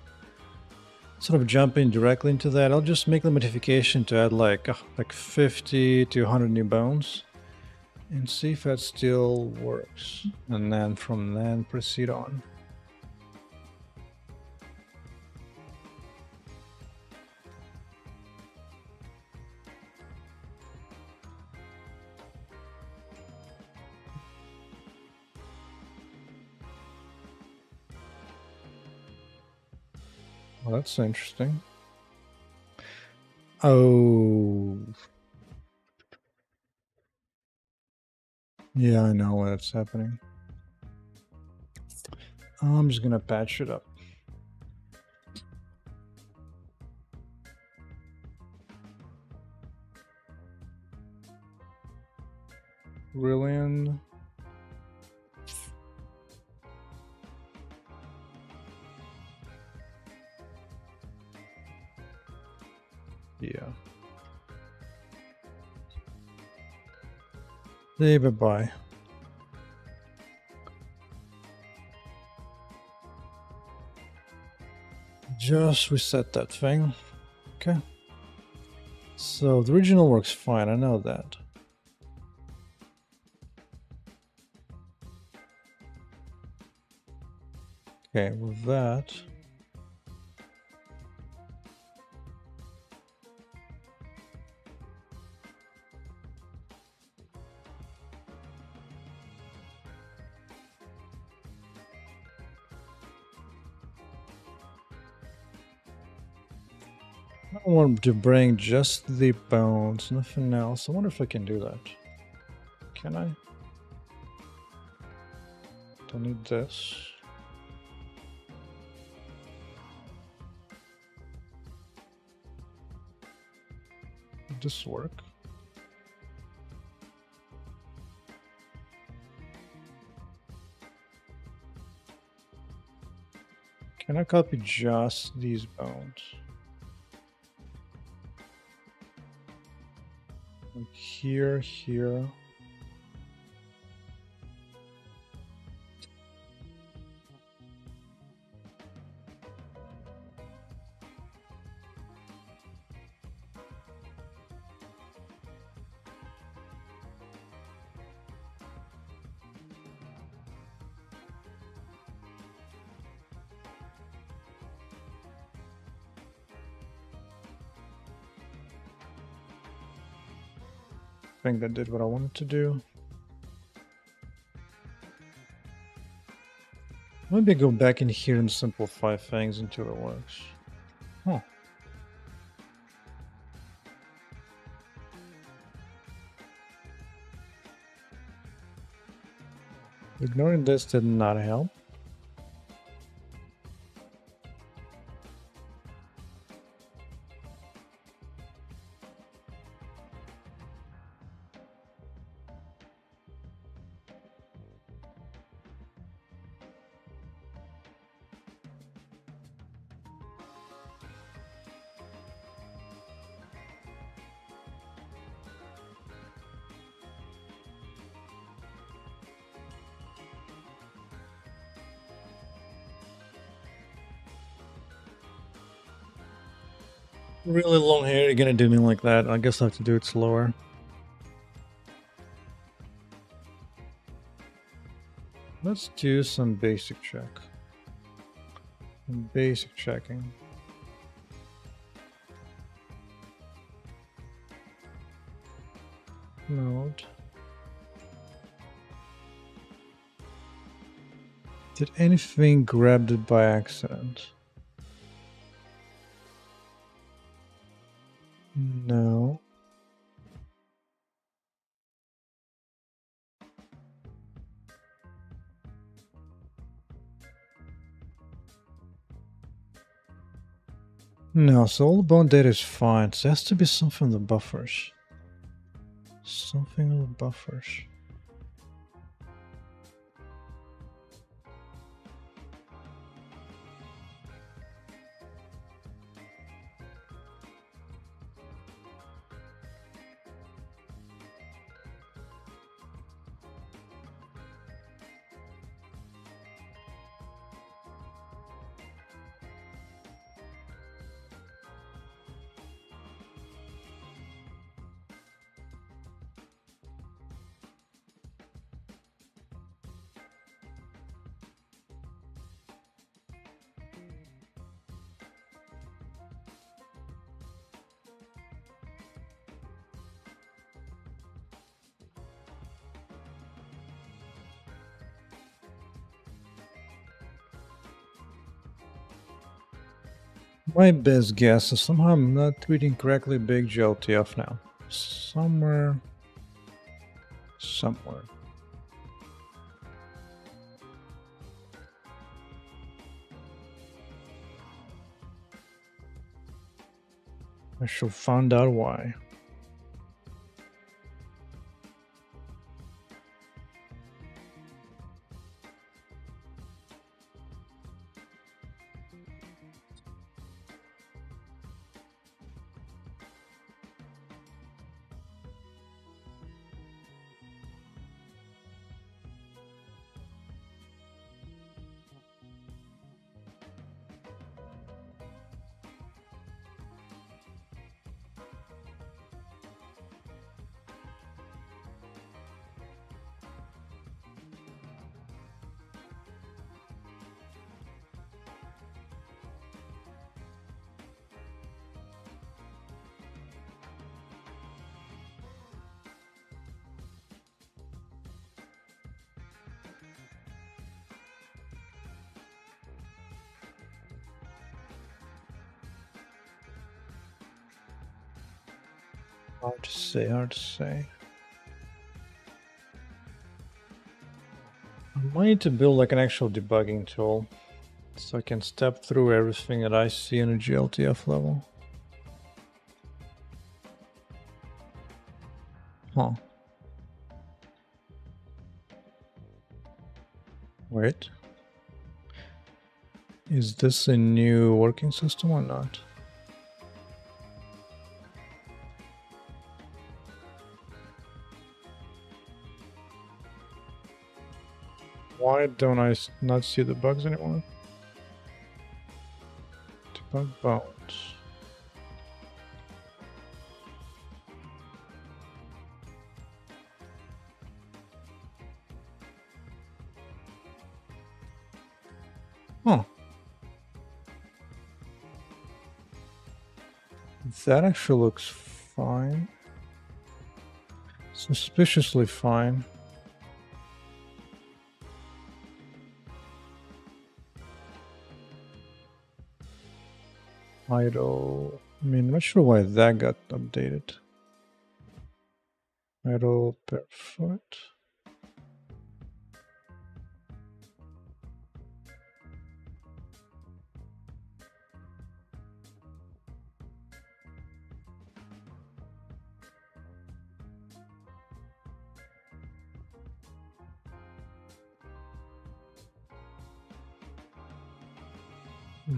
sort of jumping directly into that, I'll just make the modification to add like 50 to 100 new bones and see if that still works. And then from then proceed on. Well, that's interesting. Oh. Yeah, I know what's happening. I'm just gonna patch it up. Brilliant. Yeah. Hey, bye-bye. Just reset that thing. Okay. So the original works fine, I know that. Okay, with that. I want to bring just the bones, nothing else. I wonder if I can do that. Can I? Don't need this. Would this work? Can I copy just these bones? Like here, here. I think that did what I wanted to do. Maybe go back in here and simplify things until it works. Huh. Ignoring this did not help. Really long hair, you're gonna do me like that. I guess I have to do it slower. Let's do some basic check. Basic checking. Mode. Did anything grabbed it by accident? No. No, so all the bone data is fine. So it has to be something in the buffers. Something in the buffers. My best guess is somehow I'm not reading correctly big GLTF now. Somewhere. I shall find out why. Hard to say. I might need to build like an actual debugging tool so I can step through everything that I see in a GLTF level. Huh. Wait. Is this a new working system or not? Why don't I not see the bugs anymore? Debug bones. Huh. That actually looks fine. Suspiciously fine. Idle. I mean, I'm not sure why that got updated. Idle per foot.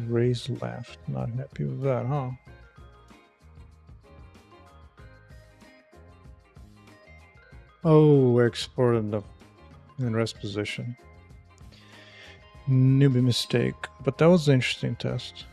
Raise left. Not happy with that, huh? Oh, exported the in rest position. Newbie mistake, but that was an interesting test.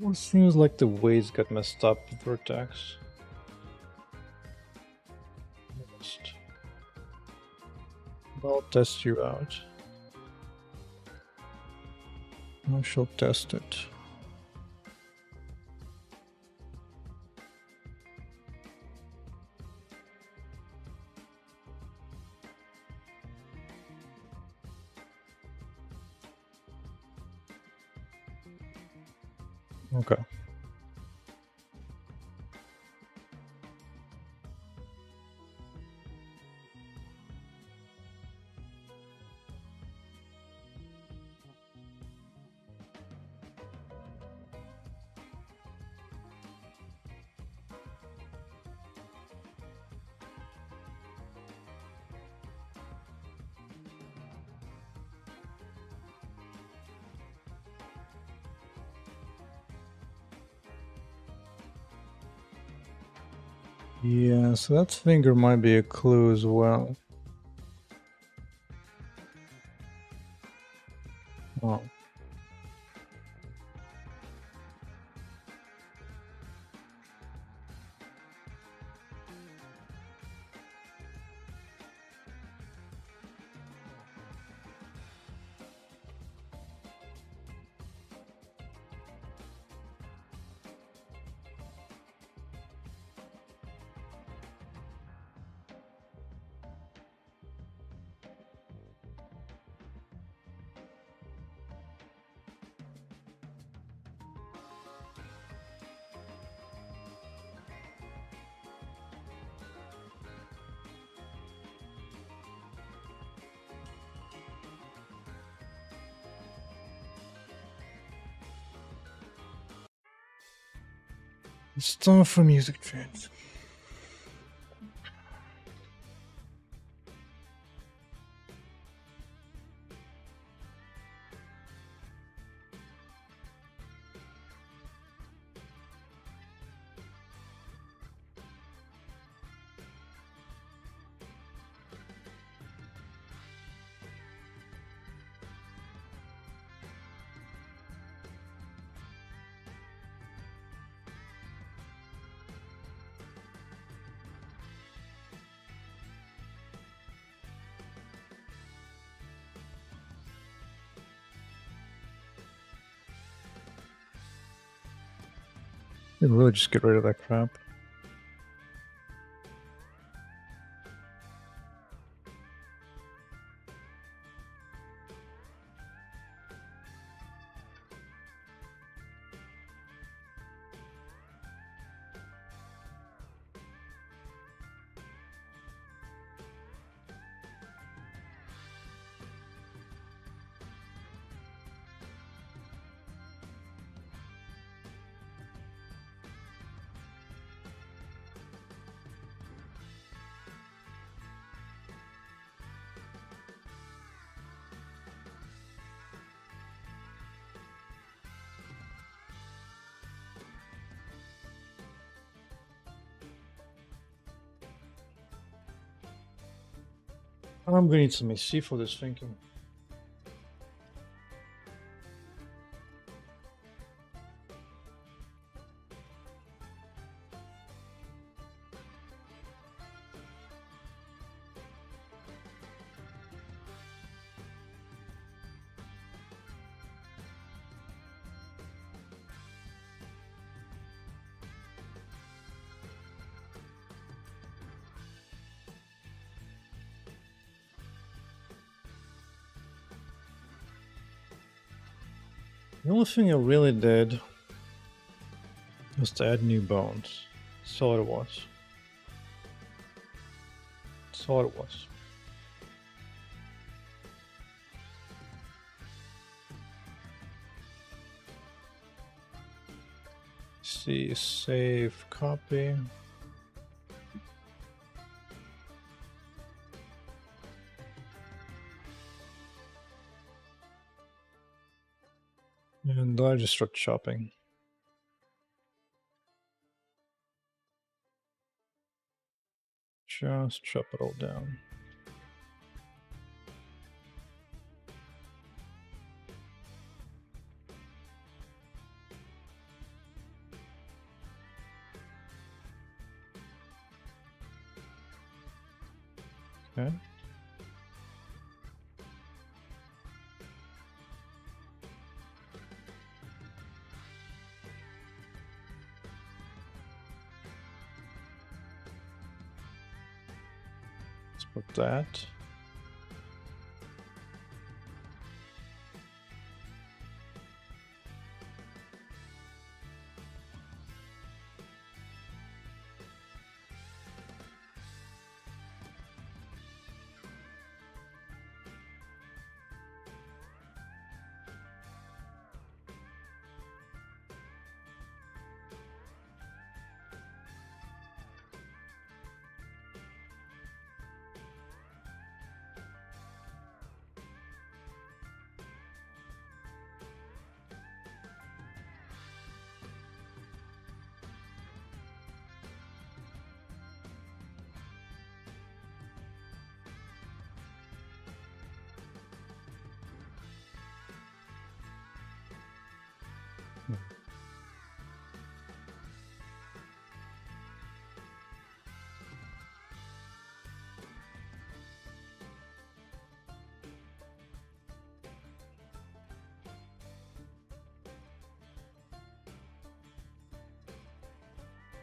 Well, it seems like the weights got messed up with Vertex. I'll test you out. I shall test it. Okay. Yeah, so that finger might be a clue as well. Oh. It's time for music trends. You really just get rid of that crap. I'm gonna need some AC for this thinking. The only thing I really did was to add new bones. That's all it was. That's all it was. See, save, copy. And I just start chopping. Just chop it all down. Okay. Let's put that.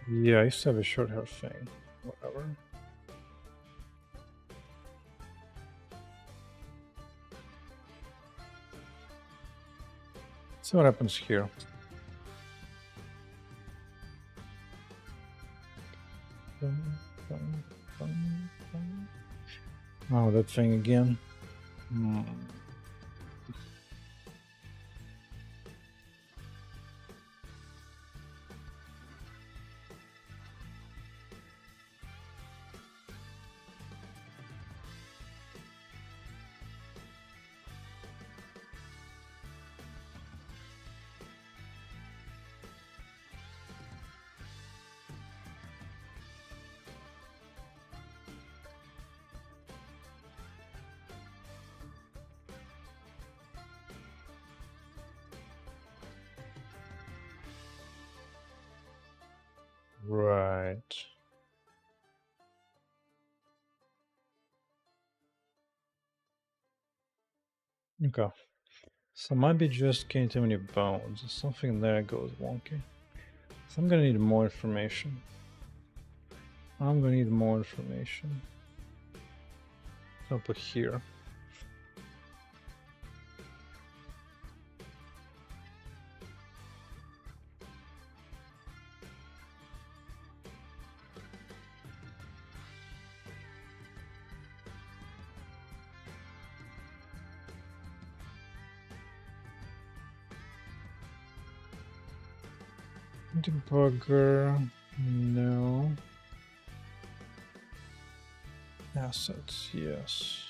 Yeah, I used to have a short hair thing. Whatever. See what happens here. Oh, that thing again. Right. Okay. So I might be just getting too many bones. Something there goes wonky. So I'm gonna need more information. I'm gonna need more information. I'll put here. Debugger, no. Assets, yes.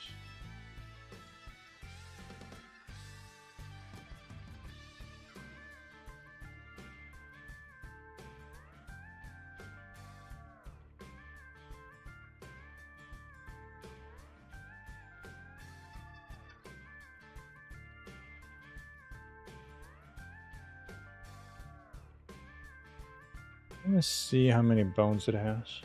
Let me see how many bones it has.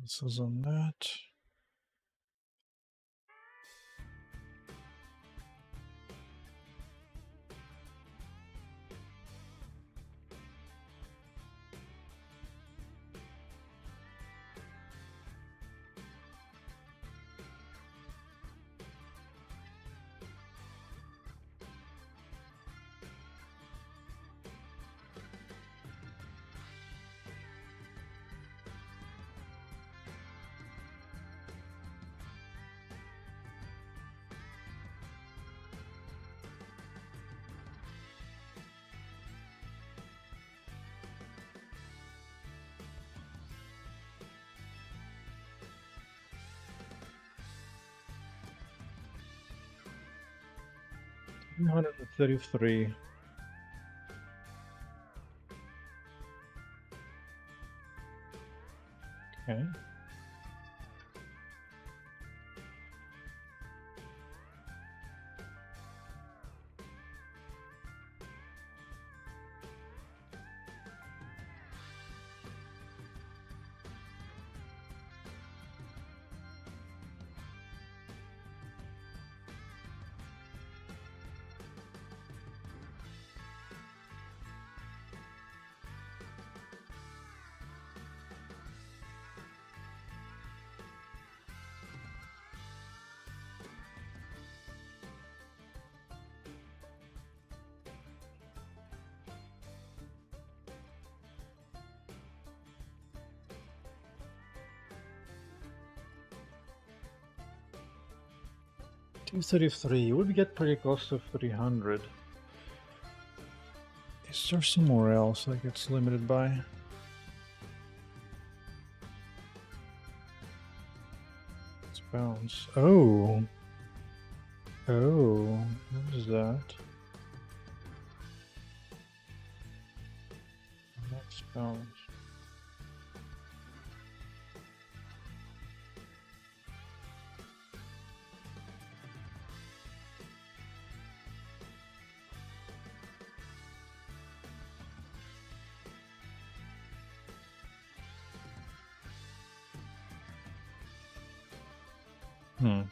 This is on that. $133. Okay. $233. Would get pretty close to 300. Is there somewhere else like it's limited by? Let's bounce. Oh. Oh. What is that? Let's bounce. Hmm.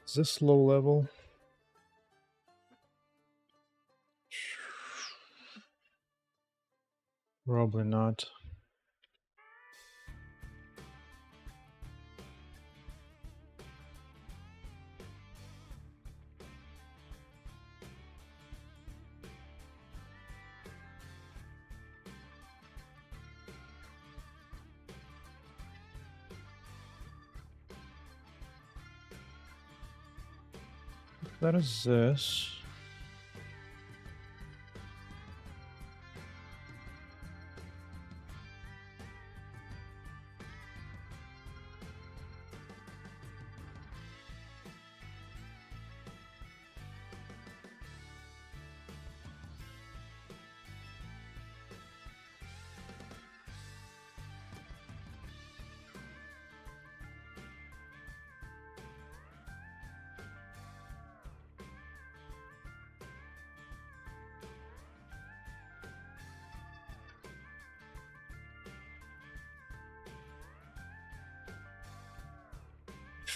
Is this low level? Probably not. That is this.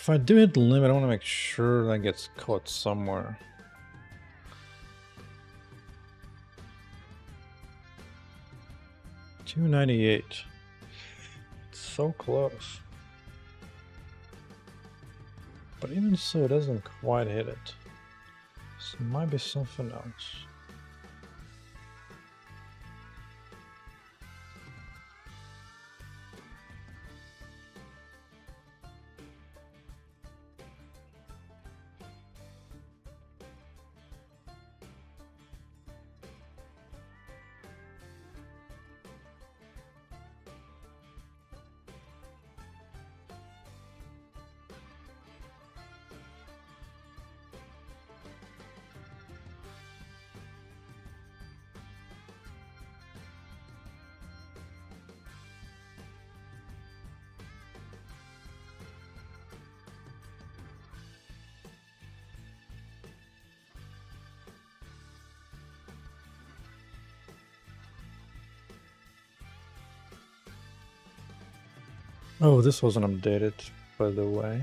If I do hit the limit, I want to make sure that gets caught somewhere. $298. It's so close. But even so, it doesn't quite hit it. So it might be something else. Oh, this wasn't updated, by the way.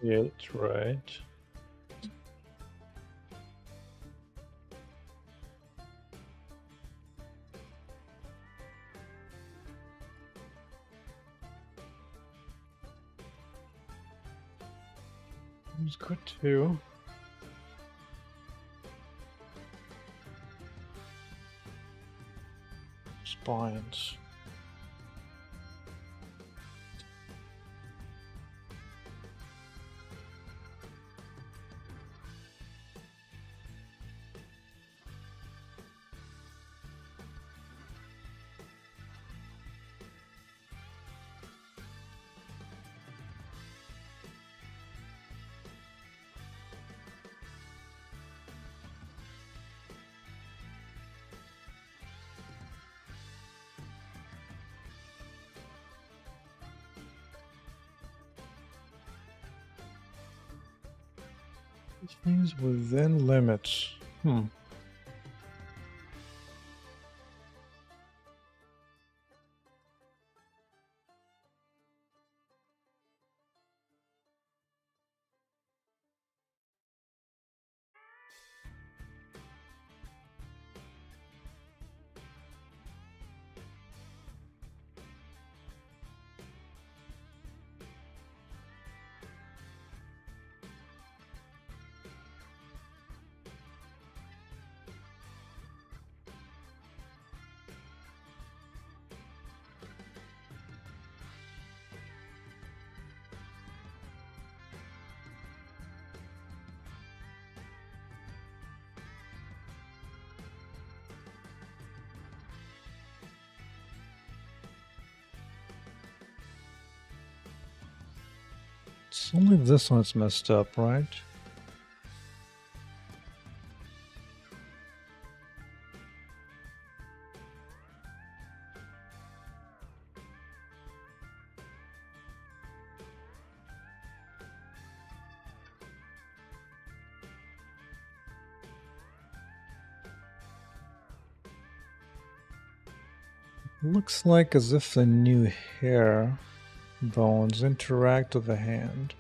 Yeah, that's right. It's good too. Spines. Things within limits. It's only this one that's messed up, right? Looks like as if the new hair bones interact with the hand.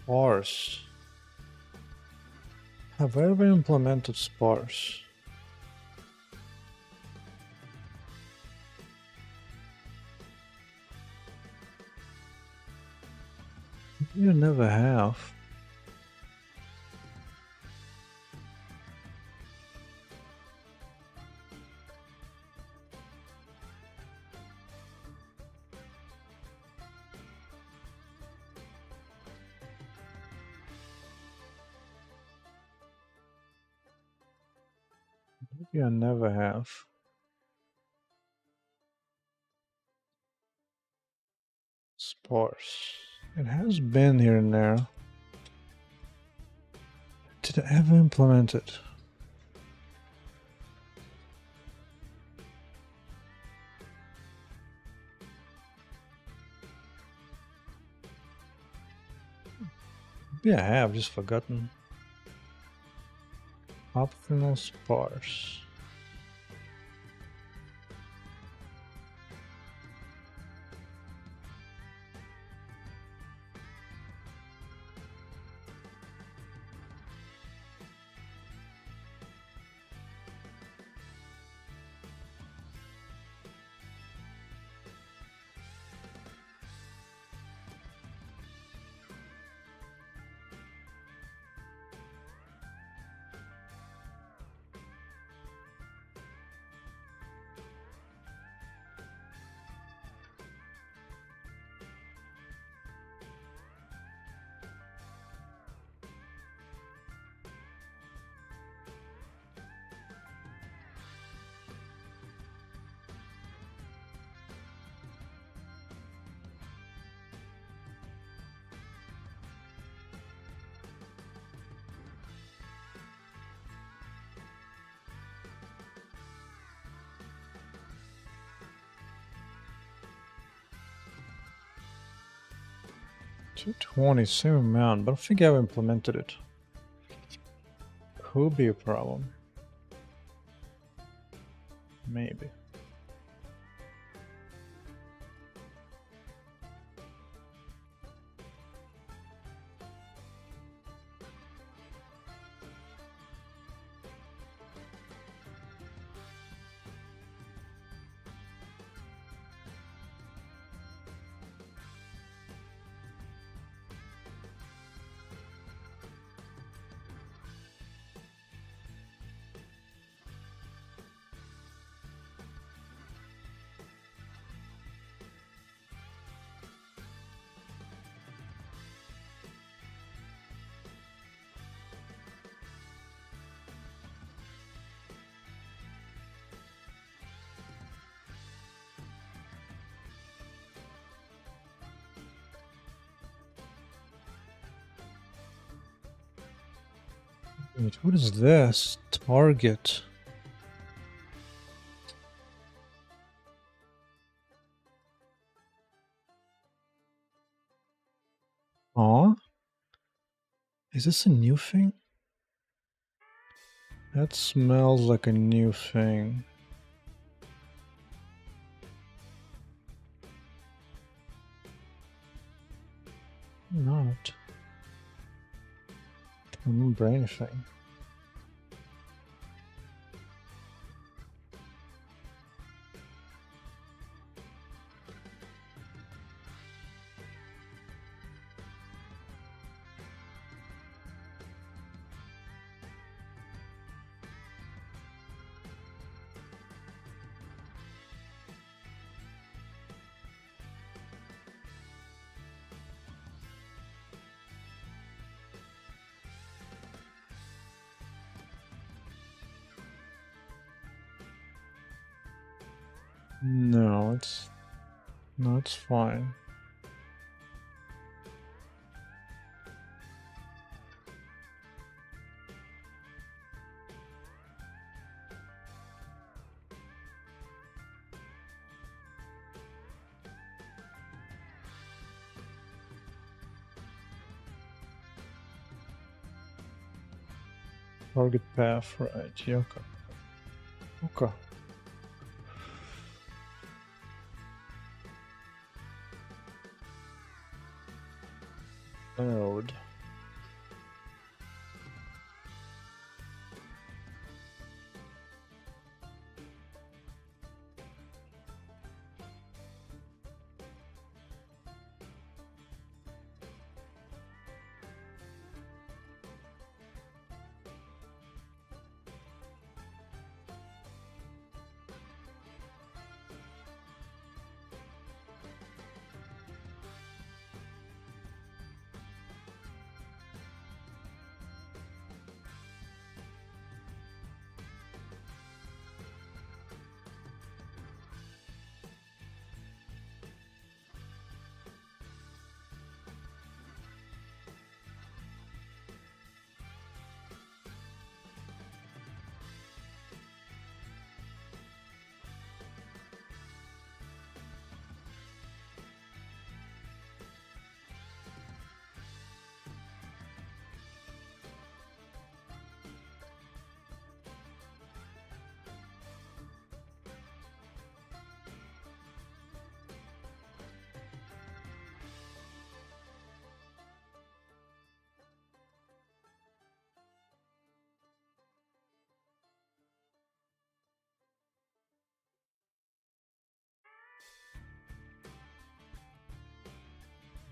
Sparse. Have I ever implemented sparse? You never have. You never have. Sparse. It has been here and there. Did I ever implement it? Yeah, I have, just forgotten. Optional sparse. $220, same amount, but I don't think I've implemented it. Could be a problem. Maybe. Wait, what is this? Target. Aw? Is this a new thing? That smells like a new thing. Not. Don't remember anything. No, it's fine. Target path, right? Yeah, okay. Okay. Node.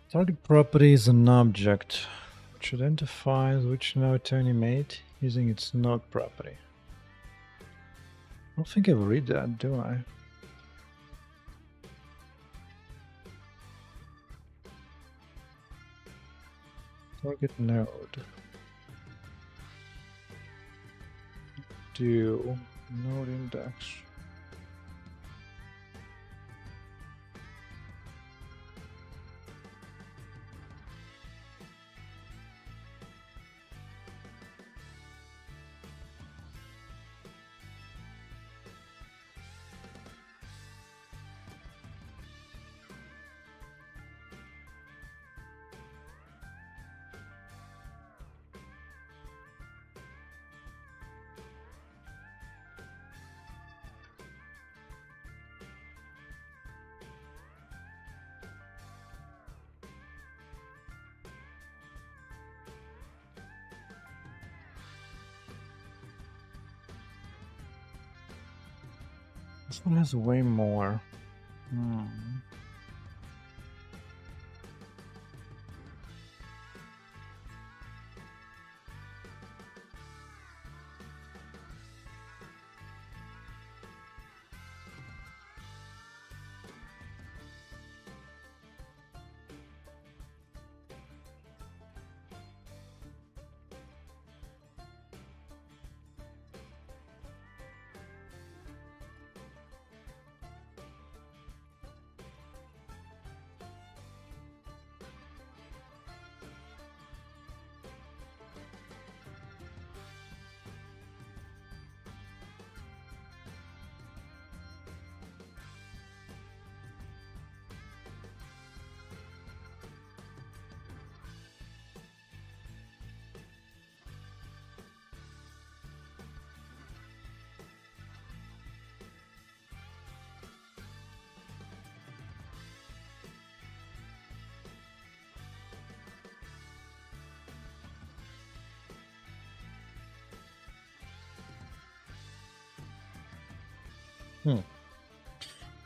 Target property is an object which identifies which node to animate using its node property. I don't think I've read that, do I? Target node. Do node index. This one has way more.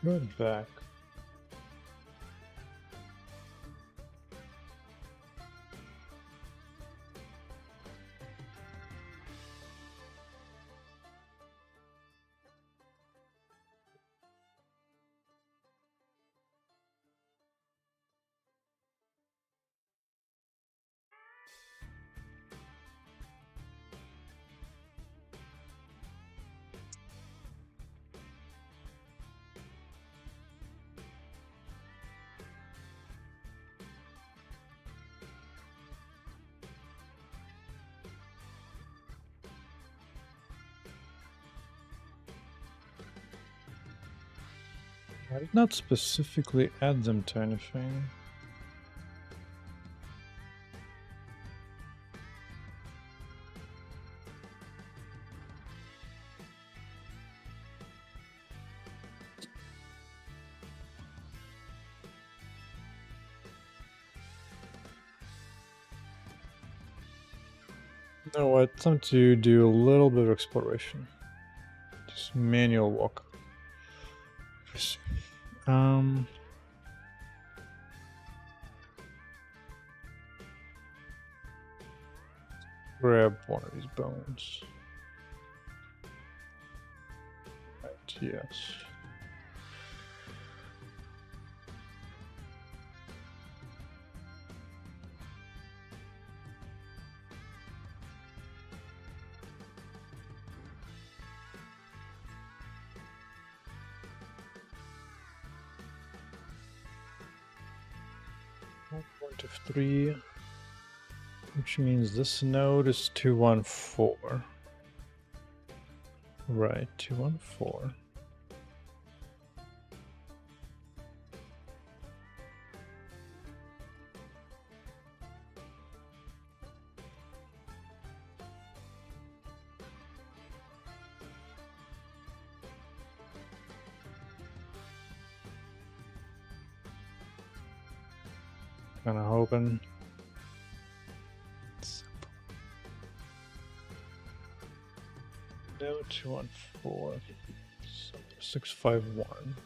Go back. I did not specifically add them to anything. You know what? Time to do a little bit of exploration. Just manual walk. Grab one of these bones. Right, yes. Point of 3, which means this node is 214. Right, 214. Kind of hoping. No, 214. 651.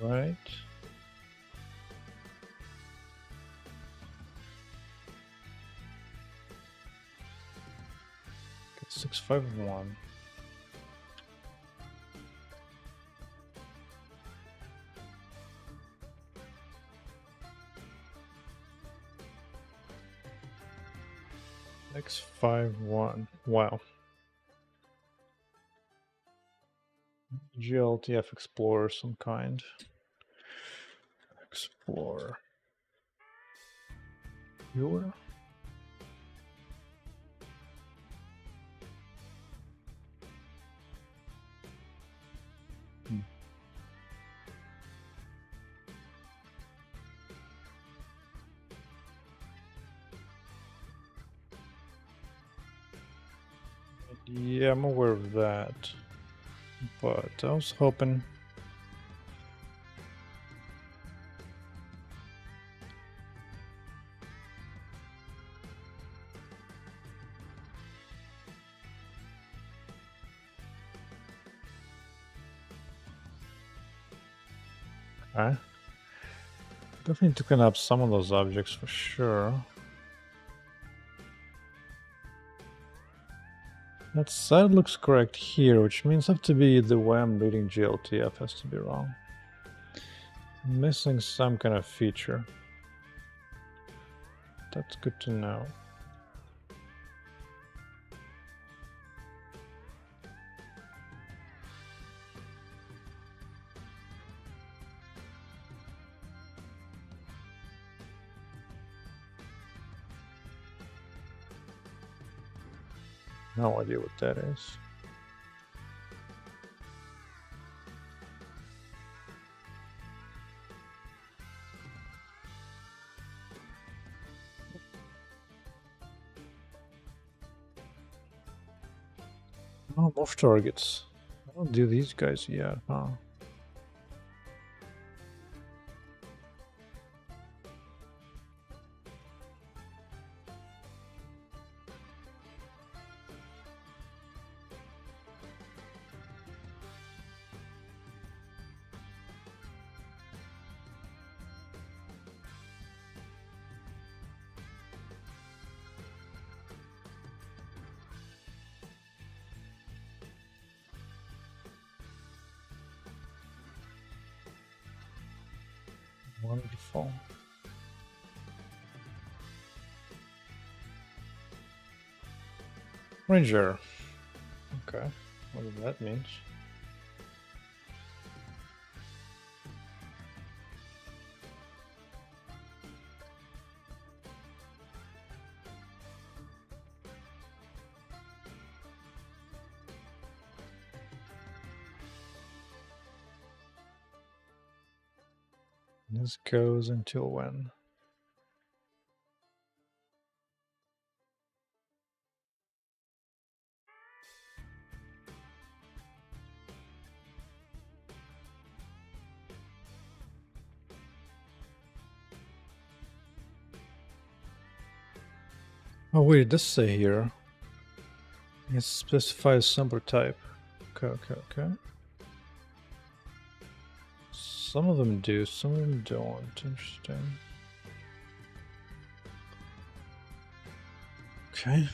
Right. Okay, 651. X51. Wow. GLTF Explorer some kind. Explorer. Viewer? Hmm. Yeah, I'm aware of that. But I was hoping. Okay. Definitely need to clean up some of those objects for sure. That side looks correct here, which means have to be the way I'm reading GLTF has to be wrong. I'm missing some kind of feature. That's good to know. No idea what that is. Oh, move targets. I don't do these guys yet, huh? Wonderful. Ranger. Okay. What that means. This goes until when? Oh wait, it does say here. It specifies assembler type. Okay. Some of them do, some of them don't. Interesting. Okay.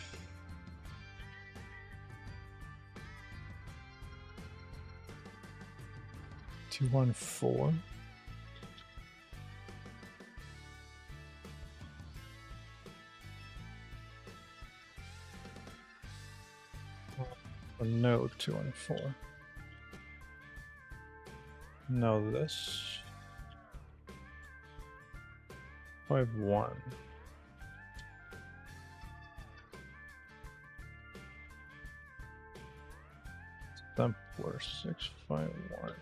Two, 1, 4. Or no, 2, 1, 4. No, this. 5, 1. Sampler 6, 5, 1.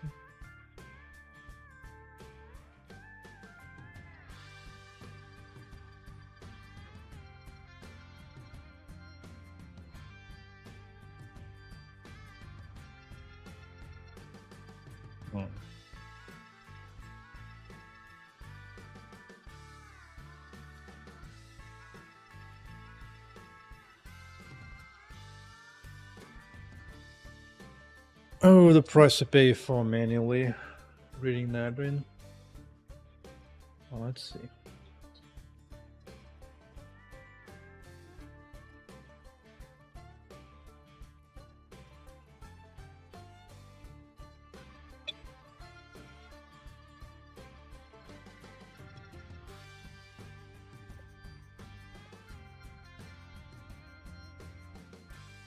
Oh, the price I pay for manually reading Mandarin. Well, let's see.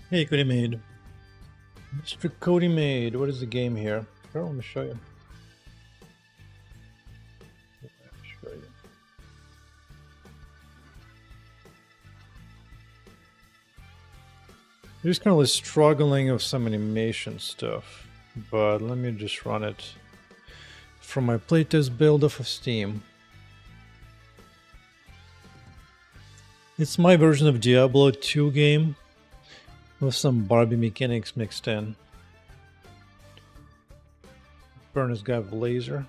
Hey, Cody Maid. Mr. Cody Maid, what is the game here? Here, let me show you. Just kind of struggling with some animation stuff, but let me just run it from my playtest build off of Steam. It's my version of Diablo 2 game with some Barbie mechanics mixed in. Burn this guy with a laser.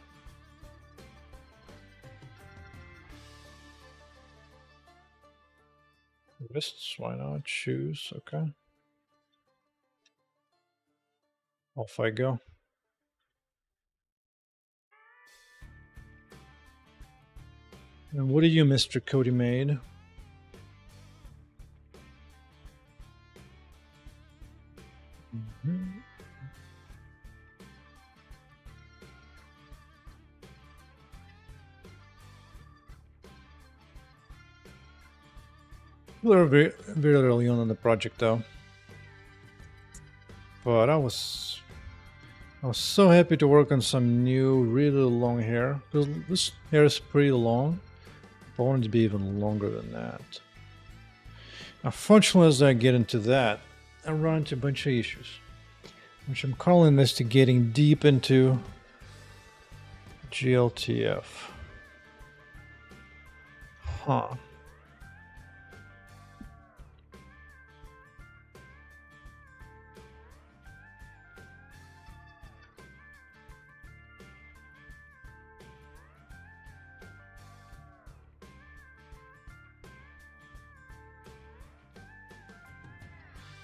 Wrists, why not? Shoes, okay. Off I go. And what are you, Mr. Cody Maid? We were very early on in the project, though. But I was so happy to work on some new, really long hair. Because this hair is pretty long. I wanted it to be even longer than that. Unfortunately, as I get into that, I run into a bunch of issues, which I'm calling this to getting deep into GLTF. Huh.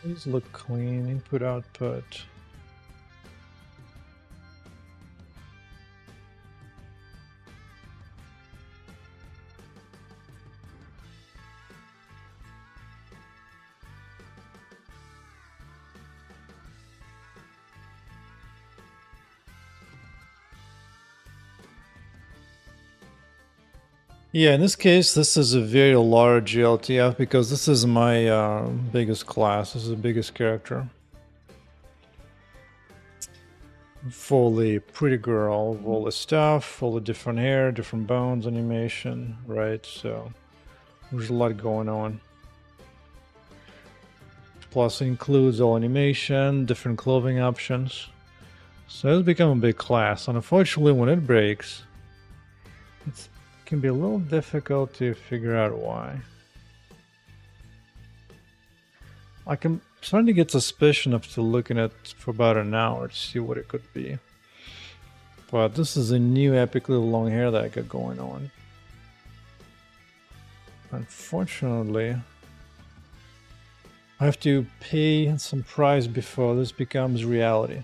These look clean. Input, output. Yeah, in this case, this is a very large LTF because this is my biggest class. This is the biggest character. Fully pretty girl, all the stuff, all the different hair, different bones, animation, right? So there's a lot going on. Plus it includes all animation, different clothing options. So it's become a big class. And unfortunately, when it breaks, it can be a little difficult to figure out why. I'm starting to get suspicion after looking at it for about an hour to see what it could be. But this is a new epically long hair that I got going on. Unfortunately, I have to pay some price before this becomes reality.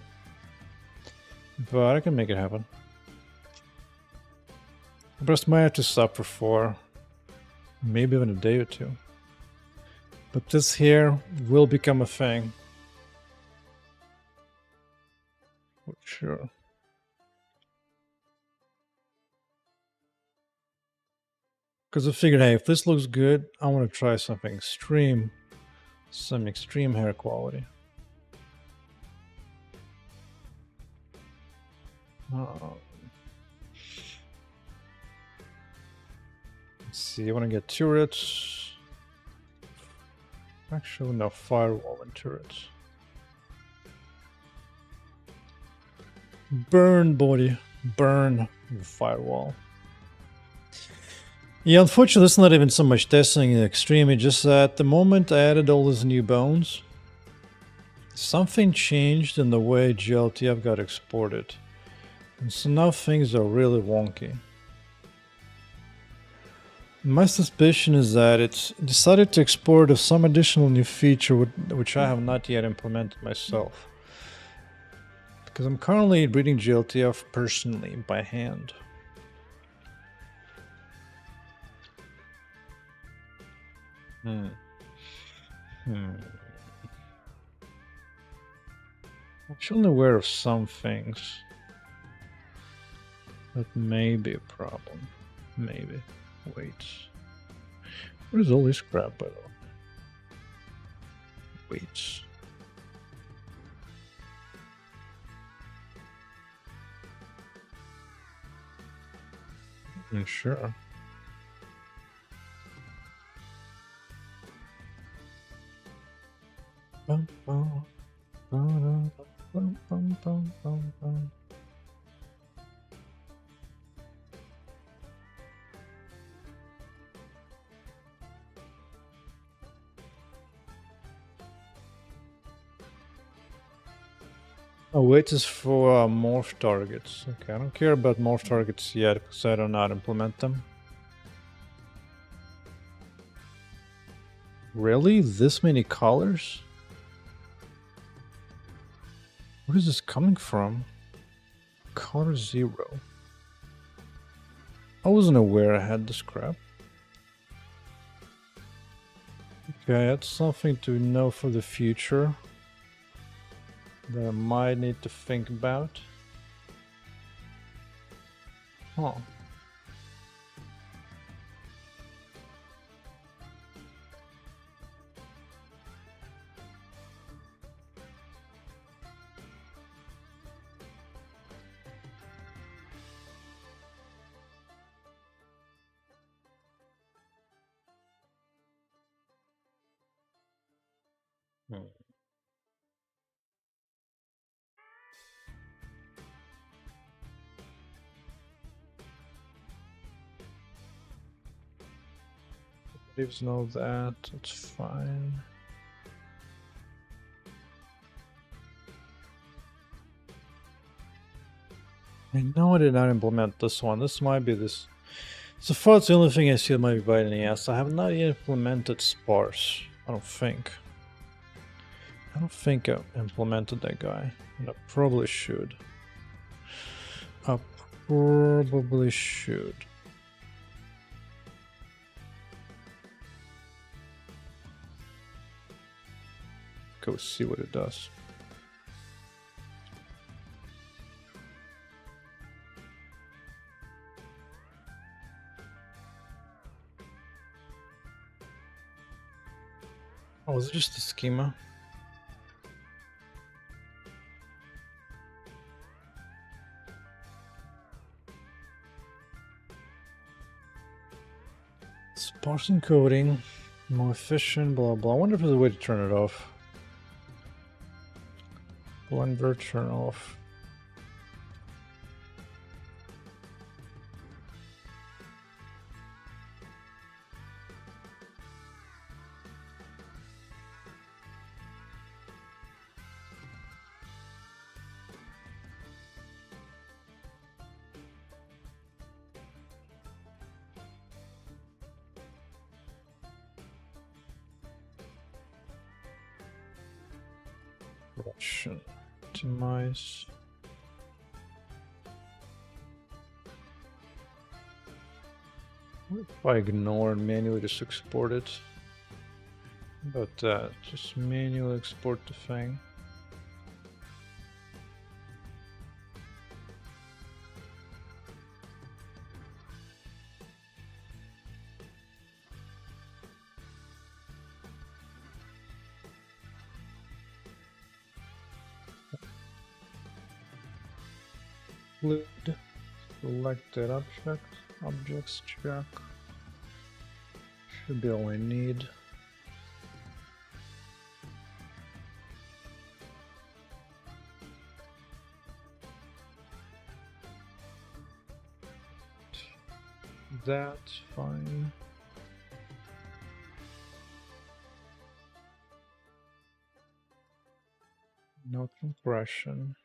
But I can make it happen. Just might have to suffer for maybe even a day or two. But this hair will become a thing. For sure. Because I figured, hey, if this looks good, I want to try something extreme. Some extreme hair quality. Let's see, I want to get turrets. Actually, no, firewall and turrets. Burn, body. Burn the firewall. Yeah, unfortunately, it's not even so much testing in extreme. It's just that at the moment I added all these new bones, something changed in the way GLTF got exported. And so now things are really wonky. My suspicion is that it's decided to export some additional new feature which I have not yet implemented myself. Because I'm currently reading GLTF personally by hand. I'm actually aware of some things. That may be a problem. Maybe. Wait. What is all this crap, by the way? Wait. Sure. Bum, bum, bum, bum, bum, bum, bum, bum. Oh, wait is for morph targets. Okay, I don't care about morph targets yet because I don't know how to implement them. Really? This many colors? Where is this coming from? Color 0. I wasn't aware I had this crap. Okay, that's something to know for the future that I might need to think about. Huh. Leaves know that, it's fine. I know I did not implement this one. This might be this. So far, it's the only thing I see that might be biting the ass. I have not yet implemented sparse. I don't think. I don't think I implemented that guy. And I probably should. I probably should. Go see what it does. Oh, is it just a schema? Sparse encoding, more efficient, blah blah. I wonder if there's a way to turn it off. Blender turn off. Russian. Optimize. What if I ignore and manually just export it? How about that? Just manually export the thing. Include selected objects check. Should be all I need. That's fine. No compression.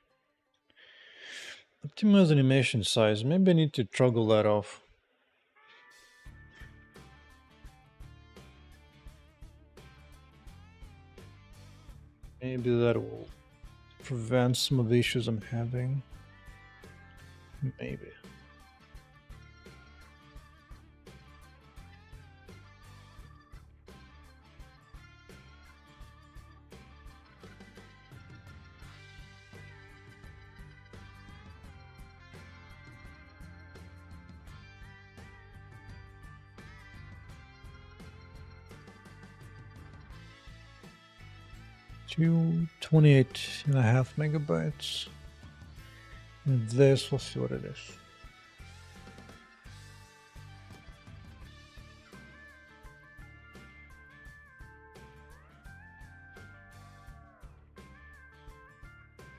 Optimize animation size. Maybe I need to toggle that off. Maybe that will prevent some of the issues I'm having. Maybe. To 28.5 megabytes. And this, we'll see what it is.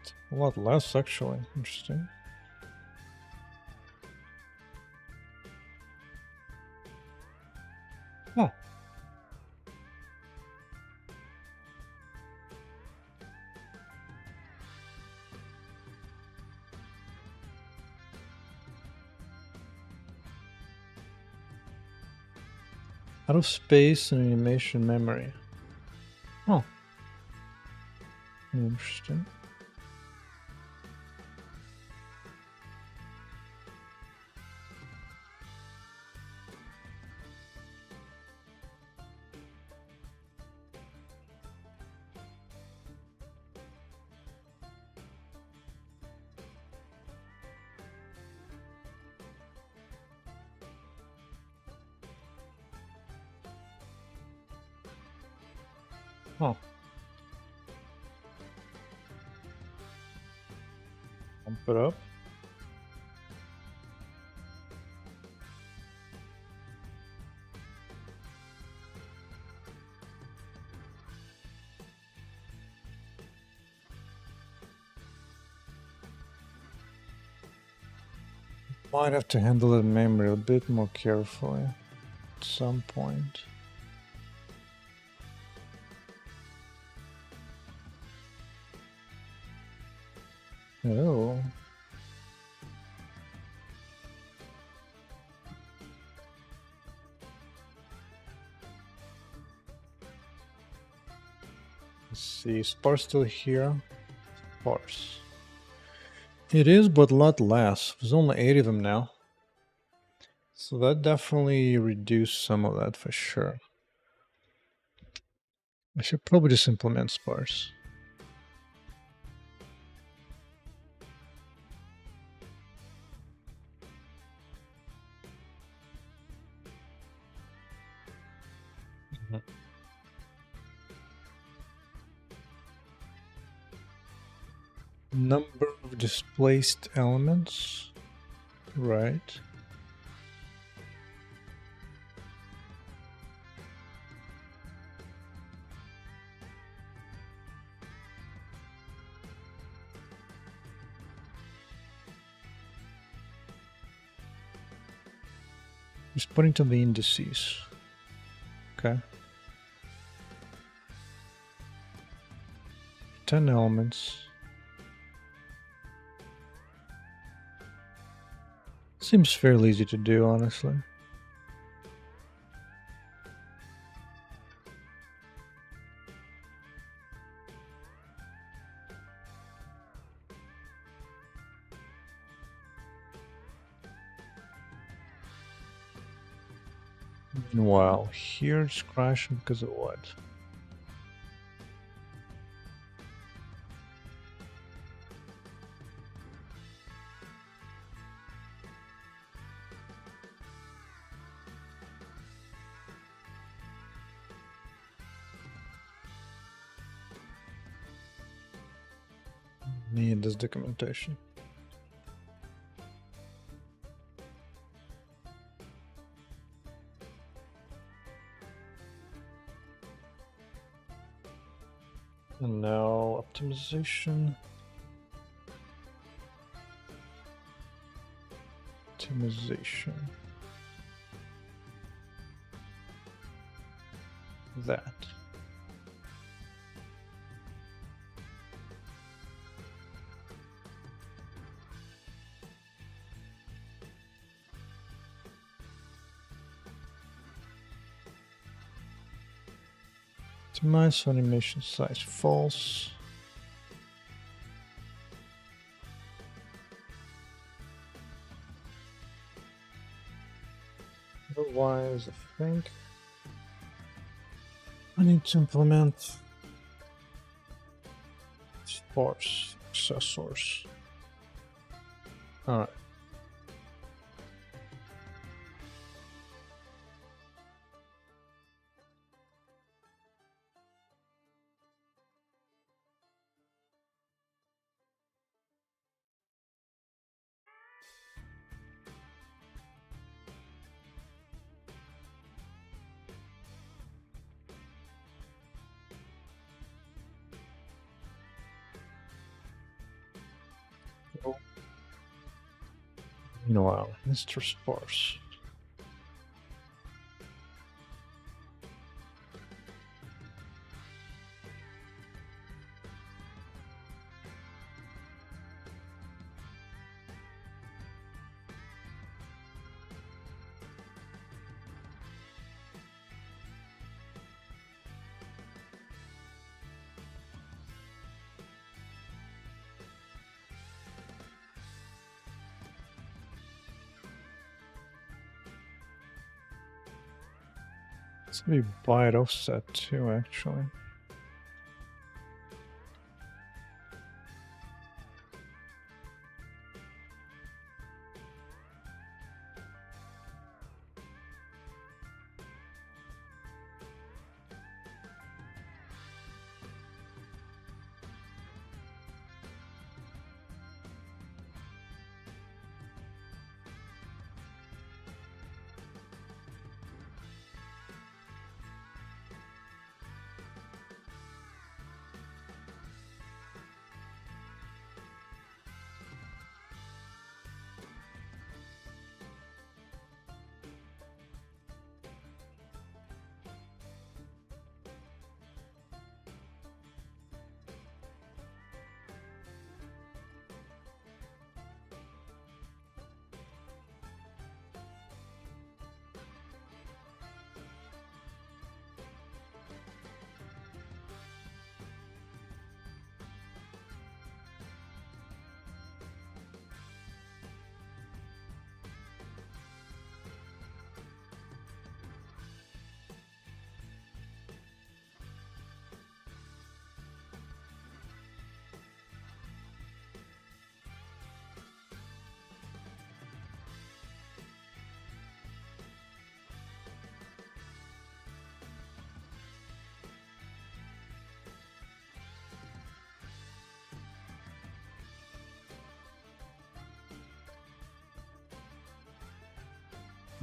It's a lot less, actually. Interesting. Huh. Out of space and animation memory. Oh. Interesting. Huh. Pump it up. Might have to handle the memory a bit more carefully at some point. Oh. Let's see, sparse still here. Sparse. It is, but a lot less. There's only 8 of them now. So that definitely reduced some of that for sure. I should probably just implement sparse. Number of displaced elements. Right. Just putting to the indices. Okay. 10 elements. Seems fairly easy to do, honestly. Meanwhile, here it's crashing because of what? Need this documentation. And now optimization. Optimization. That. Optimize animation size false. is a thing. I need to implement sports accessors. Alright. Meanwhile, Mr. Sparse. It's gonna be byte offset too, actually.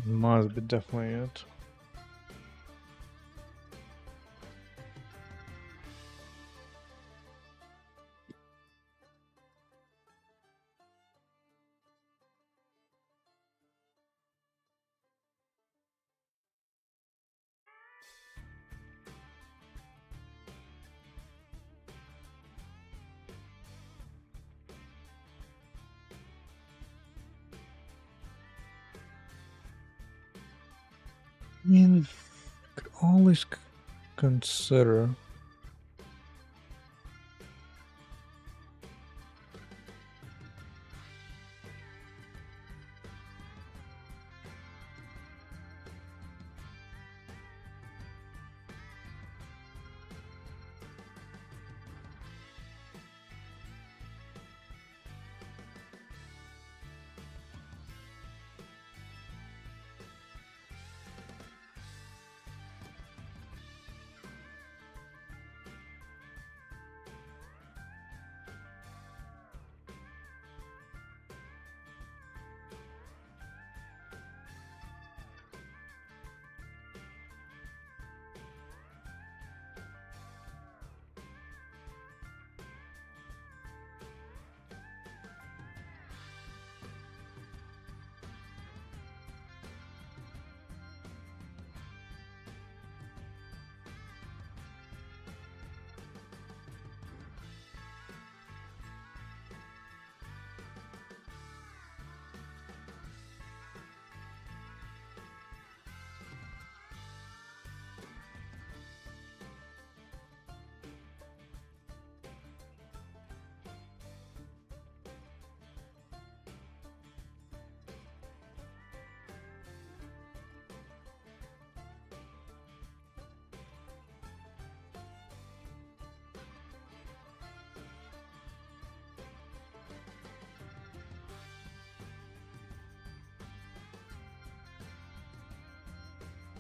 Must be definitely it. I mean, could always consider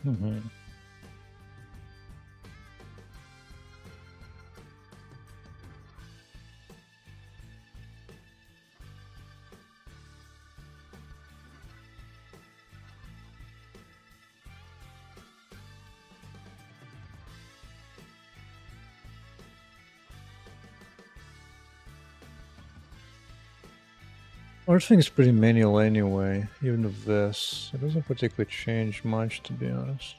Mm-hmm. Everything is pretty manual anyway, even with this. It doesn't particularly change much, to be honest.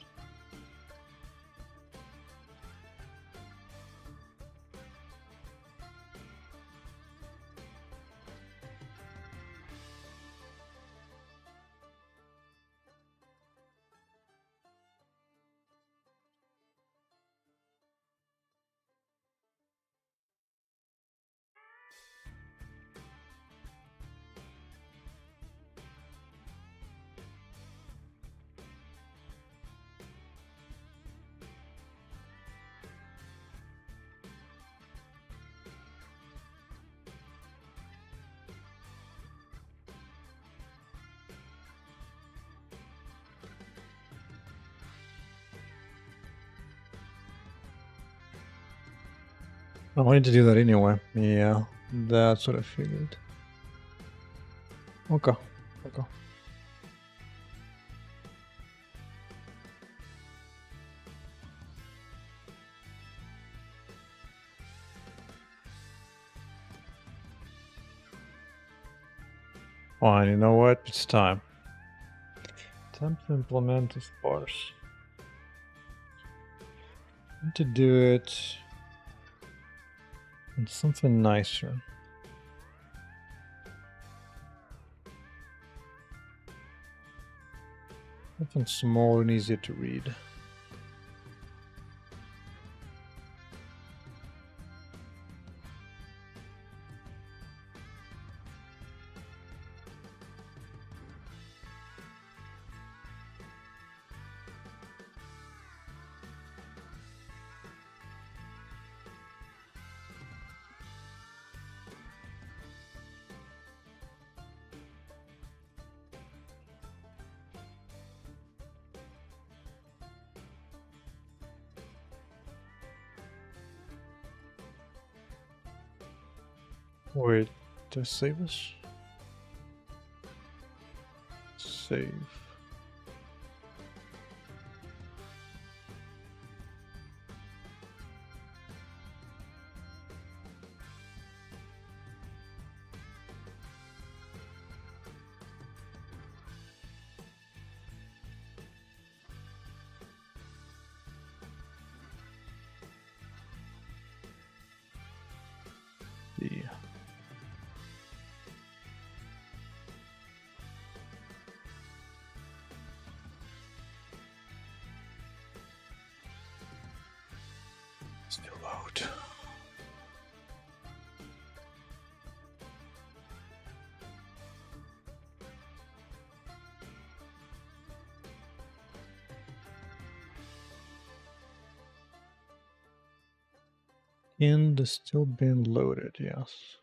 I need to do that anyway. Yeah, that's what I figured. Okay. Okay. Fine, you know what? It's time. Time to implement this parse. I need to do it on something nicer. Something small and easier to read. Wait, did I save this? Save. Yeah. Still load. And still being loaded, yes.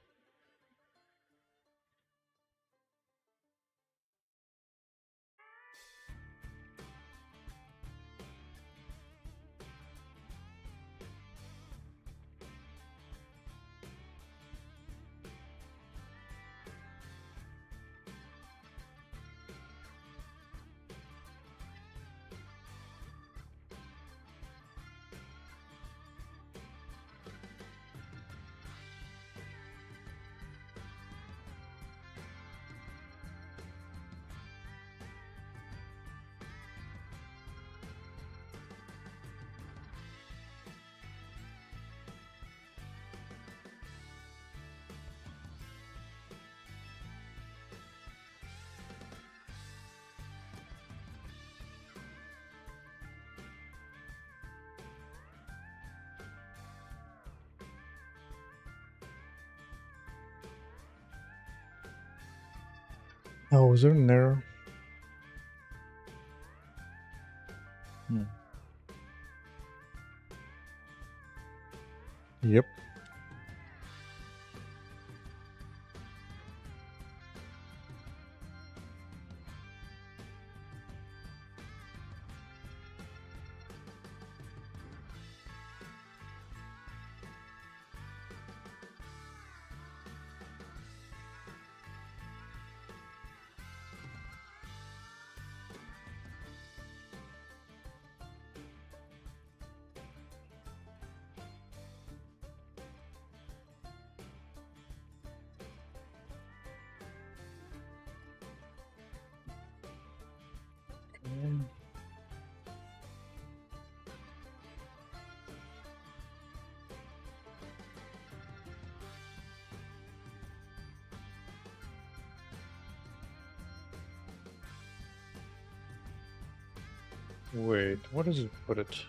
Oh, was there an error? Yep. Wait, what does it put it?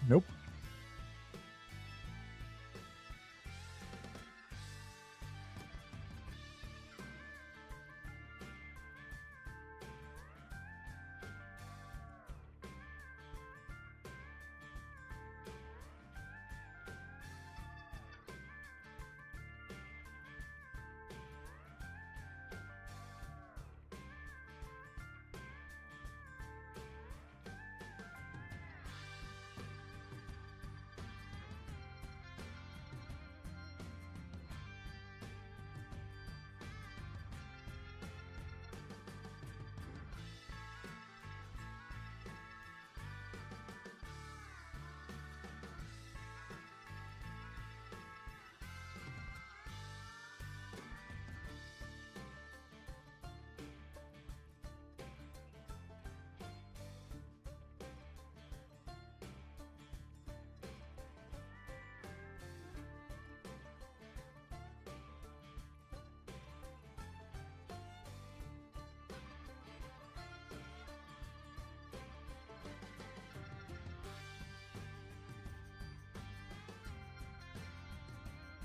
Nope.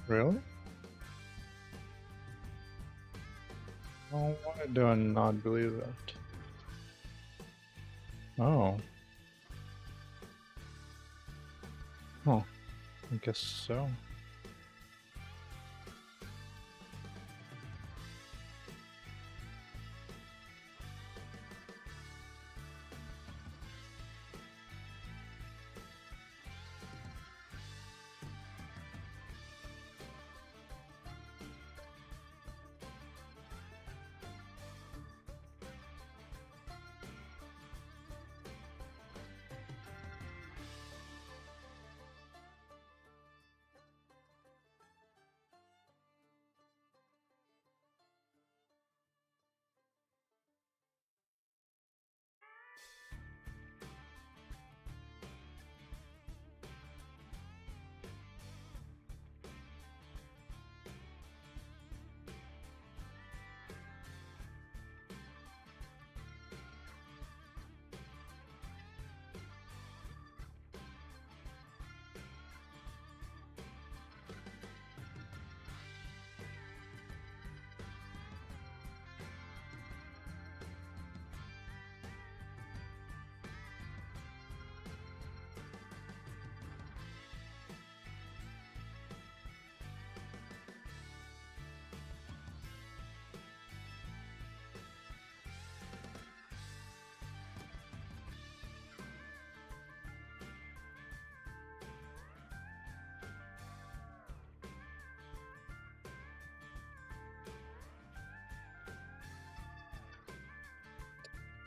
Really? Oh, why do I not believe that? Oh. Oh, I guess so.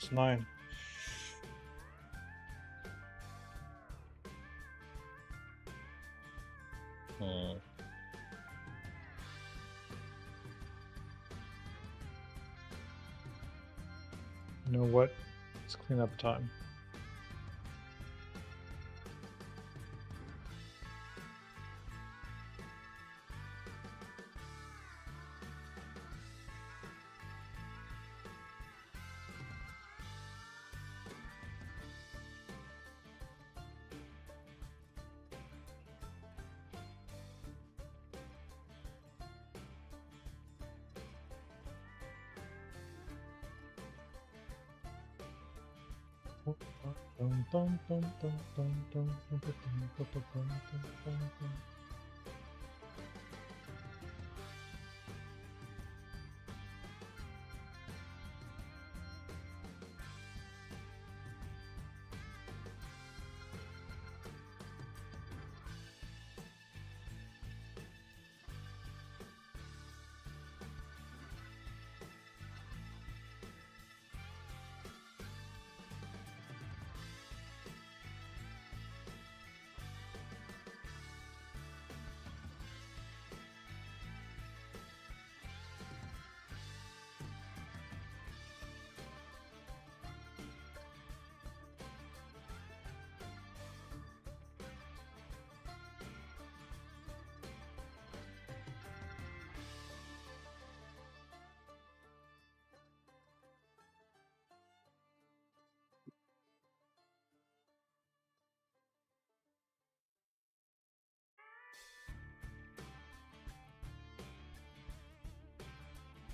It's 9. Hmm. You know what? It's cleanup time. Dum, dum, dum, dum, dum, dum, dum, dum, dum, dum, dum, dum, dum.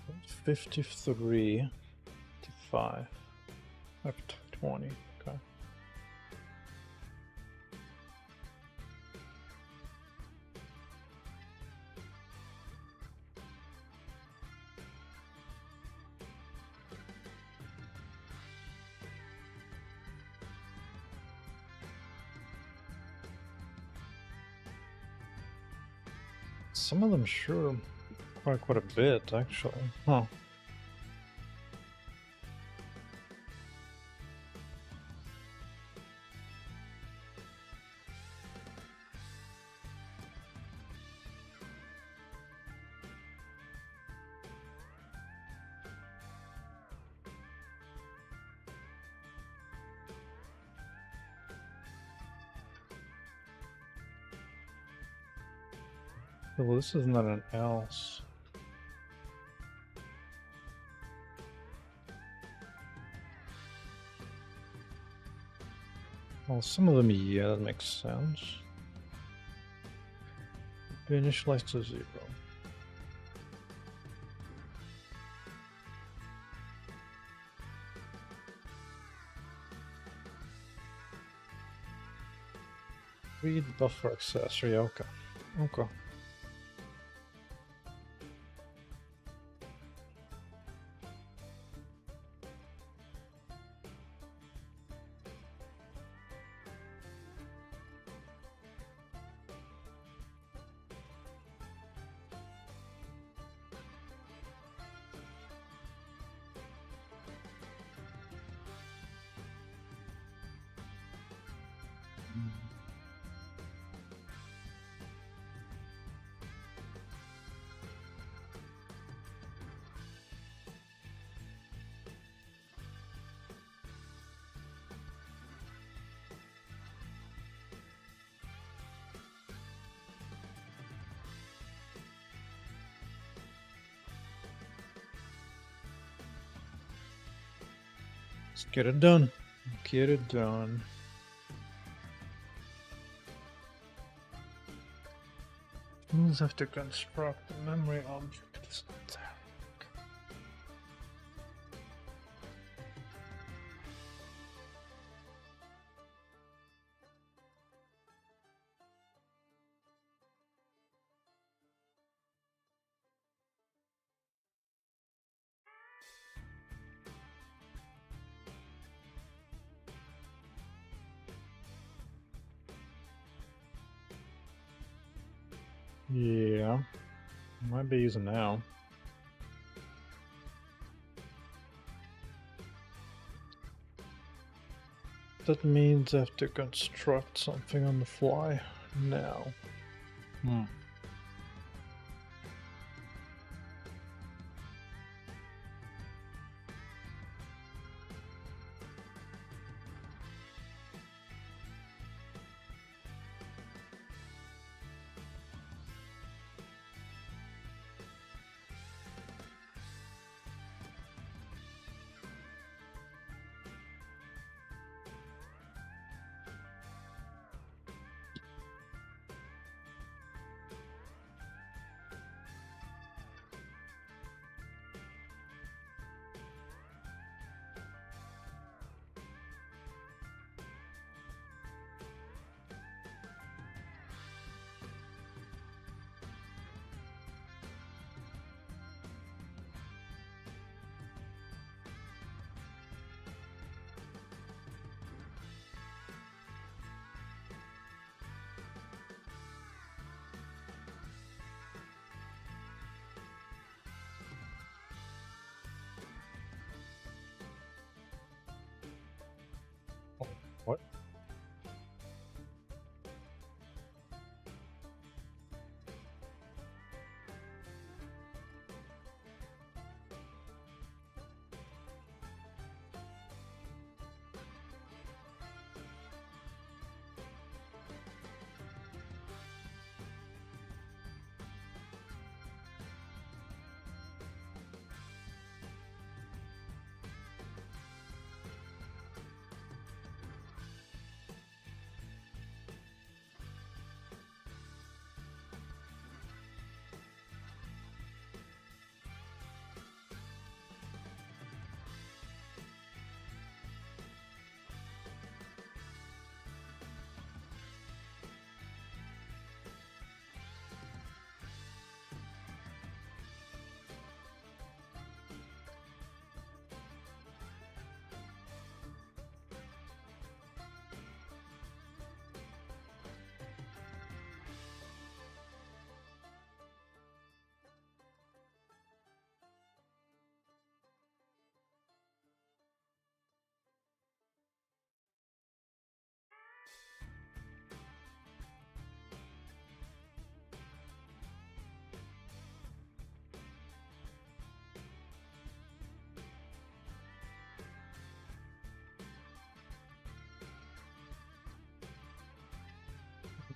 That's 53 to 5. Up to 20. Okay. Some of them sure quite a bit actually. Huh. Well, this is not an else. Well, some of them, yeah, that makes sense. Be initialized to 0. Read buffer accessory, okay. Okay. Let's get it done. Get it done. Means have to construct the memory object. It's not there. Yeah, might be using now. That means I have to construct something on the fly now.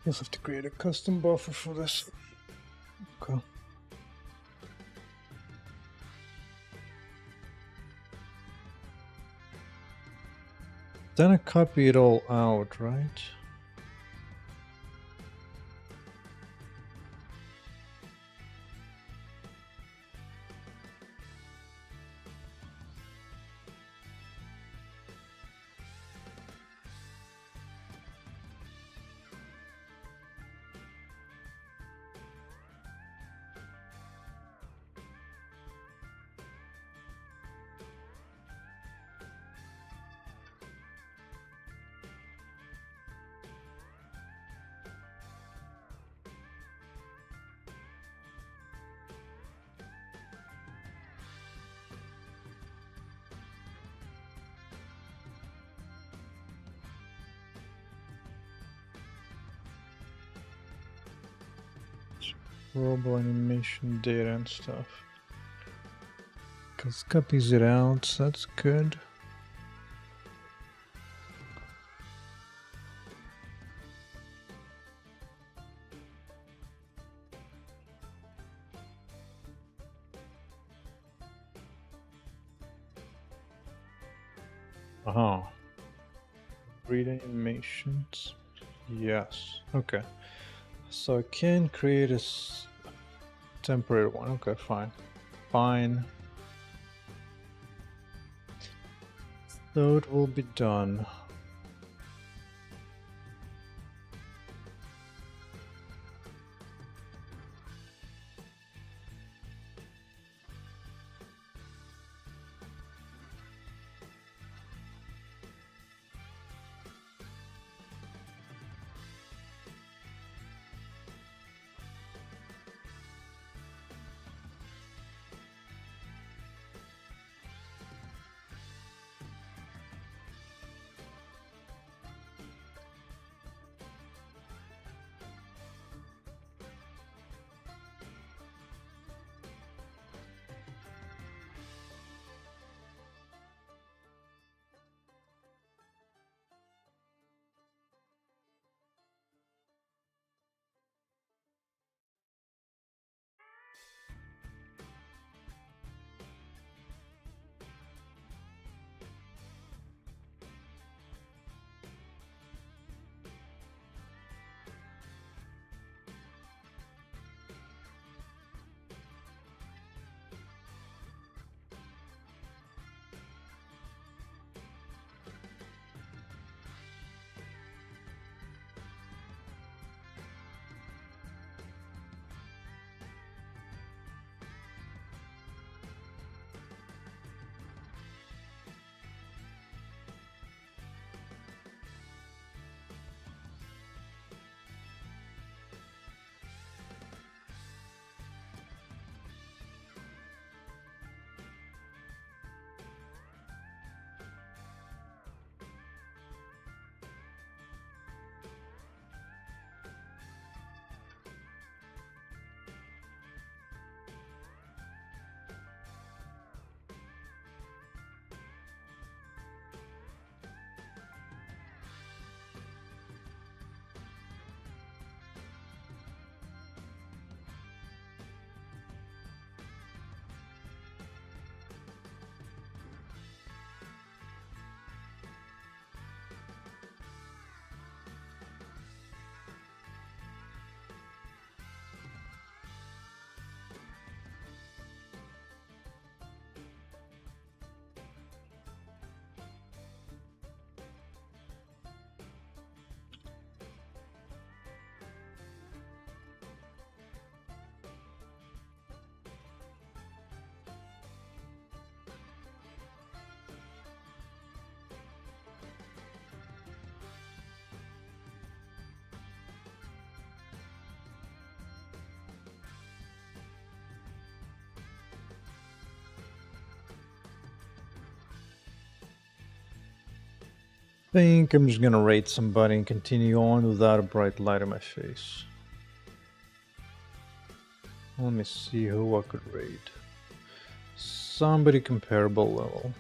You'll have to create a custom buffer for this. Okay. Then I copy it all out, right? Robo animation data and stuff. Cause copies it out, that's good. Read animations. Yes. Okay. So I can create a temporary one. Okay, fine. Fine. So it will be done. Think I'm just gonna raid somebody and continue on without a bright light on my face. Let me see who I could raid. Somebody comparable level.